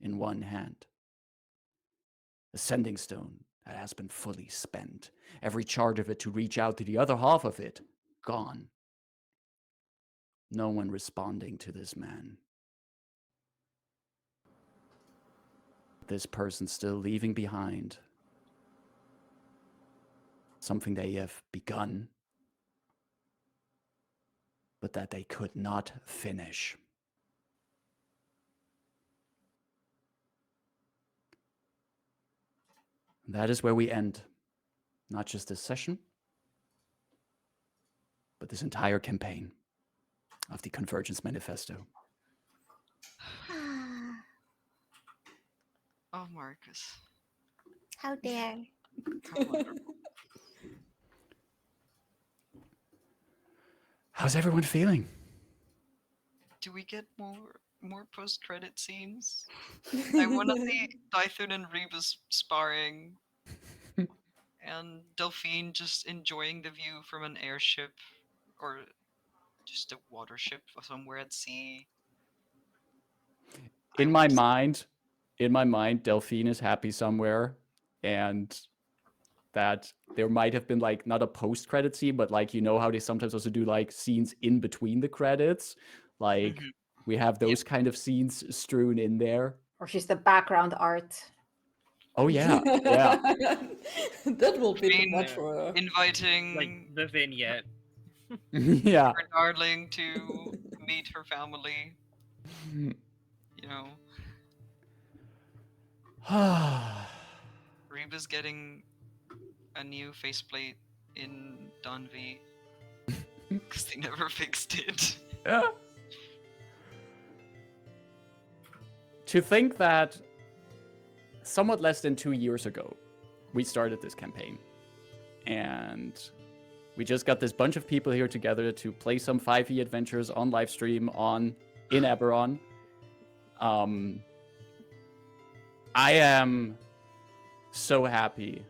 in one hand. A sending stone that has been fully spent. Every charge of it to reach out to the other half of it, gone. No one responding to this man. This person still leaving behind something they have begun, but that they could not finish. That is where we end, not just this session, but this entire campaign of the Convergence Manifesto. Oh, Marcus. How dare. How wonderful. How's everyone feeling? Do we get more post-credit scenes? I want to see Dythun and Rebus sparring, and Delphine just enjoying the view from an airship, or just a water ship somewhere at sea. In my mind, Delphine is happy somewhere, and that there might have been like not a post-credit scene, but like, you know how they sometimes also do like scenes in between the credits, like we have those kind of scenes strewn in there. Or she's the background art. Oh yeah, yeah. That will be too Being much for her. inviting Like the vignette. Yeah. her darling to meet her family. You know, Rebus getting a new faceplate in Dunvey because they never fixed it. Yeah. To think that somewhat less than 2 years ago, we started this campaign. And we just got this bunch of people here together to play some 5e adventures on live stream in Eberron. I am so happy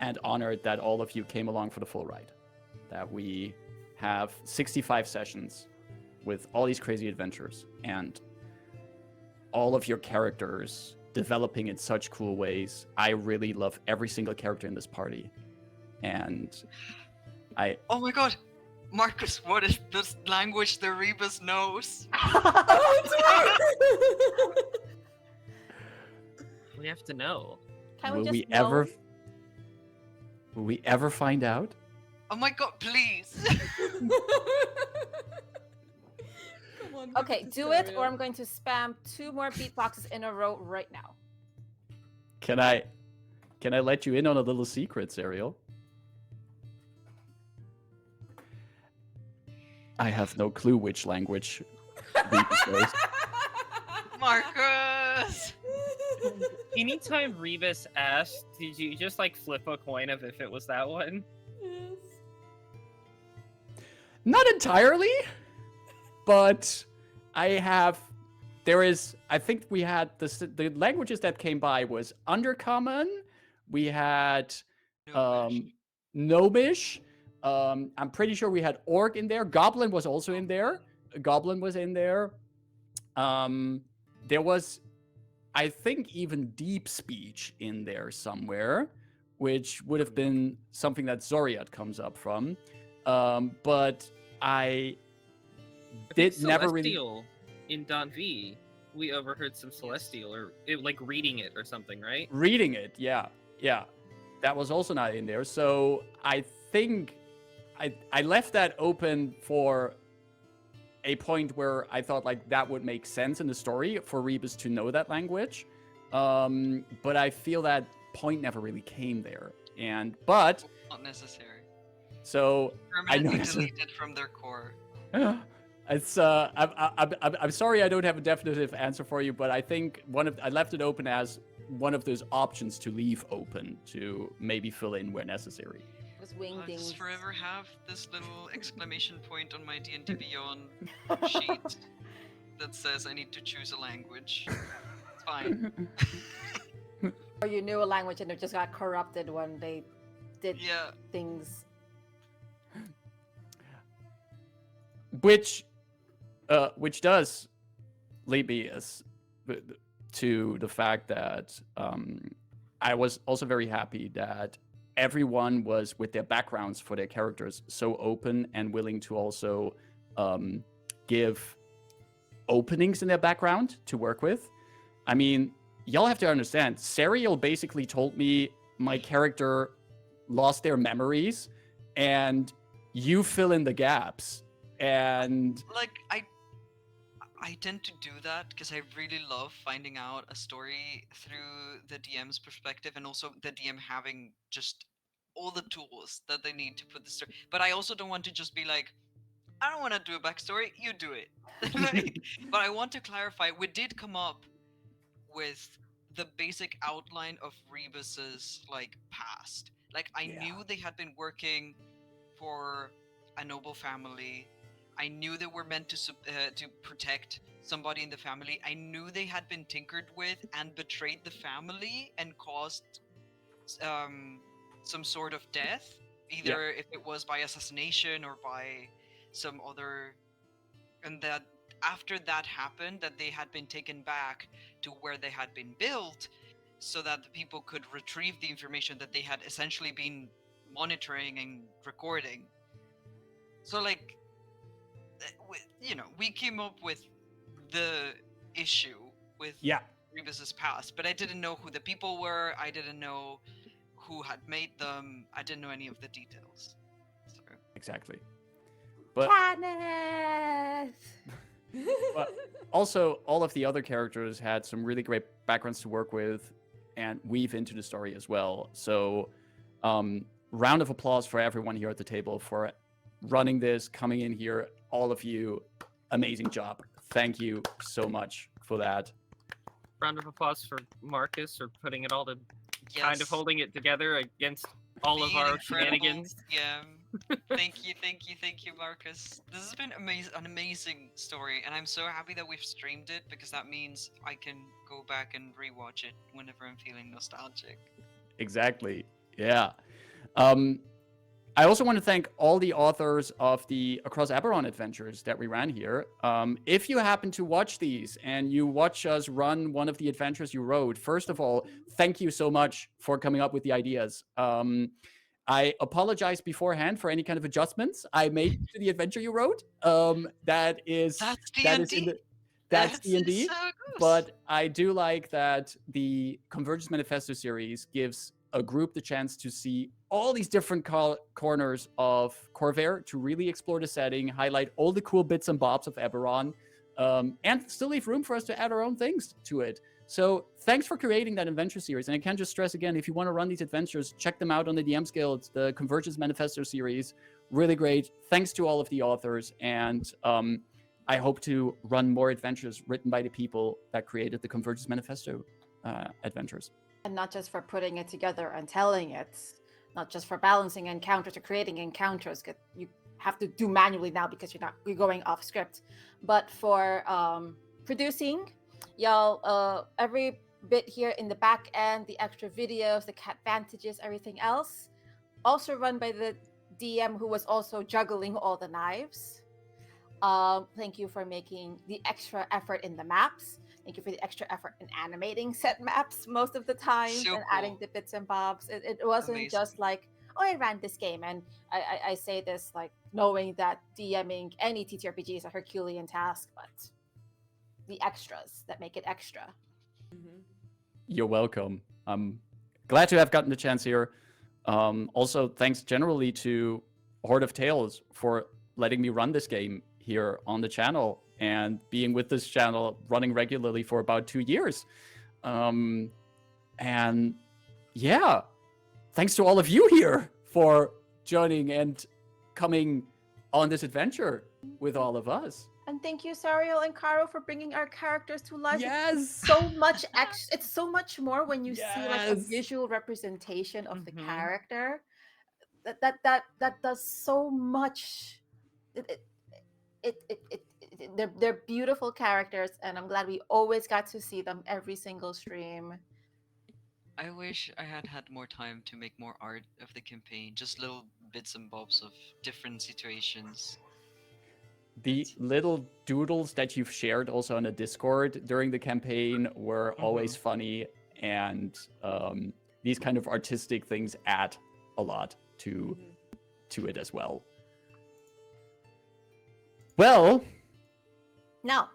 and honored that all of you came along for the full ride. That we have 65 sessions with all these crazy adventures and all of your characters developing in such cool ways. I really love every single character in this party. And Oh my god! Marcus, what is this language the Rebus knows? We have to know. Can will we we just know? ever find out? Oh my god, please! Come on, Okay, Rebus, do it, carry or on. I'm going to spam 2 more beatboxes in a row right now. Can I let you in on a little secret, Ariel? I have no clue which language Rebus knows. Marcus! Anytime Rebus asked, did you just like flip a coin of if it was that one? Yes. Not entirely, but I think we had the languages that came by was Undercommon. We had Gnomish. I'm pretty sure we had Orc in there. Goblin was also in there. Goblin was in there. There was, I think, even Deep Speech in there somewhere, which would have been something that Zoriat comes up from. But I did never really. Celestial in Don V, we overheard some Celestial or like reading it or something, right? Reading it, yeah. That was also not in there. So I think I left that open for a point where I thought like that would make sense in the story for Rebus to know that language. But I feel that point never really came there. But Not necessary. so I know Permanently deleted from their core. it's I'm sorry I don't have a definitive answer for you, but I think I left it open as one of those options to leave open to maybe fill in where necessary. Just I'll wingdings. just forever have this little exclamation point on my D&D Beyond sheet that says I need to choose a language. It's fine. Or you knew a language and it just got corrupted when they did Yeah. things. Which does lead me to the fact that I was also very happy that everyone was, with their backgrounds for their characters, so open and willing to also give openings in their background to work with. I mean, y'all have to understand, Sariel basically told me my character lost their memories and you fill in the gaps. And Like, I tend to do that because I really love finding out a story through the DM's perspective and also the DM having just all the tools that they need to put the story. But I also don't want to just be like, I don't want to do a backstory, you do it. But I want to clarify, we did come up with the basic outline of Rebus's like past. Like I Yeah. knew they had been working for a noble family. I knew they were meant to protect somebody in the family. I knew they had been tinkered with and betrayed the family and caused some sort of death, either if it was by assassination or by some other, and that after that happened, that they had been taken back to where they had been built so that the people could retrieve the information that they had essentially been monitoring and recording. So like, we came up with the issue with yeah, Rebus's past, but I didn't know who the people were. I didn't know who had made them. I didn't know any of the details. So. exactly. But Kenneth! But also, all of the other characters had some really great backgrounds to work with and weave into the story as well. So, round of applause for everyone here at the table for running this, coming in here. All of you, amazing job. Thank you so much for that. Round of applause for Marcus for putting it all to kind of Yes. holding it together against all of Being our incredible. shenanigans. Yeah. Thank you, Marcus. This has been an amazing story, and I'm so happy that we've streamed it because that means I can go back and rewatch it whenever I'm feeling nostalgic. Exactly. Yeah. I also want to thank all the authors of the Across Eberron adventures that we ran here. If you happen to watch these and you watch us run one of the adventures you wrote, first of all, thank you so much for coming up with the ideas. I apologize beforehand for any kind of adjustments I made to the adventure you wrote. That is D&D. That's D&D. So good. But I do like that the Convergence Manifesto series gives a group the chance to see all these different corners of Corvair to really explore the setting, highlight all the cool bits and bobs of Eberron, and still leave room for us to add our own things to it. So thanks for creating that adventure series. And I can't just stress again, if you want to run these adventures, check them out on the DM's Guild, the Convergence Manifesto series. Really great. Thanks to all of the authors. And I hope to run more adventures written by the people that created the Convergence Manifesto adventures. And not just for putting it together and telling it, not just for balancing encounters or creating encounters. You have to do manually now because you're going off script, but for producing, y'all, every bit here in the back end, the extra videos, the advantages, everything else, also run by the DM who was also juggling all the knives. Thank you for making the extra effort in the maps. Thank you for the extra effort in animating set maps most of the time So and adding cool. the bits and bobs. It wasn't Amazing. just like, oh, I ran this game. And I say this like knowing that DMing any TTRPG is a Herculean task, but the extras that make it extra. You're welcome. I'm glad to have gotten the chance here. Also, thanks generally to Horde of Tales for letting me run this game here on the channel and being with this channel running regularly for about 2 years. And yeah, thanks to all of you here for joining and coming on this adventure with all of us. And thank you, Sariel and Caro, for bringing our characters to life. Yes. So much it's so much more when you see like a Yes. visual representation of the Mhm. character. That does so much. They're beautiful characters, and I'm glad we always got to see them every single stream. I wish I had had more time to make more art of the campaign, just little bits and bobs of different situations. The little doodles that you've shared also on the Discord during the campaign were always funny, and these kind of artistic things add a lot to it as well. Well, No,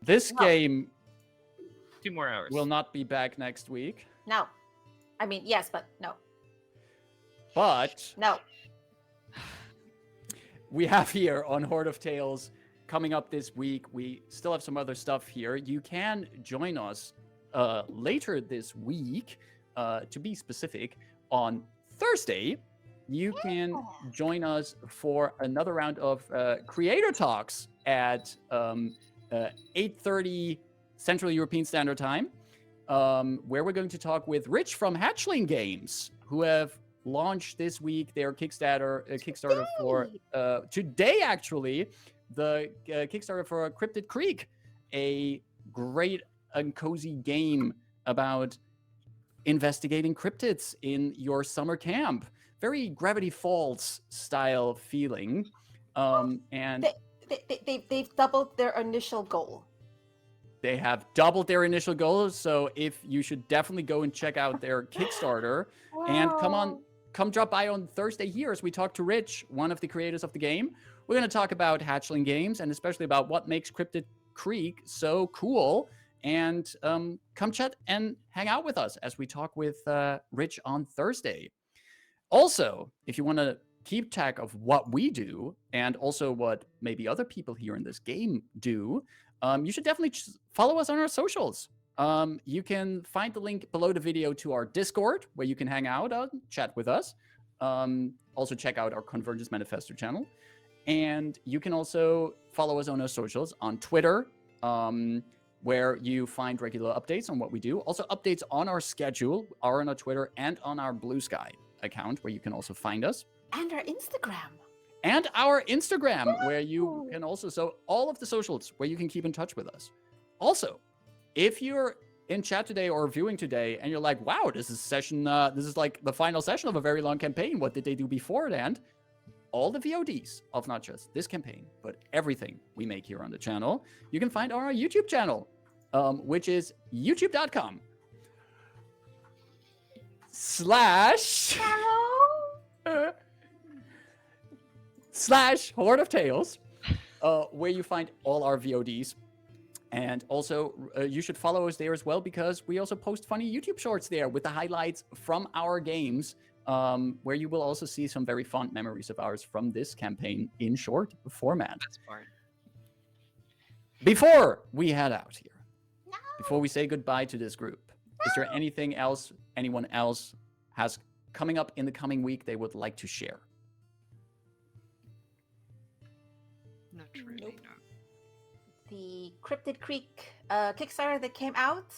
this No. game 2 more hours. will not be back next week, no. I mean, yes, but no. but No. we have here on Horde of Tales coming up this week. We still have some other stuff here. You can join us later this week, to be specific, on Thursday. You can join us for another round of Creator Talks at 8:30 Central European Standard Time, where we're going to talk with Rich from Hatchling Games, who have launched this week their Kickstarter for today, actually, the Kickstarter for Cryptid Creek, a great and cozy game about investigating cryptids in your summer camp. Very Gravity Falls style feeling, and They've doubled their initial goal. they have doubled their initial goals. So if you should definitely go and check out their Kickstarter, and come drop by on Thursday here as we talk to Rich, one of the creators of the game. We're going to talk about Hatchling Games and especially about what makes Cryptid Creek so cool. And come chat and hang out with us as we talk with Rich on Thursday. Also, if you want to keep track of what we do and also what maybe other people here in this game do, you should definitely follow us on our socials. You can find the link below the video to our Discord, where you can hang out and chat with us. Also check out our Convergence Manifesto channel. And you can also follow us on our socials on Twitter, where you find regular updates on what we do. Also updates on our schedule are on our Twitter and on our Blue Sky account, where you can also find us. And our Instagram. And our Instagram, where you can also, so all of the socials where you can keep in touch with us. Also, if you're in chat today or viewing today and you're like, wow, this is like the final session of a very long campaign. What did they do before it? And all the VODs of not just this campaign, but everything we make here on the channel, you can find on our YouTube channel, which is youtube.com/ / Horde of Tales, where you find all our VODs. And also, you should follow us there as well, because we also post funny YouTube shorts there with the highlights from our games, where you will also see some very fond memories of ours from this campaign in short format. That's part. Before we head out here, before we say goodbye to this group, is there anything else anyone else has coming up in the coming week they would like to share? Not really, no. The Cryptid Creek Kickstarter that came out,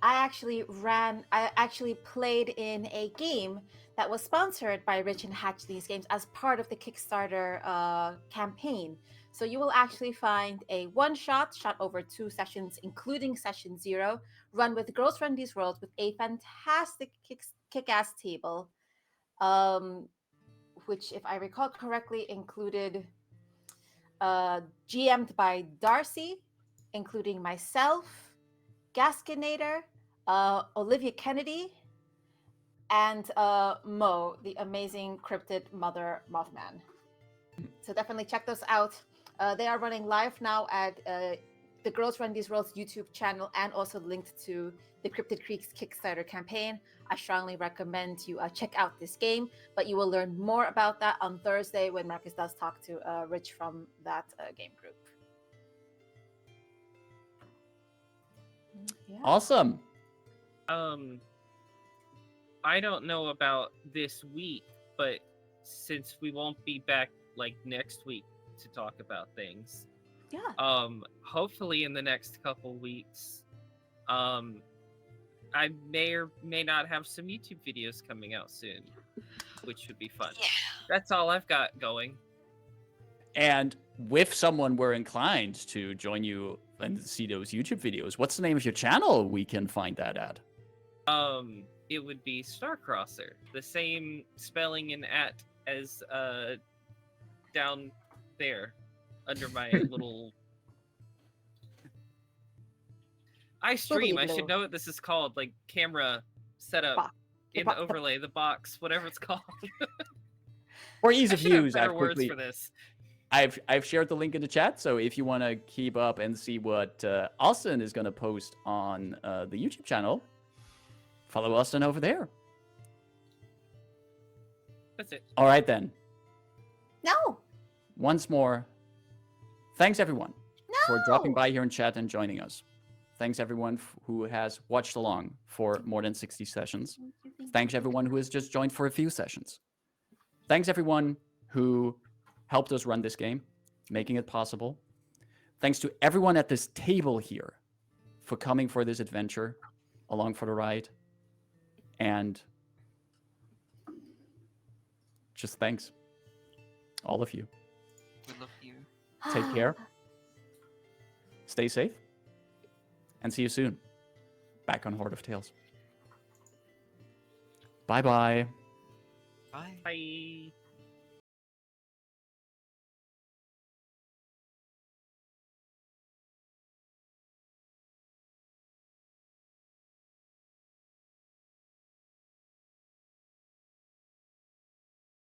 I actually played in a game that was sponsored by Rich and Hatch These Games as part of the Kickstarter campaign. So you will actually find a one-shot shot over 2 sessions, including session 0, run with Girls Run These Worlds with a fantastic kick-ass table, which, if I recall correctly, included GM'd by Darcy, including myself, Gaskinator, Olivia Kennedy, and Mo, the amazing cryptid mother Mothman. So definitely check those out. They are running live now at the Girls Run These Worlds YouTube channel, and also linked to the Cryptid Creek's Kickstarter campaign. I strongly recommend you check out this game, but you will learn more about that on Thursday when Marcus does talk to Rich from that game group. Yeah. Awesome. I don't know about this week, but since we won't be back like next week to talk about things, Yeah. hopefully in the next couple weeks, I may or may not have some YouTube videos coming out soon, which should be fun. Yeah. That's all I've got going. And if someone were inclined to join you and see those YouTube videos, what's the name of your channel we can find that at? It would be Starcrosser, the same spelling and at as down there under my little. I stream. I should know what this is called, like camera setup in the overlay, the box, whatever it's called. For ease I of should have use, better words for this. I've shared the link in the chat, so if you want to keep up and see what Austin is going to post on the YouTube channel, follow Austin over there. That's it. All right then. No. Once more, thanks everyone for dropping No. by here in chat and joining us. Thanks everyone who has watched along for more than 60 sessions. Thanks everyone who has just joined for a few sessions. Thanks everyone who helped us run this game, making it possible. Thanks to everyone at this table here for coming for this adventure, along for the ride. And just thanks, all of you. We love you. Take care. Stay safe. And see you soon. Back on Horde of Tales. Bye-bye. Bye. Bye.